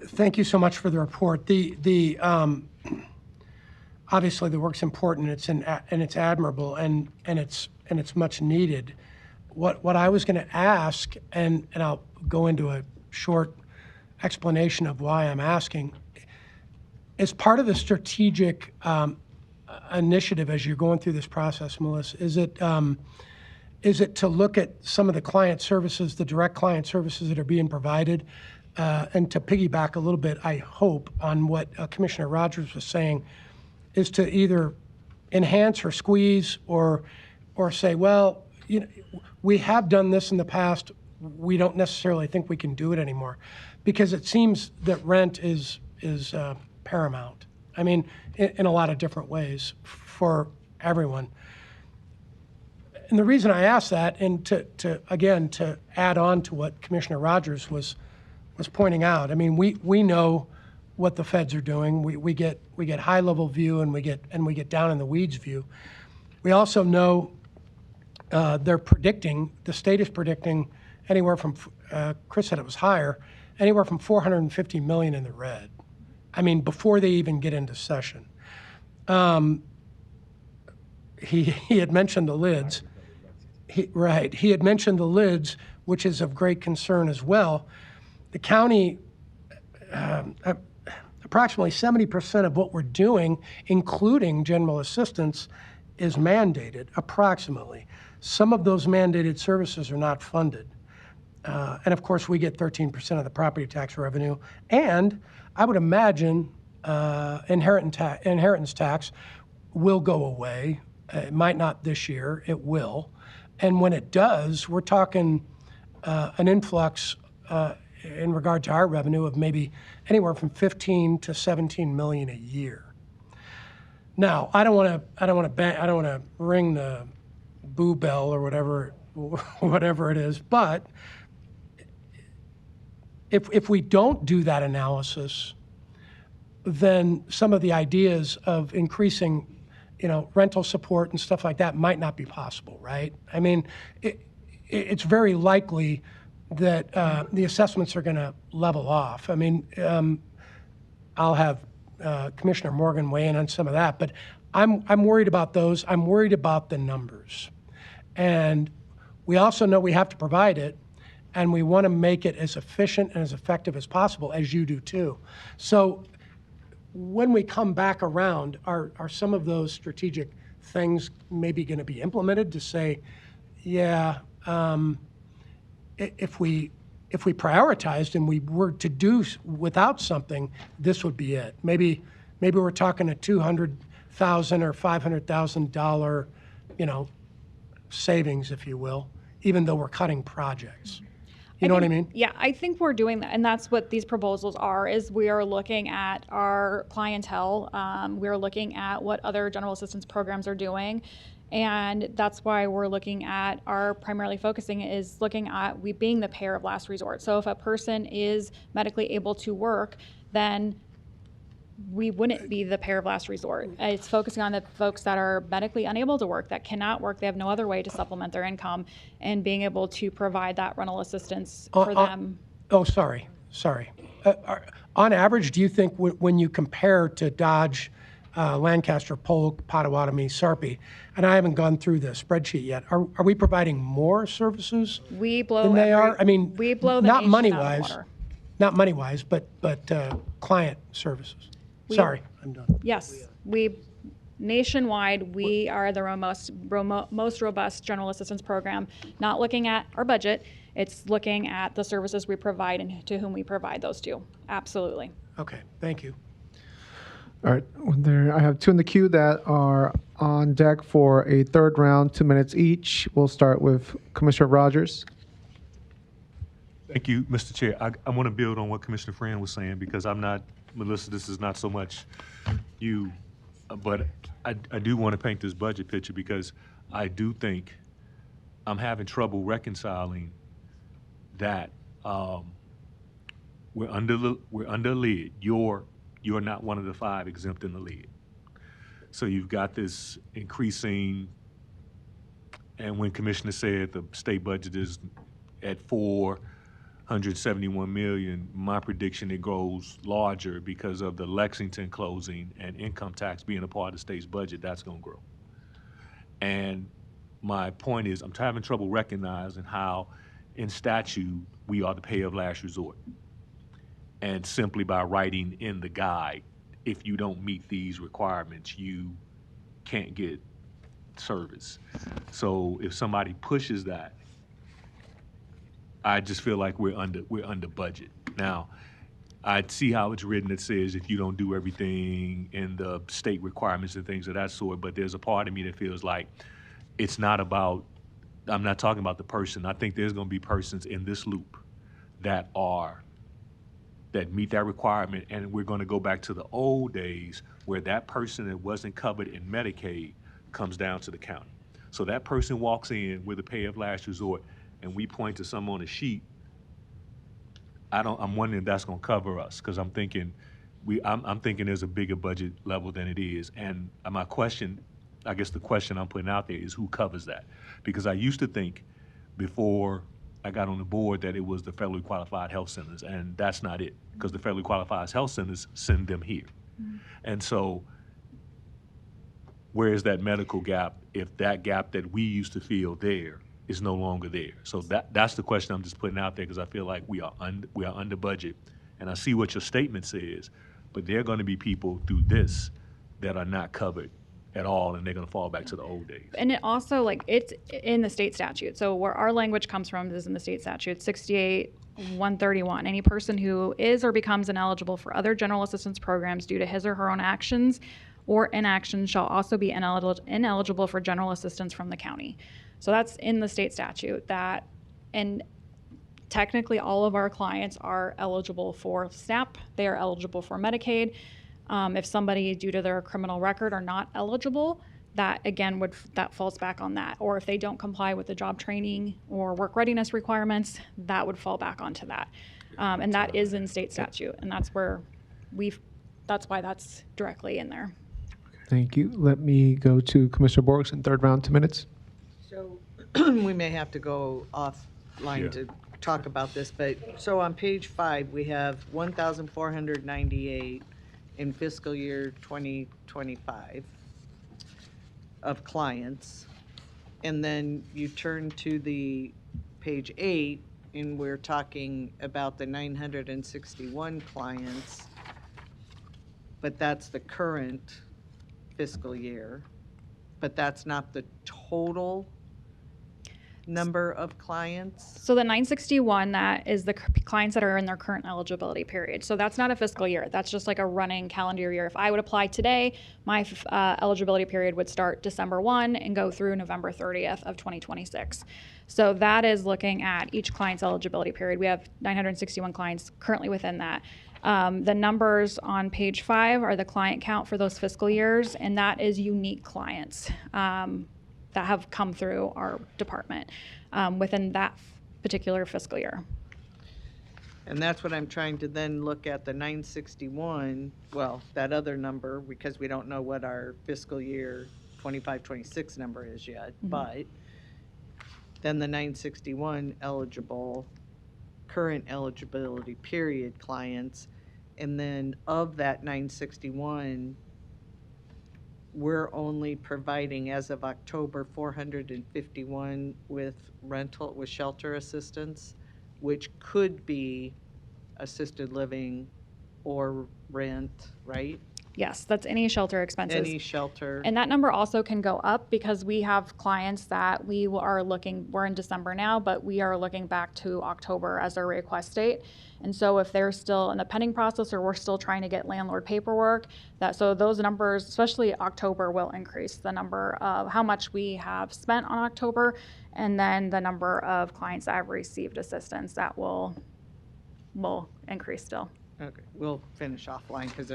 Thank you so much for the report. Obviously the work's important, and it's admirable, and it's much needed. What I was going to ask, and I'll go into a short explanation of why I'm asking, is part of the strategic initiative as you're going through this process, Melissa, is it to look at some of the client services, the direct client services that are being provided, and to piggyback a little bit, I hope, on what Commissioner Rogers was saying, is to either enhance or squeeze or say, well, we have done this in the past, we don't necessarily think we can do it anymore, because it seems that rent is paramount. I mean, in a lot of different ways for everyone. And the reason I ask that, and to add on to what Commissioner Rogers was was pointing out. I mean, we know what the feds are doing. We get high level view and we get down in the weeds view. We also know they're predicting, the state is predicting anywhere from, Chris said it was higher, anywhere from 450 million in the red. I mean, before they even get into session. He had mentioned the lids. He had mentioned the lids, which is of great concern as well. The county, approximately 70% of what we're doing, including general assistance, is mandated, approximately. Some of those mandated services are not funded. And of course, we get 13% of the property tax revenue. And I would imagine inheritance tax will go away. It might not this year, it will. And when it does, we're talking an influx in regard to our revenue of maybe anywhere from 15 to 17 million a year. Now, I don't want to ring the boo bell or whatever it is, but if we don't do that analysis, then some of the ideas of increasing, rental support and stuff like that might not be possible, right? I mean, it's very likely that the assessments are going to level off. I mean, I'll have Commissioner Morgan weigh in on some of that, but I'm worried about those. I'm worried about the numbers. And we also know we have to provide it, and we want to make it as efficient and as effective as possible, as you do too. So when we come back around, are some of those strategic things maybe going to be implemented to say, yeah, if we prioritized and we were to do without something, this would be it. Maybe we're talking a $200,000 or $500,000, savings, if you will, even though we're cutting projects. You know what I mean? Yeah, I think we're doing that, and that's what these proposals are, is we are looking at our clientele. We're looking at what other general assistance programs are doing, and that's why we're looking at our primarily focusing is looking at we being the payer of last resort. So if a person is medically able to work, then we wouldn't be the payer of last resort. It's focusing on the folks that are medically unable to work, that cannot work, they have no other way to supplement their income, and being able to provide that rental assistance for them. Oh, sorry. On average, do you think when you compare to Dodge, Lancaster, Polk, Potawatomi, Sarpy, and I haven't gone through the spreadsheet yet, are we providing more services we blow than they are? I mean, we blow the not nation money out of wise, water. not money wise, but client services. Sorry, I'm done. Yes, nationwide, we are the most robust general assistance program, not looking at our budget, it's looking at the services we provide and to whom we provide those to. Absolutely. Okay, thank you. All right, I have two in the queue that are on deck for a third round, 2 minutes each. We'll start with Commissioner Rogers. Thank you, Mr. Chair. I want to build on what Commissioner Friend was saying because Melissa, this is not so much you, but I do want to paint this budget picture because I do think I'm having trouble reconciling that we're under lid. You're not one of the 5 exempt in the lid. So you've got this increasing, and when Commissioner said the state budget is at 471 million, my prediction it grows larger because of the Lexington closing and income tax being a part of the state's budget, that's gonna grow. And my point is I'm having trouble recognizing how in statute we are the payer of last resort. And simply by writing in the guide, if you don't meet these requirements, you can't get service. So if somebody pushes that, I just feel like we're under budget. Now, I see how it's written that says if you don't do everything in the state requirements and things of that sort, but there's a part of me that feels like it's not about, I'm not talking about the person. I think there's gonna be persons in this loop that meet that requirement, and we're gonna go back to the old days where that person that wasn't covered in Medicaid comes down to the county. So that person walks in with a pay of last resort, and we point to some on a sheet. I'm wondering if that's going to cover us, because I'm thinking I'm thinking there's a bigger budget level than it is. And my question, I guess the question I'm putting out there is, who covers that? Because I used to think before I got on the board that it was the federally qualified health centers, and that's not it, because the federally qualified health centers send them here. And so where is that medical gap if that gap that we used to feel there is no longer there? So that's the question I'm just putting out there, because I feel like we are under budget. And I see what your statement says, but there are going to be people through this that are not covered at all, and they're going to fall back to the old days. And it also, like, it's in the state statute. So where our language comes from is in the state statute, 68-131. Any person who is or becomes ineligible for other general assistance programs due to his or her own actions or inaction shall also be ineligible for general assistance from the county. So that's in the state statute. That, and technically all of our clients are eligible for SNAP. They are eligible for Medicaid. If somebody, due to their criminal record, are not eligible, that again that falls back on that. Or if they don't comply with the job training or work readiness requirements, that would fall back onto that. And that is in state statute, and that's where that's why that's directly in there. Thank you. Let me go to Commissioner Borgeson, third round, 2 minutes. So we may have to go offline to talk about this, but so on page 5, we have 1,498 in fiscal year 2025 of clients. And then you turn to the page 8, and we're talking about the 961 clients, but that's the current fiscal year, but that's not the total number of clients? So the 961, that is the clients that are in their current eligibility period. So that's not a fiscal year. That's just like a running calendar year. If I would apply today, my eligibility period would start December 1 and go through November 30th of 2026. So that is looking at each client's eligibility period. We have 961 clients currently within that. The numbers on page 5 are the client count for those fiscal years, and that is unique clients that have come through our department within that particular fiscal year. And that's what I'm trying to then look at, the 961, well, that other number, because we don't know what our fiscal year 25-26 number is yet, but then the 961 eligible, current eligibility period clients, and then of that 961, we're only providing, as of October, 451 with shelter assistance, which could be assisted living or rent, right? Yes, that's any shelter expenses. Any shelter. And that number also can go up because we have clients that we're in December now, but we are looking back to October as our request date. And so if they're still in the pending process or we're still trying to get landlord paperwork, so those numbers, especially October, will increase the number of how much we have spent on October, and then the number of clients that have received assistance that will increase still. Okay, we'll finish offline because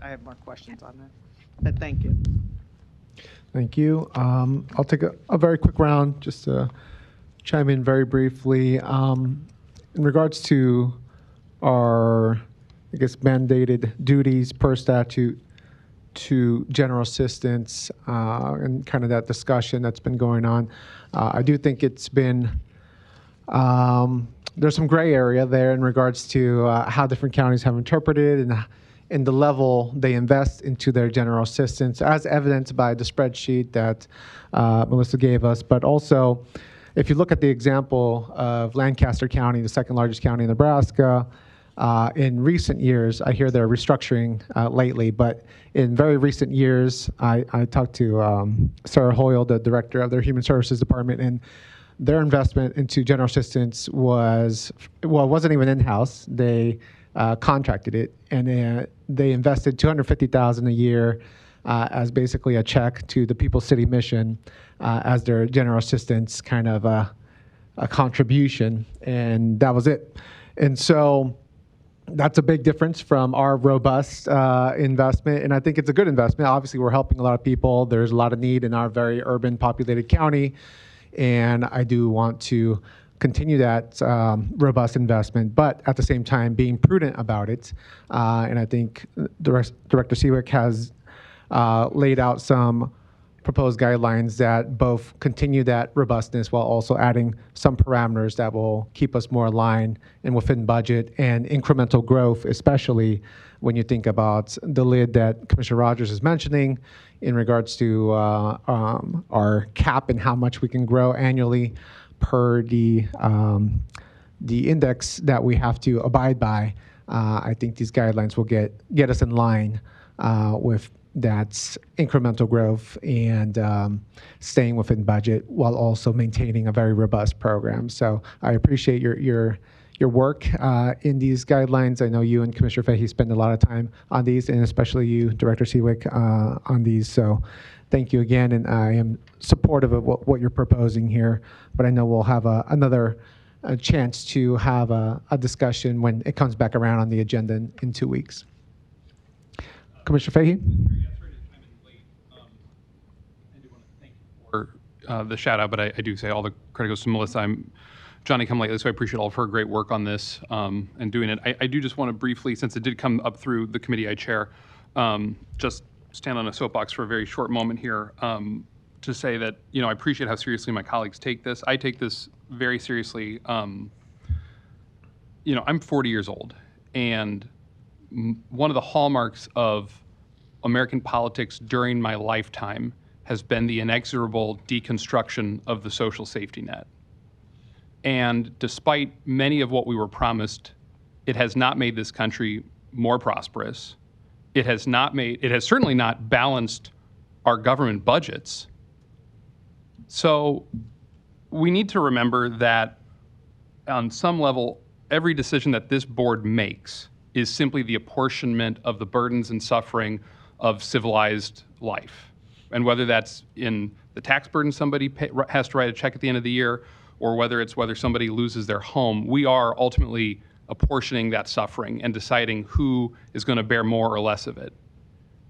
I have more questions on that. But thank you. Thank you. I'll take a very quick round just to chime in very briefly. In regards to our, I guess, mandated duties per statute to general assistance and kind of that discussion that's been going on, I do think it's been there's some gray area there in regards to how different counties have interpreted and the level they invest into their general assistance, as evidenced by the spreadsheet that Melissa gave us. But also, if you look at the example of Lancaster County, the second largest county in Nebraska, in recent years, I hear they're restructuring lately, but in very recent years, I talked to Sarah Hoyle, the director of their Human Services Department, and their investment into general assistance wasn't even in-house. They contracted it, and they invested $250,000 a year as basically a check to the People's City Mission as their general assistance kind of a contribution, and that was it. And so that's a big difference from our robust investment, and I think it's a good investment. Obviously, we're helping a lot of people. There's a lot of need in our very urban, populated county. And I do want to continue that robust investment, but at the same time being prudent about it. And I think Director Seawick has laid out some proposed guidelines that both continue that robustness while also adding some parameters that will keep us more aligned and within budget and incremental growth, especially when you think about the lid that Commissioner Rogers is mentioning in regards to our cap and how much we can grow annually per the index that we have to abide by. I think these guidelines will get us in line with that's incremental growth and staying within budget while also maintaining a very robust program. So I appreciate your work in these guidelines. I know you and Commissioner Fahey spend a lot of time on these, and especially you, Director Seawick, on these. So thank you again, and I am supportive of what you're proposing here, but I know we'll have another chance to have a discussion when it comes back around on the agenda in 2 weeks. Commissioner Fahey? For the shout out, but I do say all the credit goes to Melissa. I'm Johnny come lately, so I appreciate all of her great work on this and doing it. I do just want to briefly, since it did come up through the committee I chair, just stand on a soapbox for a very short moment here to say that, I appreciate how seriously my colleagues take this. I take this very seriously. I'm 40 years old, and one of the hallmarks of American politics during my lifetime has been the inexorable deconstruction of the social safety net. And despite many of what we were promised, it has not made this country more prosperous. It has certainly not balanced our government budgets. So we need to remember that on some level, every decision that this board makes is simply the apportionment of the burdens and suffering of civilized life. And whether that's in the tax burden somebody has to write a check at the end of the year, or whether somebody loses their home, we are ultimately apportioning that suffering and deciding who is going to bear more or less of it.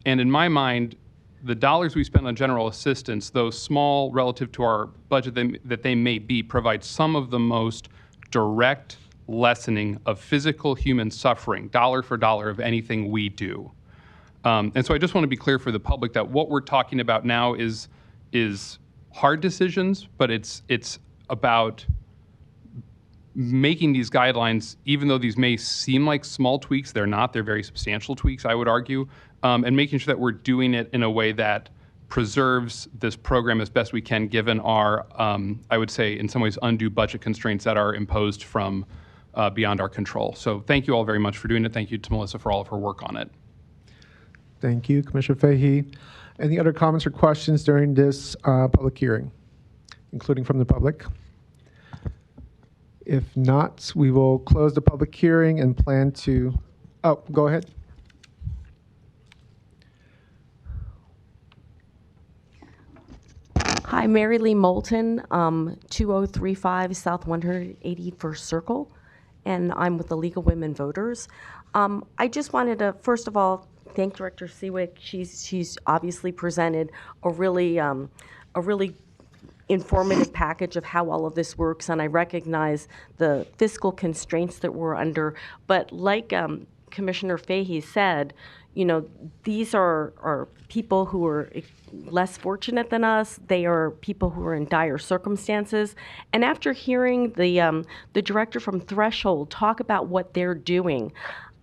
And in my mind, the dollars we spend on general assistance, though small relative to our budget that they may be, provide some of the most direct lessening of physical human suffering, dollar for dollar, of anything we do. And so I just want to be clear for the public that what we're talking about now is hard decisions, but it's about making these guidelines, even though these may seem like small tweaks, they're not. They're very substantial tweaks, I would argue, and making sure that we're doing it in a way that preserves this program as best we can, given our, I would say, in some ways, undue budget constraints that are imposed from beyond our control. So thank you all very much for doing it. Thank you to Melissa for all of her work on it. Thank you, Commissioner Fahey. Any other comments or questions during this public hearing, including from the public? If not, we will close the public hearing and plan to, go ahead. Hi, Mary Lee Moulton, 2035 South 181st Circle, and I'm with the League of Women Voters. I just wanted to, first of all, thank Director Seawick. She's obviously presented a really informative package of how all of this works, and I recognize the fiscal constraints that we're under. But like Commissioner Fahey said, these are people who are less fortunate than us. They are people who are in dire circumstances. And after hearing the director from Threshold talk about what they're doing,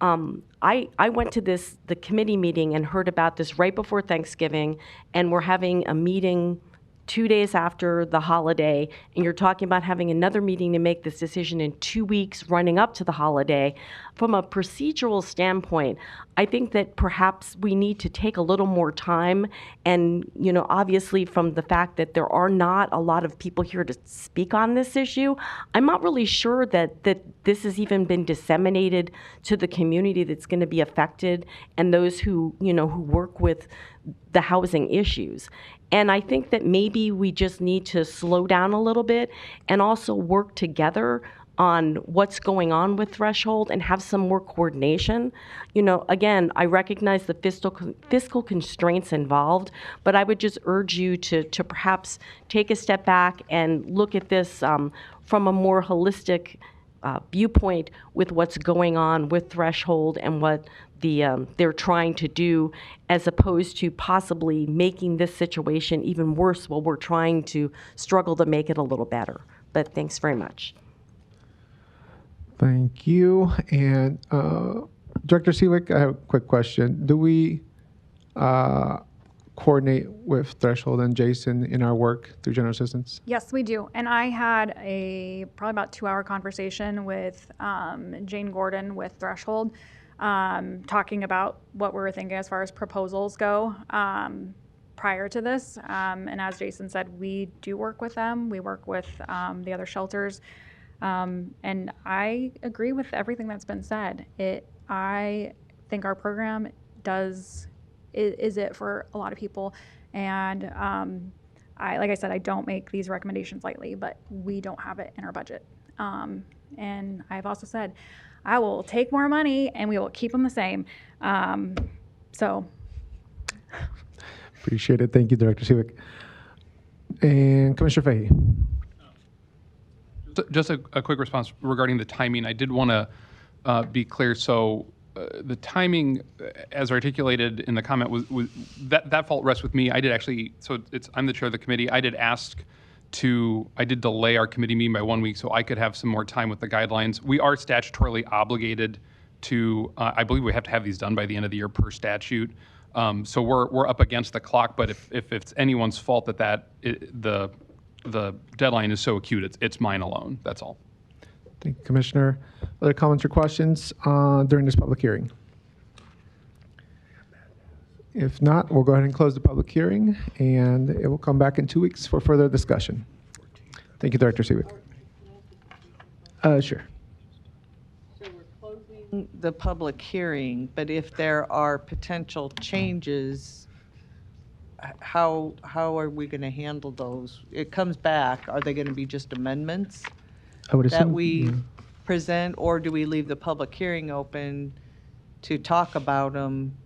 I went to the committee meeting and heard about this right before Thanksgiving, and we're having a meeting 2 days after the holiday, and you're talking about having another meeting to make this decision in 2 weeks running up to the holiday. From a procedural standpoint, I think that perhaps we need to take a little more time, and obviously from the fact that there are not a lot of people here to speak on this issue, I'm not really sure that this has even been disseminated to the community that's going to be affected and those who work with the housing issues. And I think that maybe we just need to slow down a little bit and also work together on what's going on with Threshold and have some more coordination. Again, I recognize the fiscal constraints involved, but I would just urge you to perhaps take a step back and look at this from a more holistic viewpoint with what's going on with Threshold and what they're trying to do, as opposed to possibly making this situation even worse while we're trying to struggle to make it a little better. But thanks very much. Thank you. And Director Seawick, I have a quick question. Do we coordinate with Threshold and Jason in our work through General Assistance? Yes, we do. And I had probably about 2-hour conversation with Jane Gordon with Threshold, talking about what we were thinking as far as proposals go prior to this. And as Jason said, we do work with them. We work with the other shelters. And I agree with everything that's been said. I think our program is it for a lot of people. And like I said, I don't make these recommendations lightly, but we don't have it in our budget. And I've also said, I will take more money and we will keep them the same. So. Appreciate it. Thank you, Director Seawick. And Commissioner Fahey. Just a quick response regarding the timing. I did want to be clear. So the timing, as articulated in the comment, was that fault rests with me. I did actually. So I'm the chair of the committee. I did delay our committee meeting by 1 week so I could have some more time with the guidelines. We are statutorily obligated to. I believe we have to have these done by the end of the year per statute. So we're up against the clock. But if it's anyone's fault that the deadline is so acute, it's mine alone. That's all. Thank you, Commissioner. Other comments or questions during this public hearing? If not, we'll go ahead and close the public hearing, and it will come back in 2 weeks for further discussion. Thank you, Director Seawick. Sure. So we're closing the public hearing, but if there are potential changes, how are we going to handle those? It comes back. Are they going to be just amendments I would assume that we present, or do we leave the public hearing open to talk about them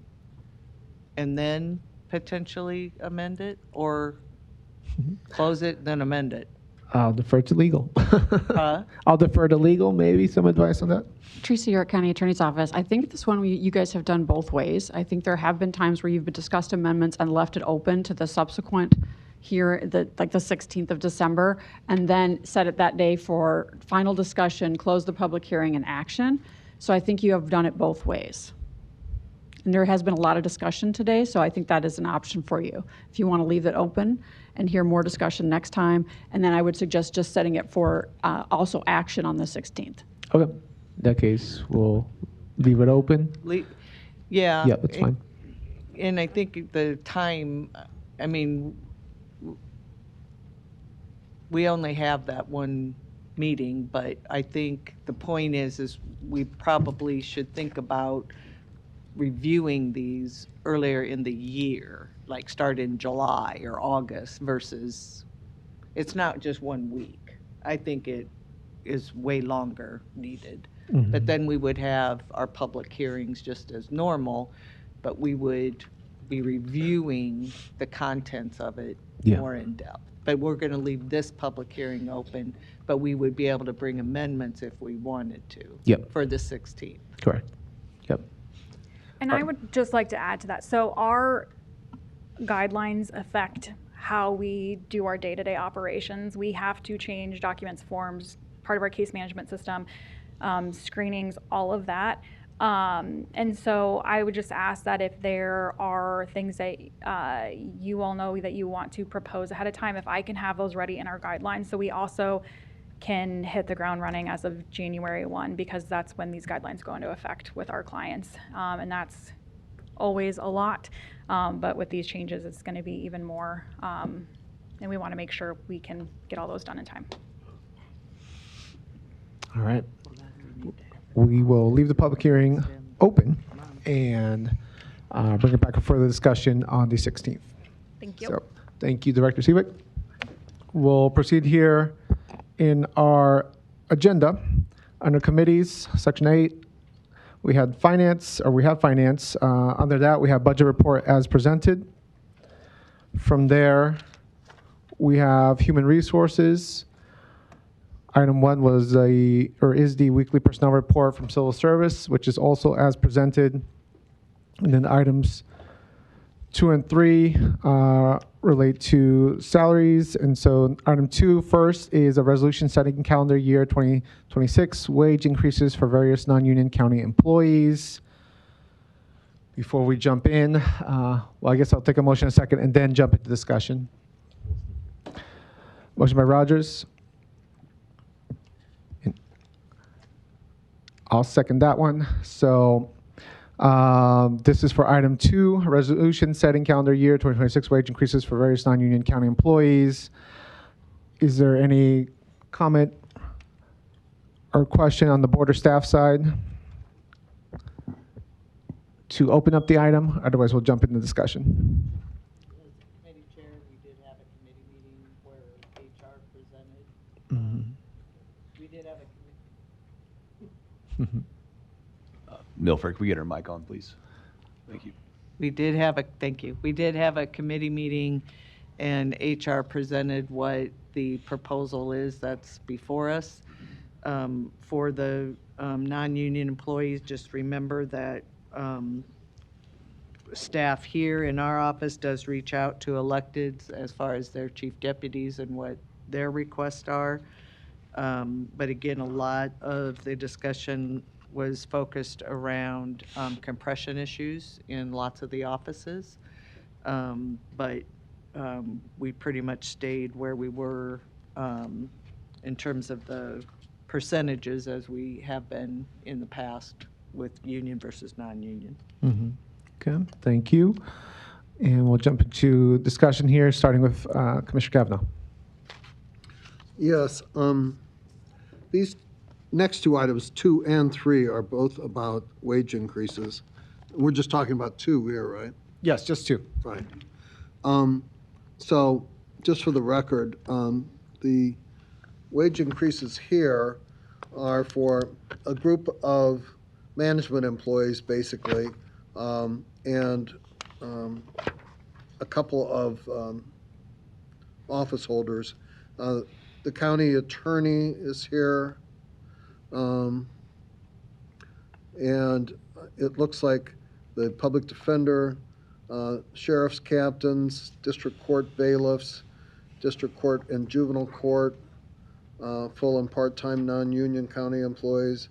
and then potentially amend it, or close it, then amend it? I'll defer to legal. I'll defer to legal, maybe some advice on that. Teresa, York County Attorney's Office. I think this one you guys have done both ways. I think there have been times where you've discussed amendments and left it open to the subsequent like the 16th of December, and then set it that day for final discussion, close the public hearing, and action. So I think you have done it both ways. And there has been a lot of discussion today, so I think that is an option for you. If you want to leave it open and hear more discussion next time, and then I would suggest just setting it for also action on the 16th. Okay. In that case, we'll leave it open. Yeah. Yeah, that's fine. And I think the time, I mean, we only have that one meeting, but I think the point is we probably should think about reviewing these earlier in the year, like start in July or August versus, it's not just 1 week. I think it is way longer needed. Mm-hmm. But then we would have our public hearings just as normal, but we would be reviewing the contents of it more in depth. But we're going to leave this public hearing open, but we would be able to bring amendments if we wanted to for the 16th. Correct. Yep. And I would just like to add to that. So our guidelines affect how we do our day-to-day operations. We have to change documents, forms, part of our case management system, screenings, all of that. And so I would just ask that if there are things that you all know that you want to propose ahead of time, if I can have those ready in our guidelines, so we also can hit the ground running as of January 1, because that's when these guidelines go into effect with our clients. And that's always a lot. But with these changes, it's going to be even more. And we want to make sure we can get all those done in time. All right. We will leave the public hearing open and bring it back for further discussion on the 16th. Thank you. So, thank you, Director Seawick. We'll proceed here in our agenda under committees, Section 8. We have finance. Under that, we have budget report as presented. From there, we have human resources. Item 1 was is the weekly personnel report from Civil Service, which is also as presented. And then items 2 and 3 relate to salaries. And so item 2 first is a resolution setting calendar year 2026 wage increases for various non-union county employees. Before we jump in, well, I guess I'll take a motion in a second and then jump into discussion. Motion by Rogers. I'll second that one. So this is for item 2, resolution setting calendar year 2026 wage increases for various non-union county employees. Is there any comment or question on the board or staff side to open up the item? Otherwise, we'll jump into discussion. Committee chair, we did have a committee meeting where HR presented. We did have a committee. Milford, can we get her mic on, please? Thank you. We did have a, thank you. We did have a committee meeting and HR presented what the proposal is that's before us. For the non-union employees, just remember that staff here in our office does reach out to electeds as far as their chief deputies and what their requests are. But again, a lot of the discussion was focused around compression issues in lots of the offices. But we pretty much stayed where we were in terms of the percentages as we have been in the past with union versus non-union. Okay, thank you. And we'll jump into discussion here, starting with Commissioner Kavanaugh. Yes, these next two items, 2 and 3, are both about wage increases. We're just talking about 2 here, right? Yes, just 2. Right. So just for the record, the wage increases here are for a group of management employees, basically, and a couple of office holders. The county attorney is here, and it looks like the public defender, sheriff's captains, district court bailiffs, district court and juvenile court, full and part-time non-union county employees,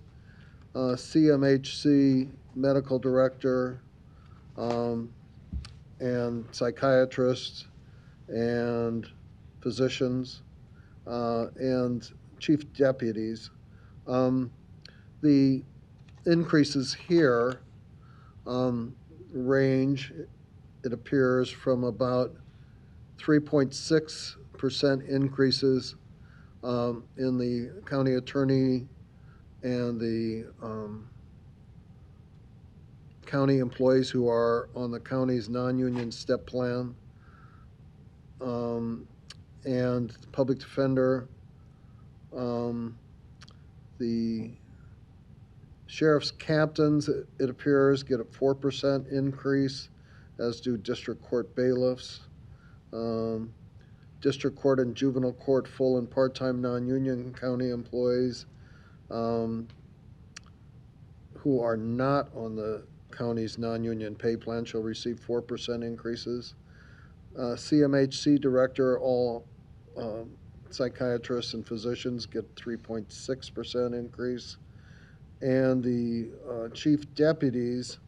CMHC medical director, and psychiatrists and physicians, and chief deputies. The increases here range, it appears, from about 3.6% increases in the county attorney and the county employees who are on the county's non-union step plan, and public defender. The sheriff's captains, it appears, get a 4% increase, as do district court bailiffs. District court and juvenile court full and part-time non-union county employees who are not on the county's non-union pay plan shall receive 4% increases. CMHC director, all psychiatrists and physicians get 3.6% increase. And the chief deputies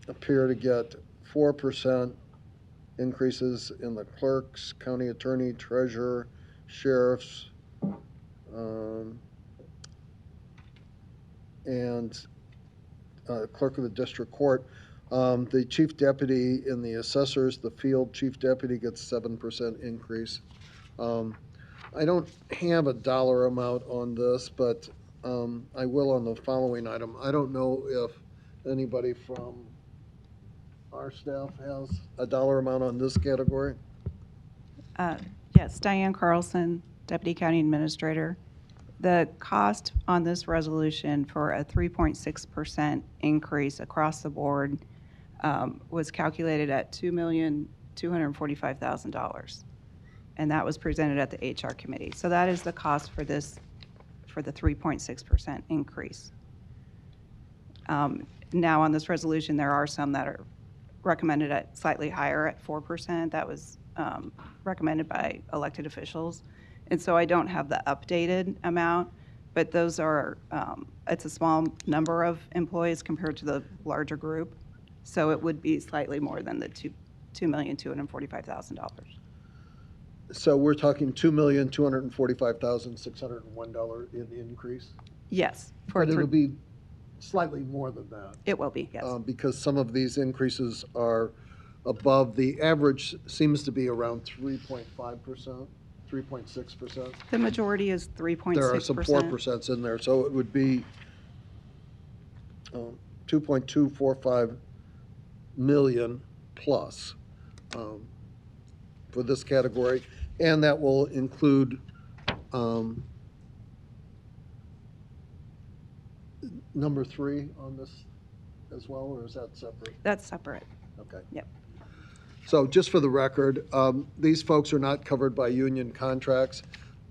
appear to get 4% increases in the clerks, county attorney, treasurer, sheriffs, and clerk of the district court. The chief deputy in the assessors, the field chief deputy, gets 7% increase. I don't have a dollar amount on this, but I will on the following item. I don't know if anybody from our staff has a dollar amount on this category. Yes, Diane Carlson, Deputy County Administrator. The cost on this resolution for a 3.6% increase across the board was calculated at $2,245,000. and that was presented at the HR committee. So that is the cost for this, for the 3.6% increase. Now, on this resolution, there are some that are recommended at slightly higher at 4%. That was recommended by elected officials. And so I don't have the updated amount, but those are, it's a small number of employees compared to the larger group. So it would be slightly more than the $2,245,000. So we're talking $2,245,601 in increase? Yes. But it'll be slightly more than that. It will be, yes. Because some of these increases are above, the average seems to be around 3.5%, 3.6%. The majority is 3.6%. There are some 4% in there, so it would be 2.245 million plus for this category, and that will include number 3 on this as well, or is that separate? That's separate. Okay. Yep. So just for the record, these folks are not covered by union contracts.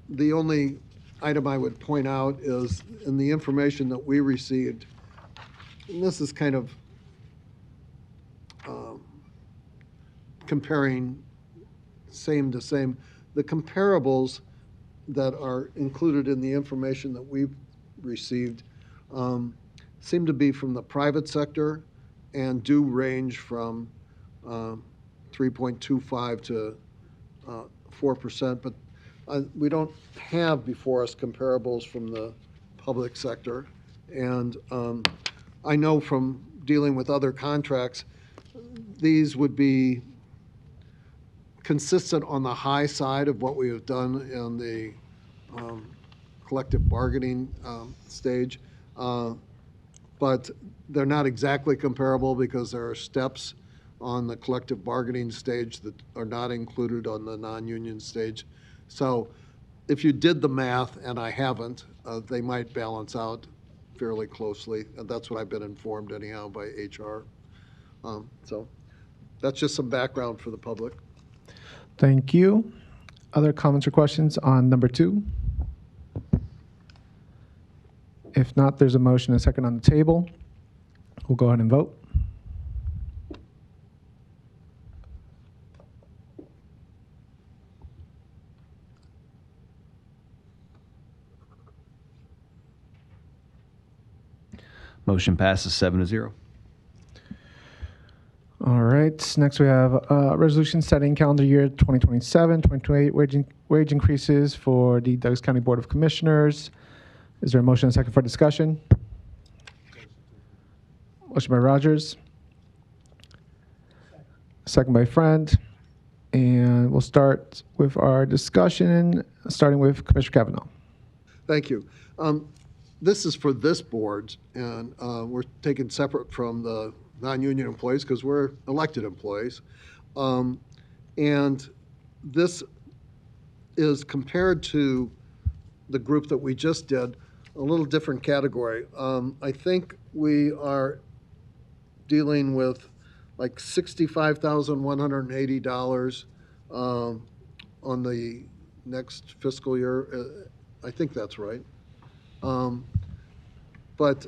The only item I would point out is in the information that we received, and this is kind of comparing same to same, the comparables that are included in the information that we've received seem to be from the private sector and do range from 3.25 to 4%, but we don't have before us comparables from the public sector. And I know from dealing with other contracts, these would be consistent on the high side of what we have done in the collective bargaining stage. But they're not exactly comparable because there are steps on the collective bargaining stage that are not included on the non-union stage. So if you did the math, and I haven't, they might balance out fairly closely. And that's what I've been informed anyhow by HR. So that's just some background for the public. Thank you. Other comments or questions on number 2? If not, there's a motion and a second on the table. We'll go ahead and vote. Motion passes 7-0. All right. Next, we have a resolution setting calendar year 2027, 2028 wage increases for the Douglas County Board of Commissioners. Is there a motion and a second for discussion? Motion by Rogers. Second by Friend. And we'll start with our discussion, starting with Commissioner Kavanaugh. Thank you. This is for this board, and we're taken separate from the non-union employees because we're elected employees. And this is compared to the group that we just did, a little different category. I think we are dealing with like $65,180 on the next fiscal year. I think that's right. But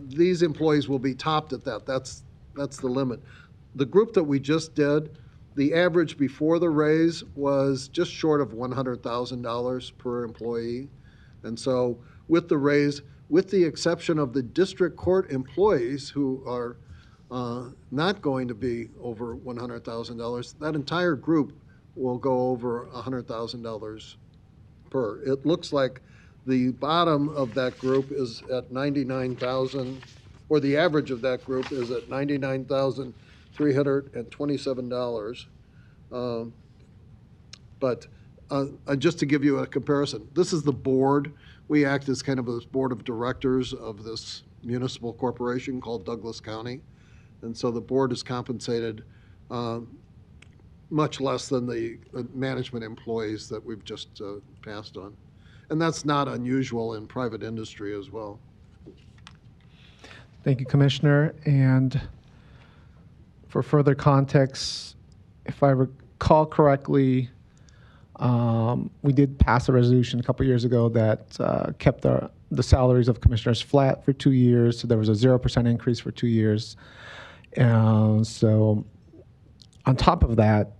these employees will be topped at that. That's the limit. The group that we just did, the average before the raise was just short of $100,000 per employee. And so with the raise, with the exception of the district court employees who are not going to be over $100,000, that entire group will go over $100,000 per. It looks like the bottom of that group is at $99,000, or the average of that group is at $99,327. But just to give you a comparison, this is the board. We act as kind of a board of directors of this municipal corporation called Douglas County. And so the board is compensated much less than the management employees that we've just passed on. And that's not unusual in private industry as well. Thank you, Commissioner. And for further context, if I recall correctly, We did pass a resolution a couple years ago that kept the salaries of commissioners flat for 2 years. So there was a 0% increase for 2 years. So on top of that,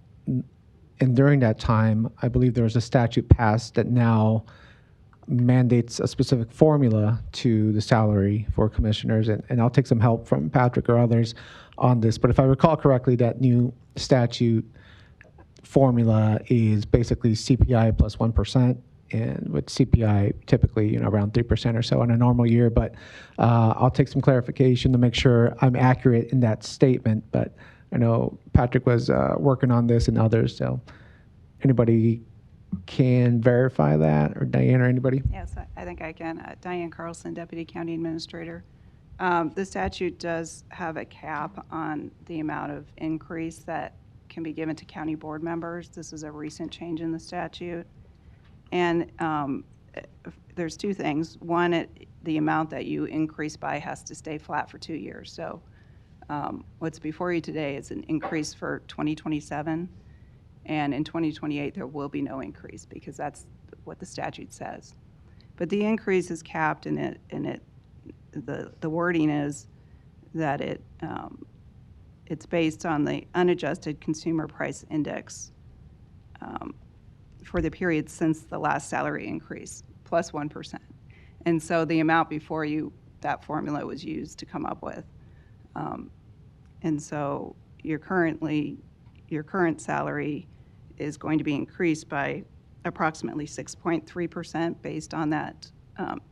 and during that time, I believe there was a statute passed that now mandates a specific formula to the salary for commissioners. And I'll take some help from Patrick or others on this. But if I recall correctly, that new statute formula is basically CPI plus 1%, and with CPI typically around 3% or so in a normal year. But I'll take some clarification to make sure I'm accurate in that statement. But I know Patrick was working on this and others. So anybody can verify that, or Diane or anybody? Yes, I think I can. Diane Carlson, Deputy County Administrator. The statute does have a cap on the amount of increase that can be given to county board members. This is a recent change in the statute. And there's two things. One, the amount that you increase by has to stay flat for 2 years. So what's before you today is an increase for 2027. And in 2028, there will be no increase because that's what the statute says. But the increase is capped, and the wording is that it's based on the unadjusted consumer price index for the period since the last salary increase, plus 1%. And so the amount before you, that formula was used to come up with. And so your current salary is going to be increased by approximately 6.3% based on that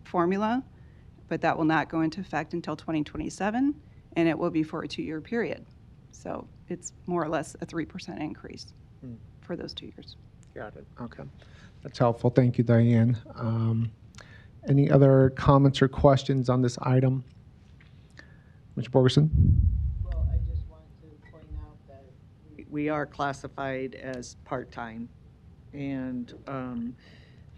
formula, but that will not go into effect until 2027, and it will be for a 2-year period. So it's more or less a 3% increase for those 2 years. Got it. Okay. That's helpful. Thank you, Diane. Any other comments or questions on this item? Mr. Borgerson? Well, I just want to point out that we are classified as part-time. And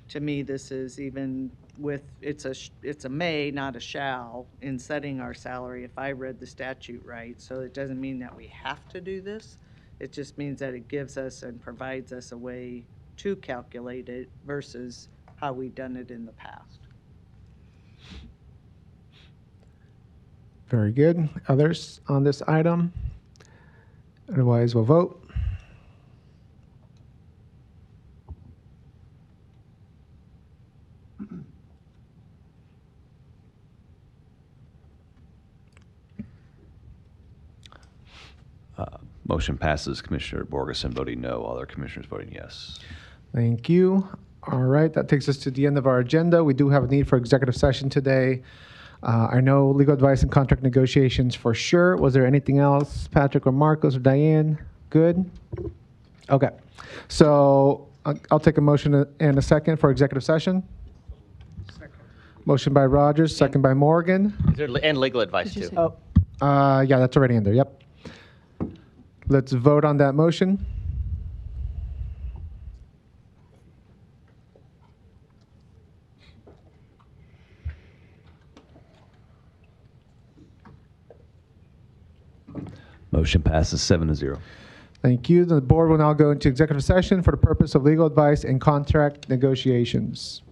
to me, this is even with, it's a may, not a shall, in setting our salary, if I read the statute right. So it doesn't mean that we have to do this. It just means that it gives us and provides us a way to calculate it versus how we've done it in the past. Very good. Others on this item? Otherwise, we'll vote. Motion passes. Commissioner Borgeson voting no, other commissioners voting yes. Thank you. All right, that takes us to the end of our agenda. We do have a need for executive session today. I know legal advice and contract negotiations for sure. Was there anything else, Patrick or Marcos or Diane? Good? Okay. So I'll take a motion and a second for executive session. Second. Motion by Rogers, second by Morgan. And legal advice too. Oh, yeah, that's already in there. Yep. Let's vote on that motion. Motion passes 7-0. Thank you. The board will now go into executive session for the purpose of legal advice and contract negotiations.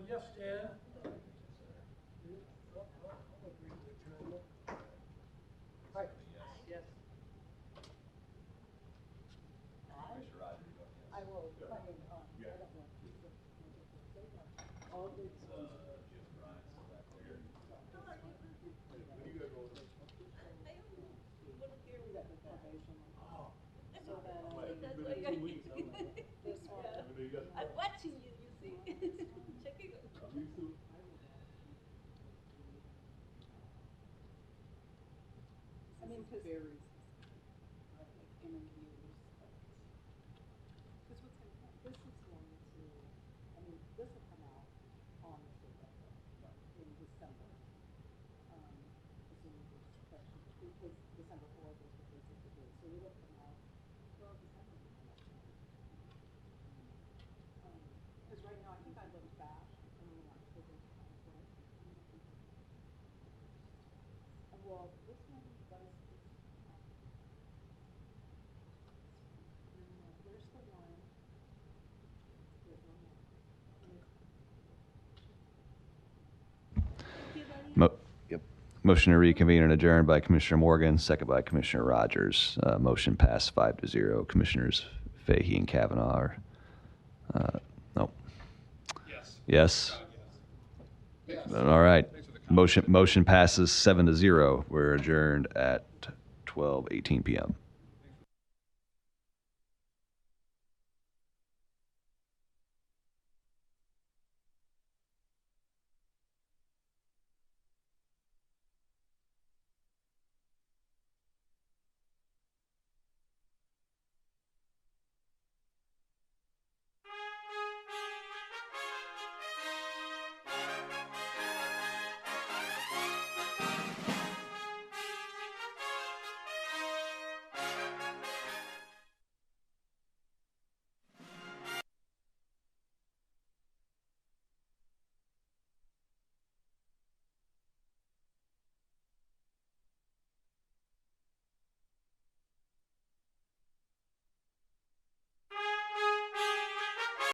Yes, Dan. Yes. I will, I mean, I don't want to. All the. I'm watching you, you see. Checking it. I mean, because varies. Interviews. Because what's going to happen? This is going to, I mean, this will come out on the in December. Assuming there's questions, because December 4th is the visit to do. So it'll come out, well, December will come out. Because right now, I think I looked back, and we want to figure out. Well, this one does. There's the one. There's one more. Yep. Motion to reconvene and adjourn by Commissioner Morgan, second by Commissioner Rogers. Motion passed 5-0. Commissioners Fahey and Kavanaugh are, no. Yes. All right. Motion passes 7-0. We're adjourned at 12:18 p.m.